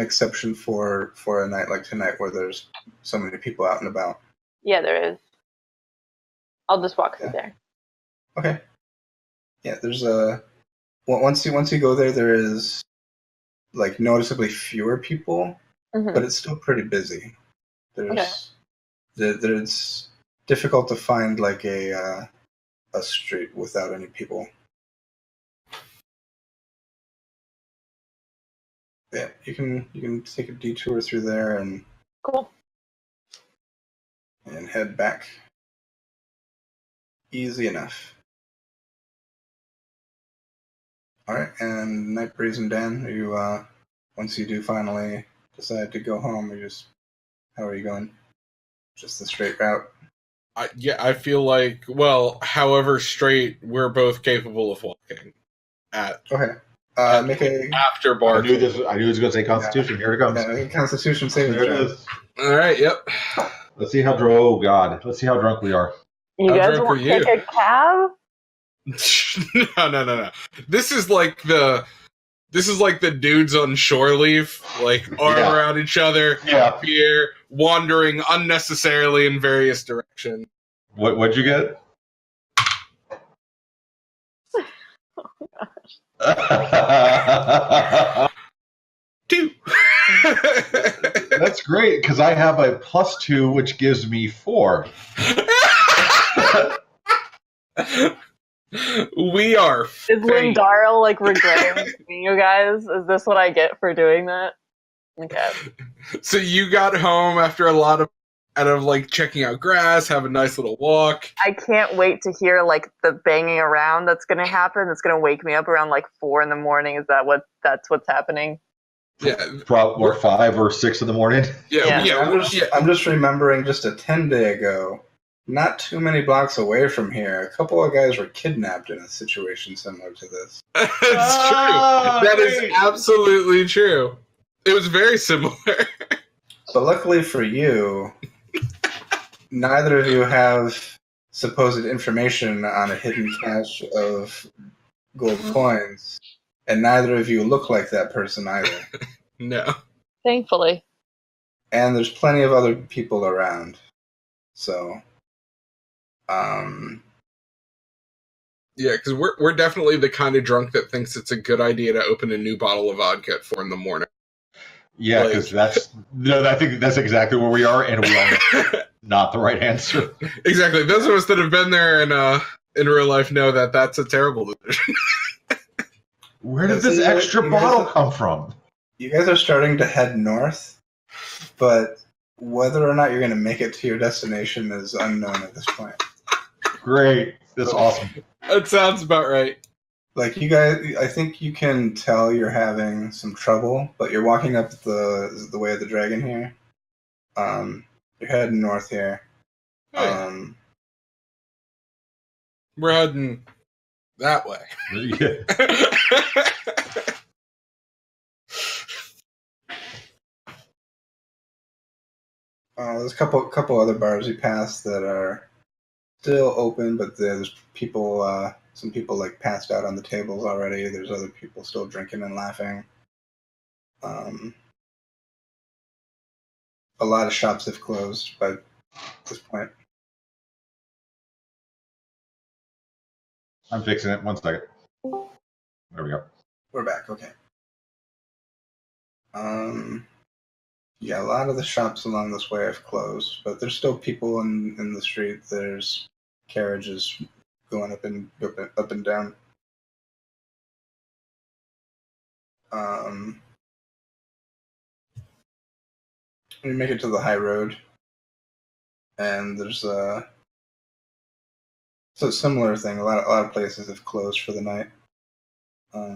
exception for a night like tonight where there's so many people out and about. Yeah, there is. I'll just walk through Yeah. there. Okay. Yeah, there's once you go there, there is like noticeably fewer people, Mhm. but it's still pretty busy. There's difficult to find like a street without any people. Yeah, you can take a detour through there and Cool. head back. Easy enough. All right, and Night Breeze and Dan, are you once you do finally decide to go home, how are you going? Just the straight route? I feel like, well, however straight, we're both capable of walking at Okay. Make a after I bar. knew this. I knew it was going to say Constitution. Here it comes. Constitution saving There it throw. is. All right, yep. Let's see how drunk. Oh God, let's see how drunk we are. You How guys drunk want are to take you? a cab? No. This is like the dudes on shore leave, like arm Yeah. around each other, Yeah. here, wandering unnecessarily in various directions. What'd you get? Two. That's great because I have a +2, which gives me 4. We are. Is faint. Lindaro like regretting meeting you guys? Is this what I get for doing that? Okay. So you got home after a lot of like checking out grass, have a nice little walk. I can't wait to hear like the banging around that's gonna happen. That's gonna wake me up around like 4 a.m. Is that what's happening? Yeah, Or 5 or 6 in the morning. yeah. I'm just remembering just a 10-day ago, not too many blocks away from here, a couple of guys were kidnapped in a situation similar to this. It's true. That is absolutely true. It was very similar. But luckily for you, neither of you have supposed information on a hidden cache of gold coins, and neither of you look like that person either. No. Thankfully. And there's plenty of other people around. So, Yeah, because we're definitely the kind of drunk that thinks it's a good idea to open a new bottle of vodka at 4 a.m. Yeah, because I think that's exactly where we are, and we are not the right answer. Exactly. Those of us that have been there in real life know that that's a terrible decision. Where did this extra bottle come from? you guys are starting to head north, but whether or not you're going to make it to your destination is unknown at this point. Great. That's awesome. That sounds about right. Like, you guys, I think you can tell you're having some trouble, but you're walking up the way of the dragon here. You're heading north here. Oh, yeah. We're heading that way. Yeah. There's a couple other bars you pass that are still open, but there's people, some people like passed out on the tables already. There's other people still drinking and laughing. A lot of shops have closed by this point. I'm fixing it. 1 second. There we go. We're back, okay. Yeah, a lot of the shops along this way have closed, but there's still people in the street. There's carriages going up and down. We make it to the high road, and there's a similar thing. A lot of places have closed for the night. But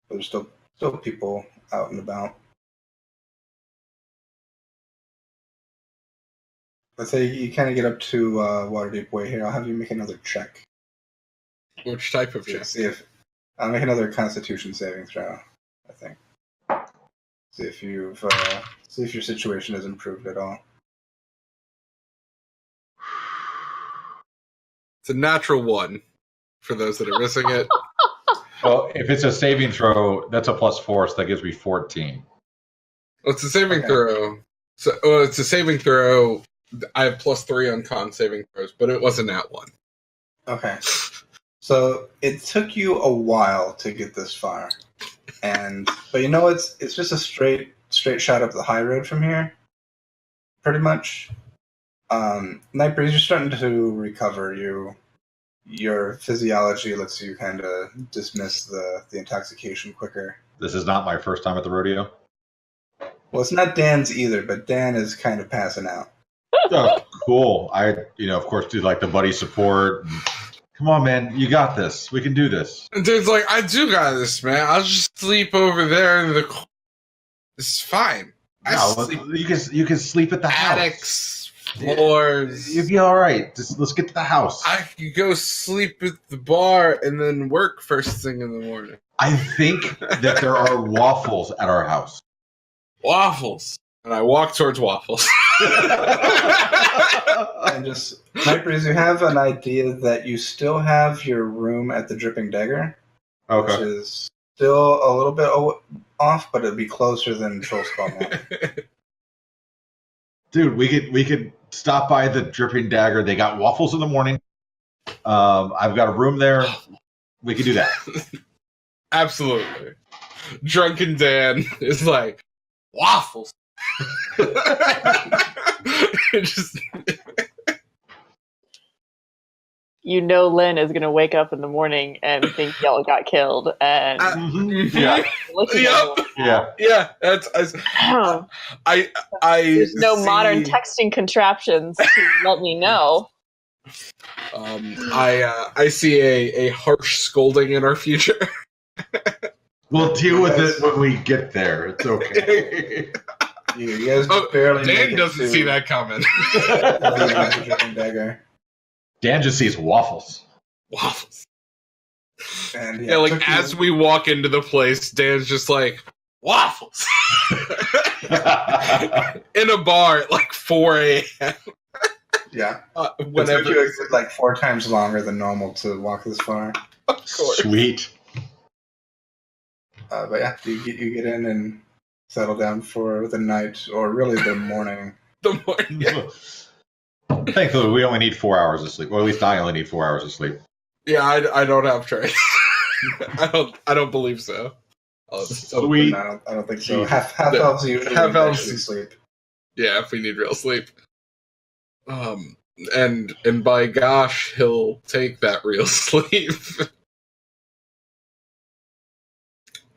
there's still people out and about. Let's say you kind of get up to Waterdeep Way here. I'll have you make another check. Which type of check? See if I'll make another Constitution saving throw. I think. See if your situation has improved at all. It's a natural 1 for those that are missing it. Well, if it's a saving throw, that's a +4, so that gives me 14. Well, it's a saving Okay. throw. So, it's a saving throw I have +3 on con saving throws, but it wasn't that one. Okay. So it took you a while to get this far, but it's just a straight shot up the high road from here, pretty much. Night Breeze, you're starting to recover. Your physiology lets you kind of dismiss the intoxication quicker. This is not my first time at the rodeo. Well, it's not Dan's either, but Dan is kind of passing out. Oh, cool. I, of course, do like the buddy support. Come on, man. You got this. We can do this. And Dave's like, I do got this, man. I'll just sleep over there in the... It's fine. You can sleep at the attics, floors. You'll be all right. Just let's get to the house. I could go sleep at the bar and then work first thing in the morning. I think that there are waffles at our house. Waffles. And I walk towards waffles. And just, Night Breeze, you have an idea that you still have your room at the Dripping Dagger. Okay. Which is still a little bit off, but it'd be closer than Troll Skull Manor. Dude, we could stop by the Dripping Dagger. They got waffles in the morning. I've got a room there. We could do that. Absolutely. Drunken Dan is like, waffles. Just... Lynn is going to wake up in the morning and think y'all got killed. And yeah. Yeah. That's there's no modern texting contraptions to let me know. I see a harsh scolding in our future. We'll deal with it when we get there. It's okay. You guys barely. Dan doesn't see that coming. Dan just sees waffles. Waffles. And like as we walk into the place, Dan's just like, waffles. In a bar at like 4 a.m. Yeah. Whenever. It took you like 4 times longer than normal to walk this far. Of course. Sweet. But yeah, you get in and settle down for the night, or really the morning. The morning. Yeah. Thankfully, we only need 4 hours of sleep. Well, at least I only need 4 hours of sleep. Yeah, I don't have trace. I don't believe so. Sweet. I don't think so. Half elves usually actually sleep. Yeah, if we need real sleep. And by gosh, he'll take that real sleep.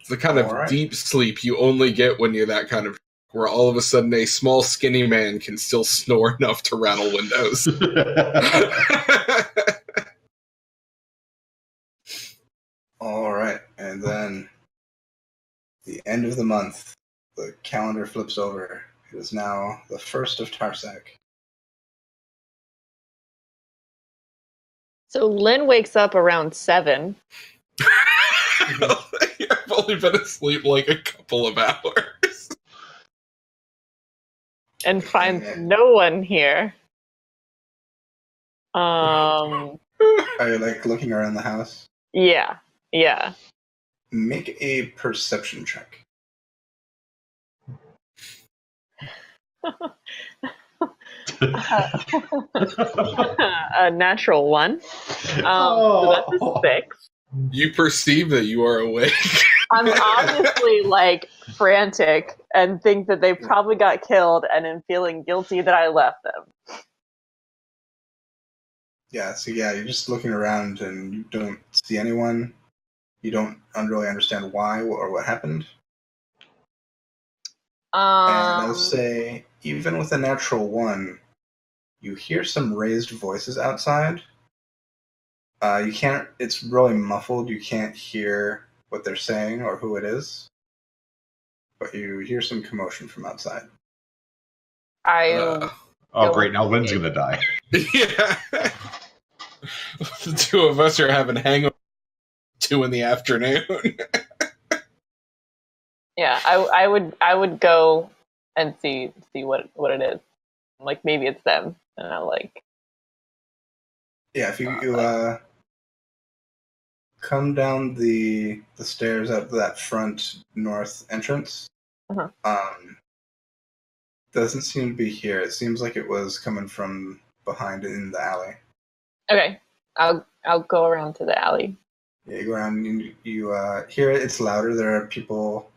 It's the kind of deep sleep you only get when you're that kind of, where all of a sudden a small skinny man can still snore enough to rattle windows. All right, and then the end of the month, the calendar flips over. It is now the 1st of Tarsak. So Lynn wakes up around 7. I've only been asleep like a couple of hours. And finds no one here. Are you like looking around the house? Yeah. Make a perception check. A natural 1. So that's a 6. You perceive that you are awake. I'm obviously like frantic and think that they probably got killed, and am feeling guilty that I left them. Yeah, so you're just looking around and you don't see anyone. You don't really understand why or what happened. And I'll say, even with a natural 1, you hear some raised voices outside. You can't. It's really muffled. You can't hear what they're saying or who it is. But you hear some commotion from outside. Great! Now Lynn's gonna die. Yeah. The two of us are having hangover 2 in the afternoon. Yeah, I would go and see what it is. Like maybe it's them, and I like. Yeah, if you come down the stairs up that front north entrance, doesn't seem to be here. It seems like it was coming from behind in the alley. Okay, I'll go around to the alley. Yeah, you go around. You hear it. It's louder. There are people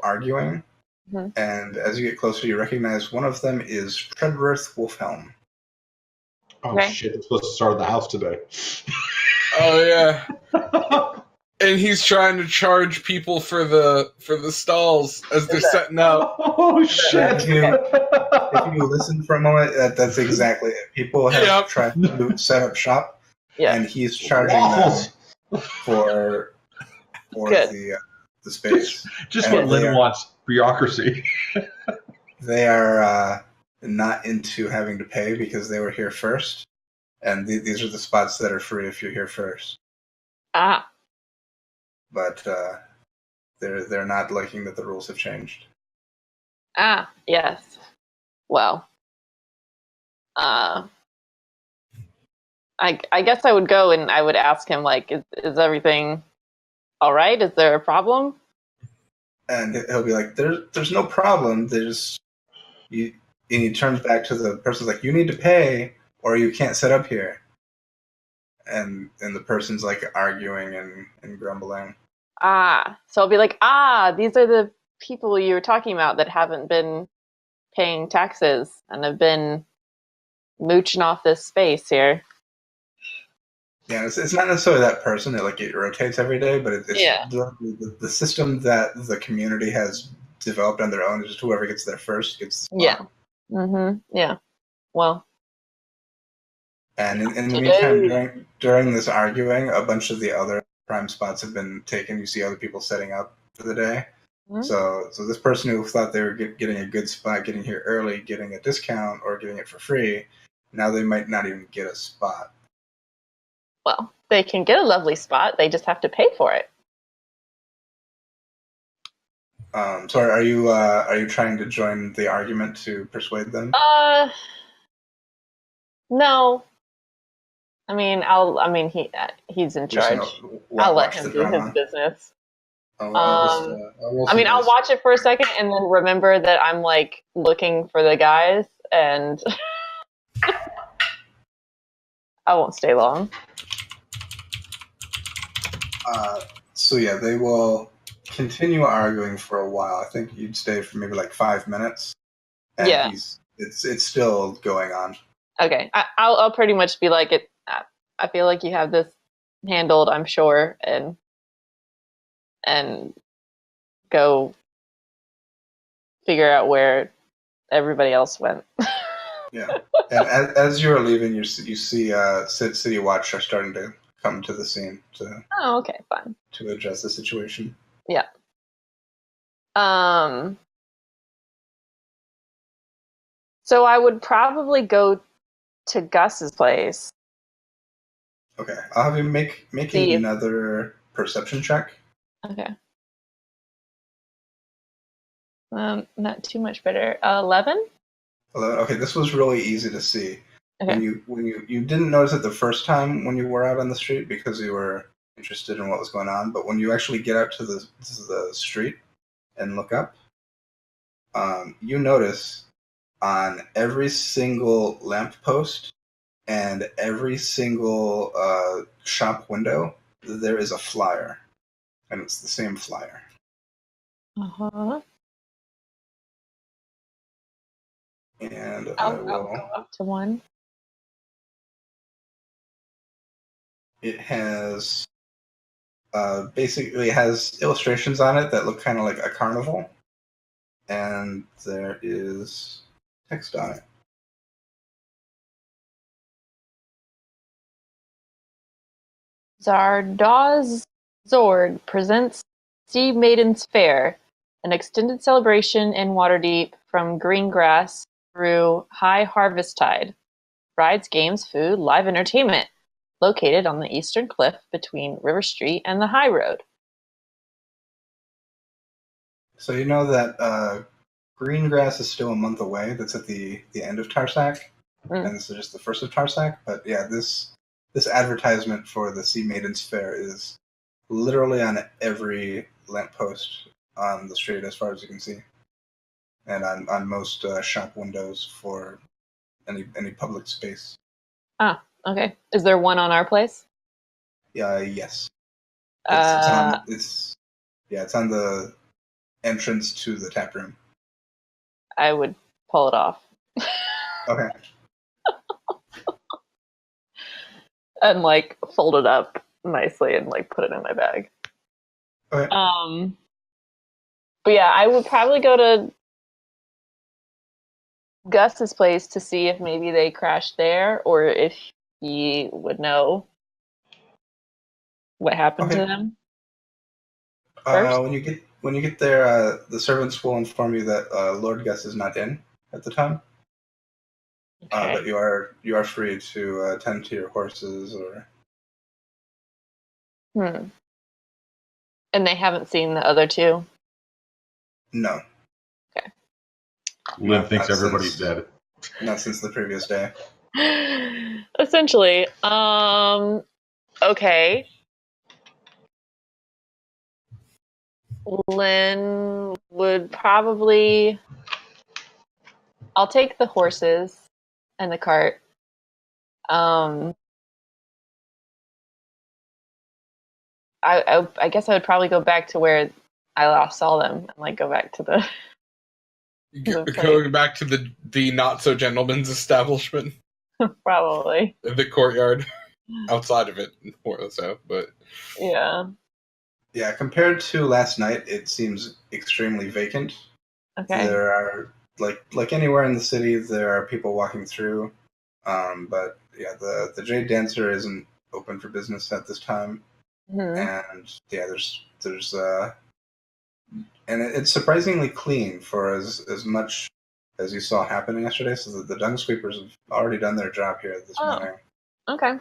arguing, and as you get closer, you recognize one of them is Treadworth Wolfhelm. Oh Okay. shit! It's supposed to start at the house today. Oh yeah. And he's trying to charge people for the stalls as they're setting up. Oh shit! If you listen for a moment, that's exactly it. People have tried to set up shop, and he's charging them for the space. Just what Lynn wants: bureaucracy. They are not into having to pay because they were here first, and these are the spots that are free if you're here first. Ah. But they're not liking that the rules have changed. Ah, yes. Well, I guess I would go and I would ask him, like, is everything all right? Is there a problem? And he'll be like, "There's no problem. There's you." And he turns back to the person, like, "You need to pay, or you can't set up here." And the person's like arguing and grumbling. Ah, so I'll be like, these are the people you were talking about that haven't been paying taxes and have been mooching off this space here. Yeah, it's not necessarily that person. It rotates every day, but it's the system that the community has developed on their own. Is just whoever gets there first gets the spot. Yeah. Mm-hmm. Yeah. Well. And in the meantime, during this arguing, a bunch of the other prime spots have been taken. You see other people setting up for the day. Mm-hmm. So this person who thought they were getting a good spot, getting here early, getting a discount, or getting it for free, now they might not even get a spot. Well, they can get a lovely spot. They just have to pay for it. So are you trying to join the argument to persuade them? No. I mean, he's in charge. I'll let him do his business. I'll watch it for a second and then remember that I'm like looking for the guys, and I won't stay long. So yeah, they will continue arguing for a while. I think you'd stay for maybe like 5 minutes. And yeah, it's still going on. Okay, I'll pretty much be like it. I feel like you have this handled, I'm sure, and go figure out where everybody else went. Yeah, and as you're leaving, you see City Watch are starting to come to the scene to. Oh, okay, fine. To address the situation. Yeah. So I would probably go to Gus's place. Okay, I'll have you make another perception check. Okay. Not too much better. 11? 11. Okay, this was really easy to see. Okay. When you didn't notice it the first time when you were out on the street because you were interested in what was going on, but when you actually get out to the street and look up, you notice on every single lamppost and every single shop window there is a flyer, and it's the same flyer. Uh-huh. And I'll go up to one. It has basically has illustrations on it that look kind of like a carnival, and there is text on it. Zardaz Zord presents Sea Maiden's Fair, an extended celebration in Waterdeep from green grass through high harvest tide. Rides, games, food, live entertainment. Located on the eastern cliff between River Street and the High Road. So you know that green grass is still a month away. That's at the end of Tarsak, and this is just the first of Tarsak. But yeah, this advertisement for the Sea Maiden's Fair is literally on every lamppost on the street, as far as you can see. and on most shop windows for any public space. Ah, okay. Is there one on our place? Yes. Uh, It's on the entrance to the tap room. I would pull it off. Okay. And like fold it up nicely and like put it in my bag. Okay. But yeah, I would probably go to Gus's place to see if maybe they crashed there or if he would know what happened to Okay. them. First? When you get there, the servants will inform you that Lord Gus is not in at the time. Okay. But you are free to tend to your horses or. And they haven't seen the other two? No. Okay. Lynn thinks Not everybody's dead. Not since the previous day. Essentially. Okay. Lynn would probably. I'll take the horses and the cart. I guess I would probably go back to where I last saw them and like go back to the. Going back to the not so gentleman's establishment, Probably. the courtyard outside of it, more so. But Yeah. Yeah, compared to last night, it seems extremely vacant. Okay. There are like anywhere in the city, there are people walking through, but yeah, the Jade Dancer isn't open for business at this time, and yeah, there's and it's surprisingly clean for as much as you saw happening yesterday. So the dung sweepers have already done their job here this morning. Okay.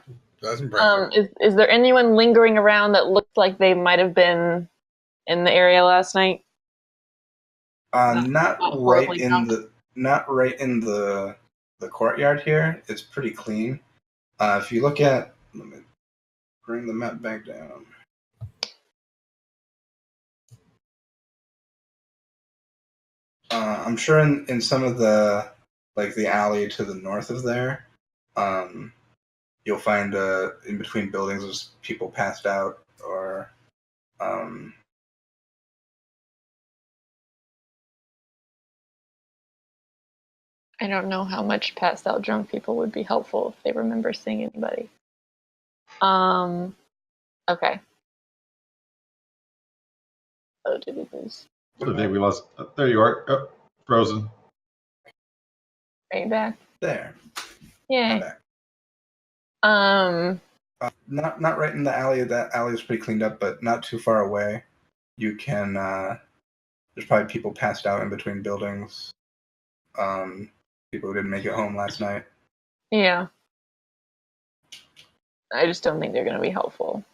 that's impressive. Is there anyone lingering around that looked like they might have been in the area last night? Not right horribly in drunk? the courtyard here. It's pretty clean. If you look at, let me bring the map back down. I'm sure in some of the the alley to the north of there, you'll find in between buildings there's people passed out or I don't know how much passed out drunk people would be helpful if they remember seeing anybody. Okay. Oh, did we lose? The day we lost. There you are. Oh, frozen. Are you back? there. Yay. Back. Not right in the alley. That alley is pretty cleaned up, but not too far away. You can. There's probably people passed out in between buildings. People who didn't make it home last night. Yeah. I just don't think they're going to be helpful.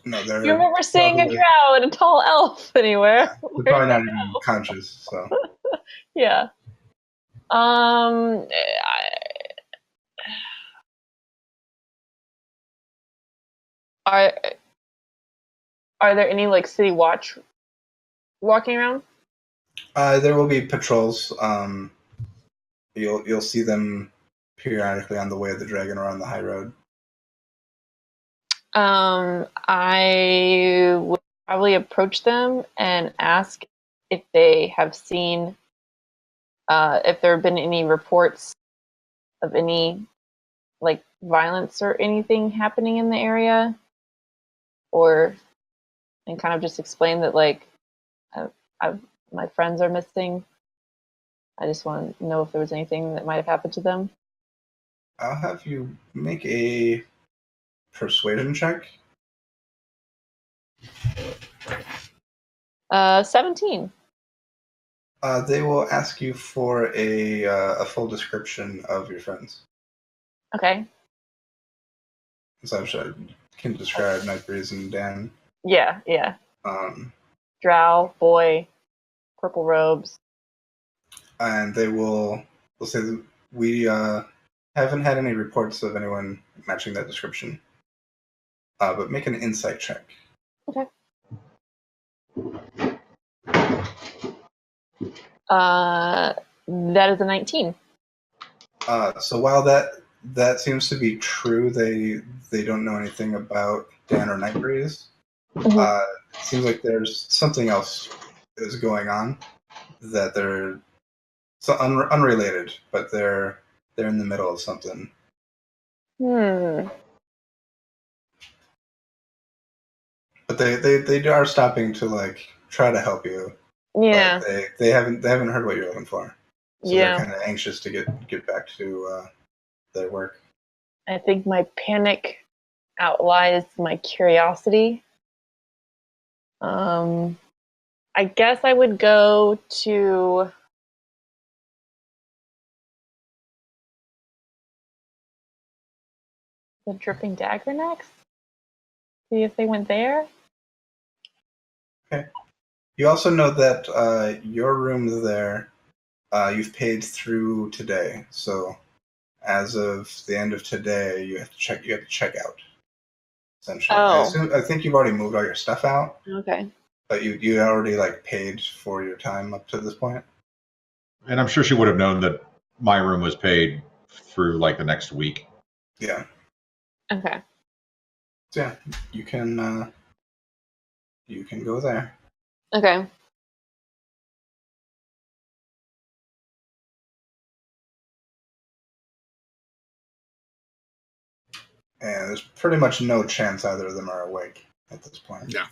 No, they're. You remember seeing a probably- drow and a tall elf anywhere? They're probably not even conscious. So. Yeah. Are there any like city watch walking around? There will be patrols. You'll see them periodically on the way of the dragon or on the high road. I would probably approach them and ask if they have seen, if there have been any reports of any like violence or anything happening in the area, and kind of just explain that like my friends are missing. I just want to know if there was anything that might have happened to them. I'll have you make a persuasion check. 17. They will ask you for a full description of your friends. Okay. So I can describe Nightbreeze and Dan. Yeah. Drow, boy, purple robes. And they'll say that we haven't had any reports of anyone matching that description. But make an insight check. Okay. That is a 19. So while that seems to be true, they don't know anything about Dan or Nightbreeze. Mhm. It seems like there's something else is going on that they're unrelated, but they're in the middle of something. Hmm. But they are stopping to like try to help you. Yeah. But they haven't heard what you're looking for. So Yeah. they're kind of anxious to get back to their work. I think my panic outlies my curiosity. I guess I would go to the Dripping Dagger next. See if they went there. Okay. You also know that your room there, you've paid through today. So as of the end of today, you have to check out. Essentially, Oh. I think you've already moved all your stuff out, Okay. but you already like paid for your time up to this point. And I'm sure she would have known that my room was paid through like the next week. Yeah. Okay. So yeah, you can go there. Okay. And there's pretty much no chance either of them are awake at this point. Yeah.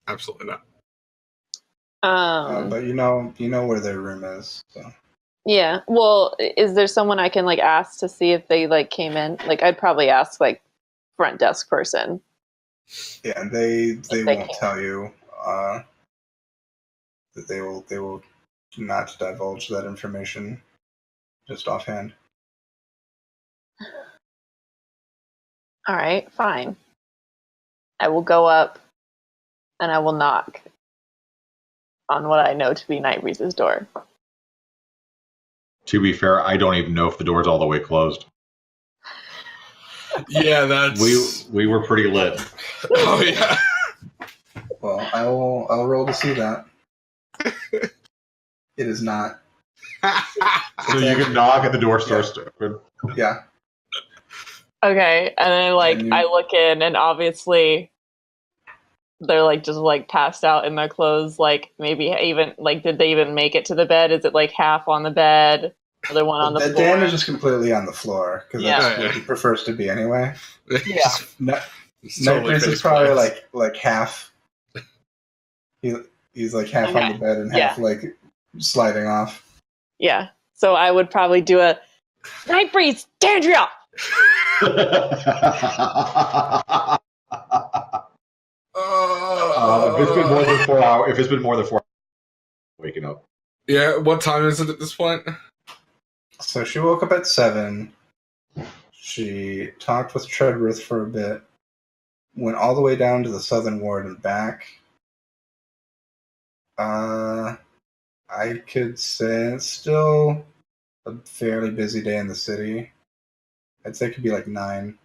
Absolutely not. But you know where their room is. So. Yeah. Well, is there someone I can like ask to see if they like came in? Like, I'd probably ask like front desk person. Yeah, and they they won't can. tell you that they will not divulge that information just offhand. All right. Fine. I will go up and I will knock on what I know to be Nightbreeze's door. To be fair, I don't even know if the door's all the way closed. Yeah, that's We were pretty lit. Oh yeah. Well, I'll roll to see that. It is not. So you can knock and the door starts to open. Yeah. Okay, and then I look in, and obviously they're like just like passed out in their clothes. Like maybe even like did they even make it to the bed? Is it like half on the bed, other one on the floor? Dan is just completely on the floor because that's what he prefers to be anyway. Yeah. Nightbreeze is probably like half. He's like half on the bed and half like sliding off. Yeah. So I would probably do a Nightbreeze, Dandria. If it's been more than 4 hours, waking up. Yeah, what time is it at this point? So she woke up at 7. She talked with Treadworth for a bit. Went all the way down to the southern ward and back. I could say it's still a fairly busy day in the city. I'd say it could be like 9.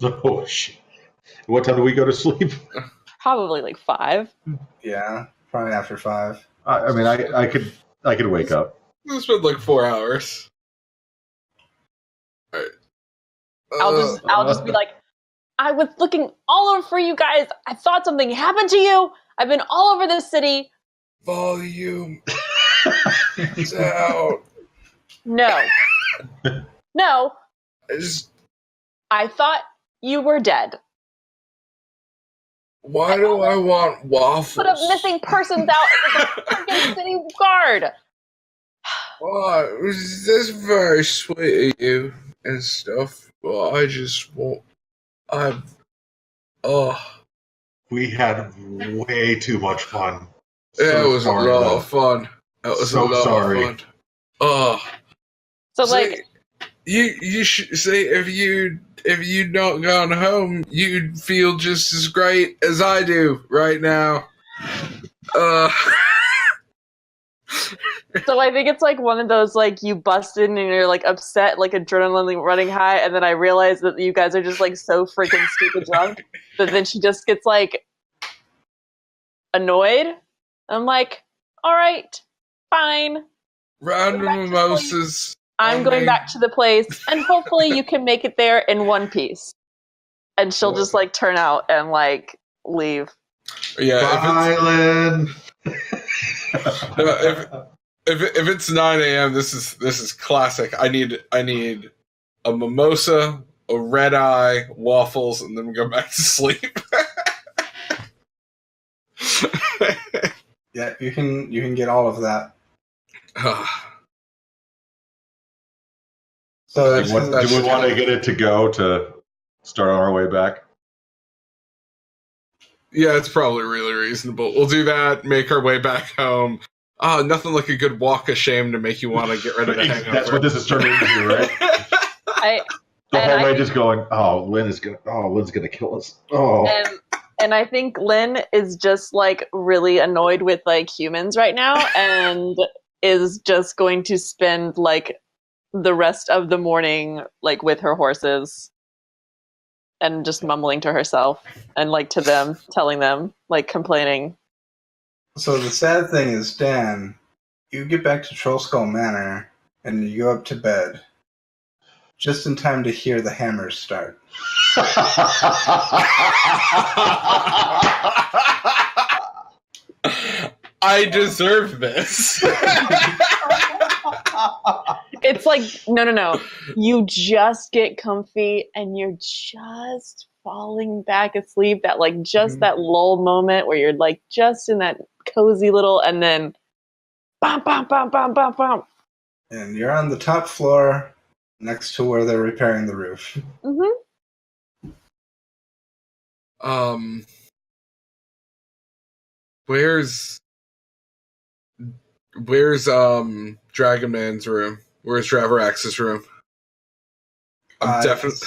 Oh shit! What time do we go to sleep? Probably like 5. Yeah, probably after 5. I mean, I could wake up. It's been like 4 hours. All right. I'll just be like, I was looking all over for you guys. I thought something happened to you. I've been all over this city. Volume out. No. No. I thought you were dead. Why do I want waffles? Put up missing persons out at the freaking city guard. Well, that's very sweet of you and stuff, but I just want. We had way too much fun. It was a lot of fun. It was So a lot sorry. of fun. So See, like, you should see if you'd not gone home, you'd feel just as great as I do right now. so I think it's like one of those like you busted and you're like upset, like adrenaline running high, and then I realize that you guys are just like so freaking stupid drunk that then she just gets like annoyed. I'm like, All right, fine. Round of Back to the mimosas. I'm going back to the place, and hopefully you can make it there in one piece. And she'll just like turn out and like leave. Yeah, Island. if it's 9 a.m., this is classic. I need a mimosa, a red eye, waffles, and then we go back to sleep. Yeah, you can get all of that. So do we want to get it to go to start on our way back? Yeah, it's probably really reasonable. We'll do that, make our way back home. Oh, nothing like a good walk of shame to make you want to get rid of the hangover. That's what this is turning into, right? The whole way just going, Lynn's gonna kill us. Oh. And I think Lynn is just like really annoyed with like humans right now and is just going to spend like the rest of the morning like with her horses and just mumbling to herself and like to them, telling them, like complaining. So the sad thing is, Dan, you get back to Trollskull Manor and you go up to bed just in time to hear the hammers start. I deserve this. It's like, no. You just get comfy and you're just falling back asleep. That like just that lull moment where you're like just in that cozy little, and then bam, bam, bam, bam, bam, bam. And you're on the top floor next to where they're repairing the roof. Mm-hmm. Where's Dragon Man's room? Where's Dravarax's room? I'm definitely.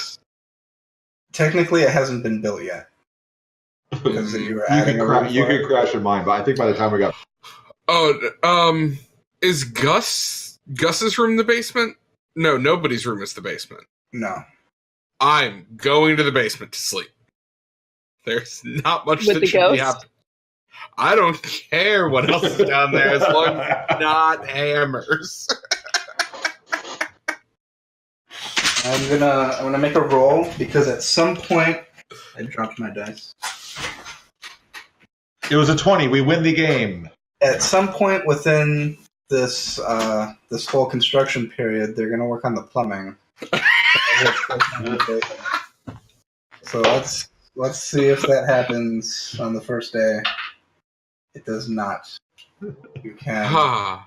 Technically, it hasn't been built yet. Because you were adding you could crash in mine, but I think by the time we got. Oh, is Gus's room the basement? No, nobody's room is the basement. No. I'm going to the basement to sleep. There's not much With that the should ghost? be happening. I don't care what else is down there as long as it's not hammers. I'm gonna make a roll because at some point I dropped my dice. It was a 20. We win the game. At some point within this whole construction period, they're gonna work on the plumbing. So let's see if that happens on the first day. It does not. You can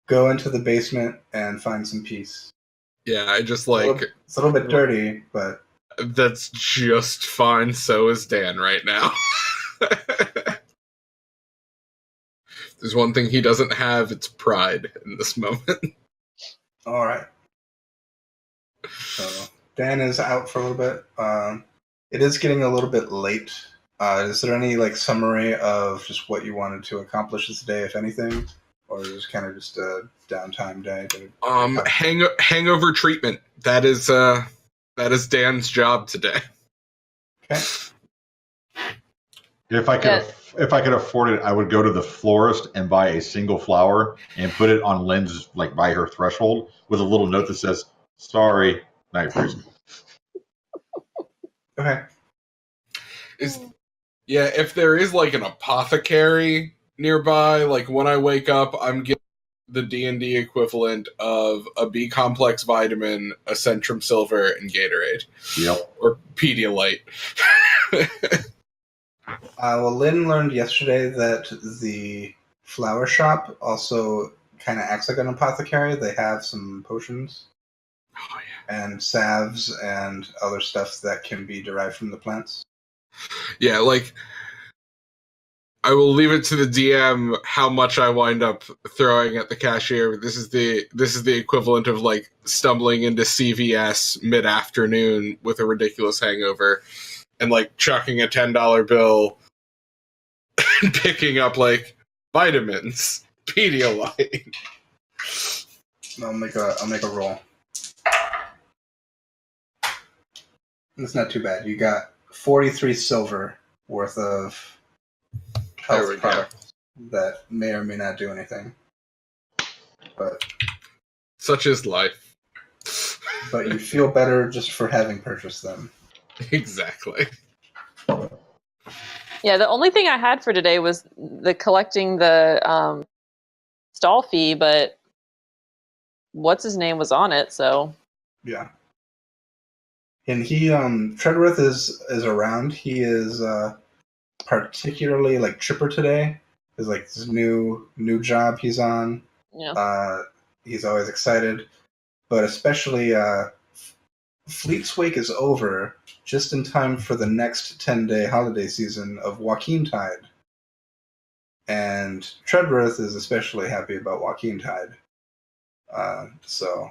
go into the basement and find some peace. Yeah, I just like... It's a little bit dirty, but... That's just fine. So is Dan right now. There's one thing he doesn't have, it's pride in this moment. Alright. So, Dan is out for a little bit. It is getting a little bit late. Is there any like summary of just what you wanted to accomplish this day, if anything? Or is it kind of just a downtime day? Hangover treatment. That is Dan's job today. Okay. If I could afford it, I would go to the florist and buy a single flower and put it on Lynn's, like by her threshold, with a little note that says, "Sorry, night priest." Okay. If there is like an apothecary nearby, like when I wake up, I'm getting the D&D equivalent of a B complex vitamin, a Centrum Silver, and Gatorade. Yep. Or Pedialyte. Well, Lynn learned yesterday that the flower shop also kind of acts like an apothecary. They have some potions. Oh, yeah. And salves and other stuff that can be derived from the plants. Yeah, like... I will leave it to the DM how much I wind up throwing at the cashier. This is the equivalent of like stumbling into CVS mid-afternoon with a ridiculous hangover and like chucking a $10 bill and picking up like vitamins, Pedialyte. I'll make a roll. It's not too bad. You got 43 silver worth of health products. that may or may not do anything. But Such is life. you feel better just for having purchased them. Exactly. Yeah, the only thing I had for today was the collecting the stall fee, but what's his name was on it, so Yeah. And he Treadworth is around. He is particularly like chipper today. Is like this new job he's on. yeah. He's always excited, but especially Fleet's Wake is over just in time for the next 10-day holiday season of Joaquin Tide. And Treadworth is especially happy about Joaquin Tide. So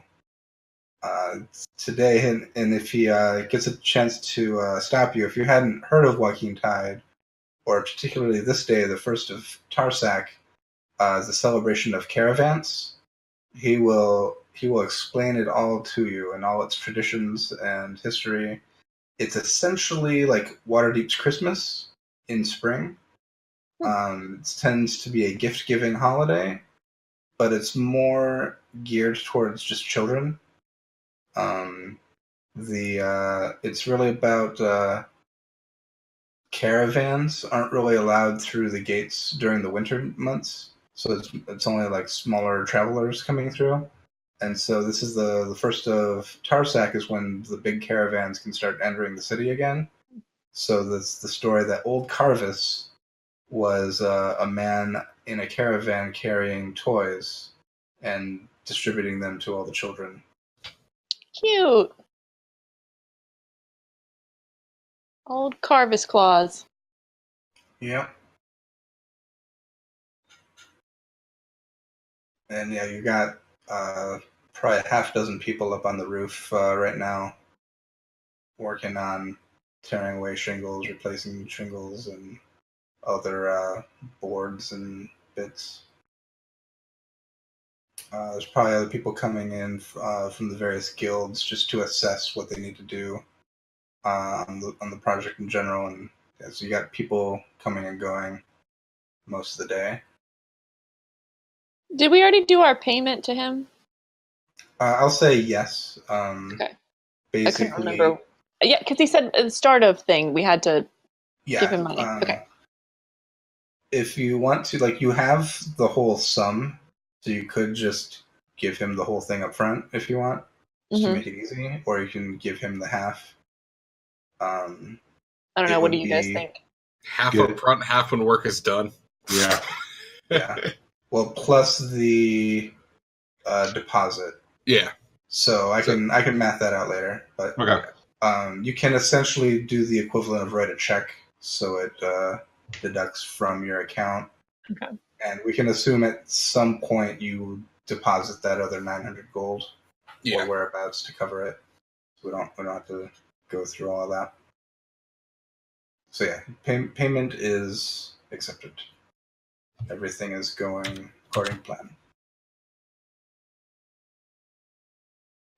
today, and if he gets a chance to stop you, if you hadn't heard of Joaquin Tide, or particularly this day, the 1st of Tarsak, the celebration of caravans, he will explain it all to you and all its traditions and history. It's essentially like Waterdeep's Christmas in spring. It tends to be a gift-giving holiday, but it's more geared towards just children. It's really about caravans aren't really allowed through the gates during the winter months, so it's only like smaller travelers coming through. And so this is the 1st of Tarsak is when the big caravans can start entering the city again. So that's the story that Old Carvis was a man in a caravan carrying toys and distributing them to all the children. Cute. Old Carvis claws. Yep. And yeah, you got probably a half dozen people up on the roof right now working on tearing away shingles, replacing shingles, and other boards and bits. There's probably other people coming in from the various guilds just to assess what they need to do on the project in general. And yeah, so you got people coming and going most of the day. Did we already do our payment to him? I'll say yes. Okay. Basically, I couldn't remember. Yeah, because he said at the start of thing we had to give him money. Okay. If you want to, like, you have the whole sum, so you could just give him the whole thing up front if you want, just to make it easy, or you can give him the half. I don't know. What do you guys think? Half up front, half when work is done. Yeah. Yeah. Well, plus the deposit. Yeah. So I can math that out later, but Okay. you can essentially do the equivalent of write a check, so it deducts from your account. Okay. And we can assume at some point you deposit that other 900 gold or whereabouts to cover it. So we don't have to go through all of that. So yeah, payment is accepted. Everything is going according to plan.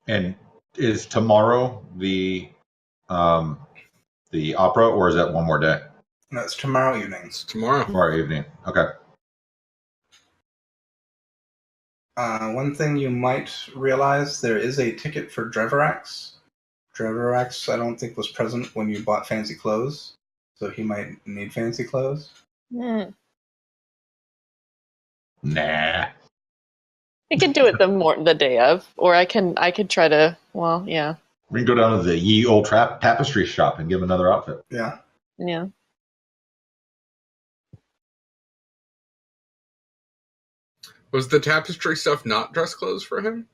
And is tomorrow the opera, or is that one more day? No, it's tomorrow evening. It's tomorrow. Tomorrow evening. Okay. One thing you might realize, there is a ticket for Dreverax. Dreverax, I don't think, was present when you bought fancy clothes, so he might need fancy clothes. Mm. Nah. I could do it the day of, or I could try to. Well, yeah. We can go down to the ye old tapestry shop and give him another outfit. Yeah. Yeah. Was the tapestry stuff not dress clothes for him?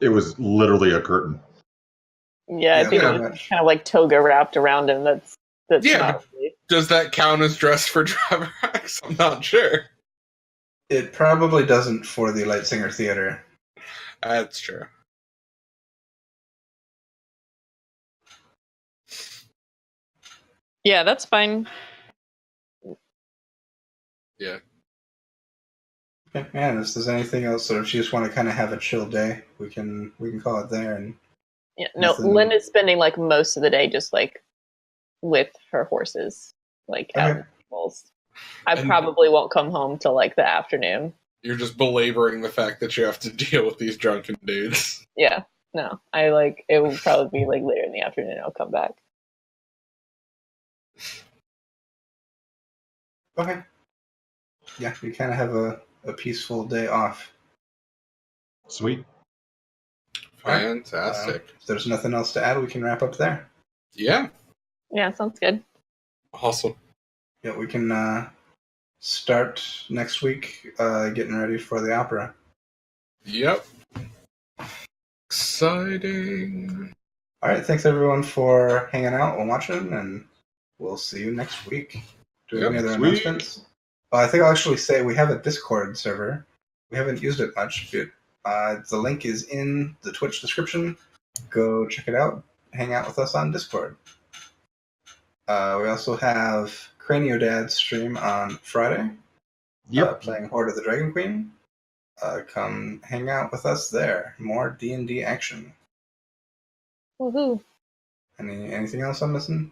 It was literally a curtain. Yeah, I think it was kind of like toga wrapped around him. That's not really... Does that count as dress for Dreverax? I'm not sure. It probably doesn't for the Light Singer Theater. That's true. Yeah, that's fine. Yeah. Okay, man, if there's anything else, or if you just want to kind of have a chill day, we can call it there. And yeah, no, Lynn is spending like most of the day just like with her horses, like out in the stables. I And- probably won't come home till like the afternoon. You're just belaboring the fact that you have to deal with these drunken dudes. Yeah, no, I like it will probably be like later in the afternoon. I'll come back. Okay. Yeah, we kind of have a peaceful day off. Sweet. Fantastic. If there's nothing else to add, we can wrap up there. Yeah. Yeah, sounds good. Awesome. Yeah, we can start next week getting ready for the opera. Yep. Exciting. All right, thanks everyone for hanging out and watching, and we'll see you next week. Do we have any other Sweet. announcements? I think I'll actually say we have a Discord server. We haven't used it much, but the link is in the Twitch description. Go check it out. Hang out with us on Discord. We also have Craniodad's stream on Friday. Yep. Playing Horde of the Dragon Queen. Come hang out with us there. More D&D action. Woohoo! Anything else I'm missing?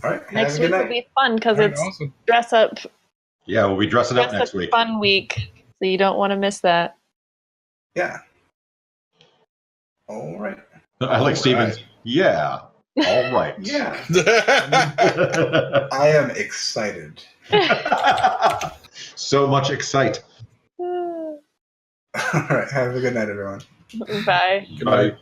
All right. Next have a week good will night. be fun because it's Awesome. dress up Yeah, we'll be dressing up next week. fun week, so you don't want to miss that. Yeah. All right. I like Stevens. Right. Yeah. All right. Yeah. I am excited. So much excite. All right. Have a good night, everyone. Bye. Good night. Bye.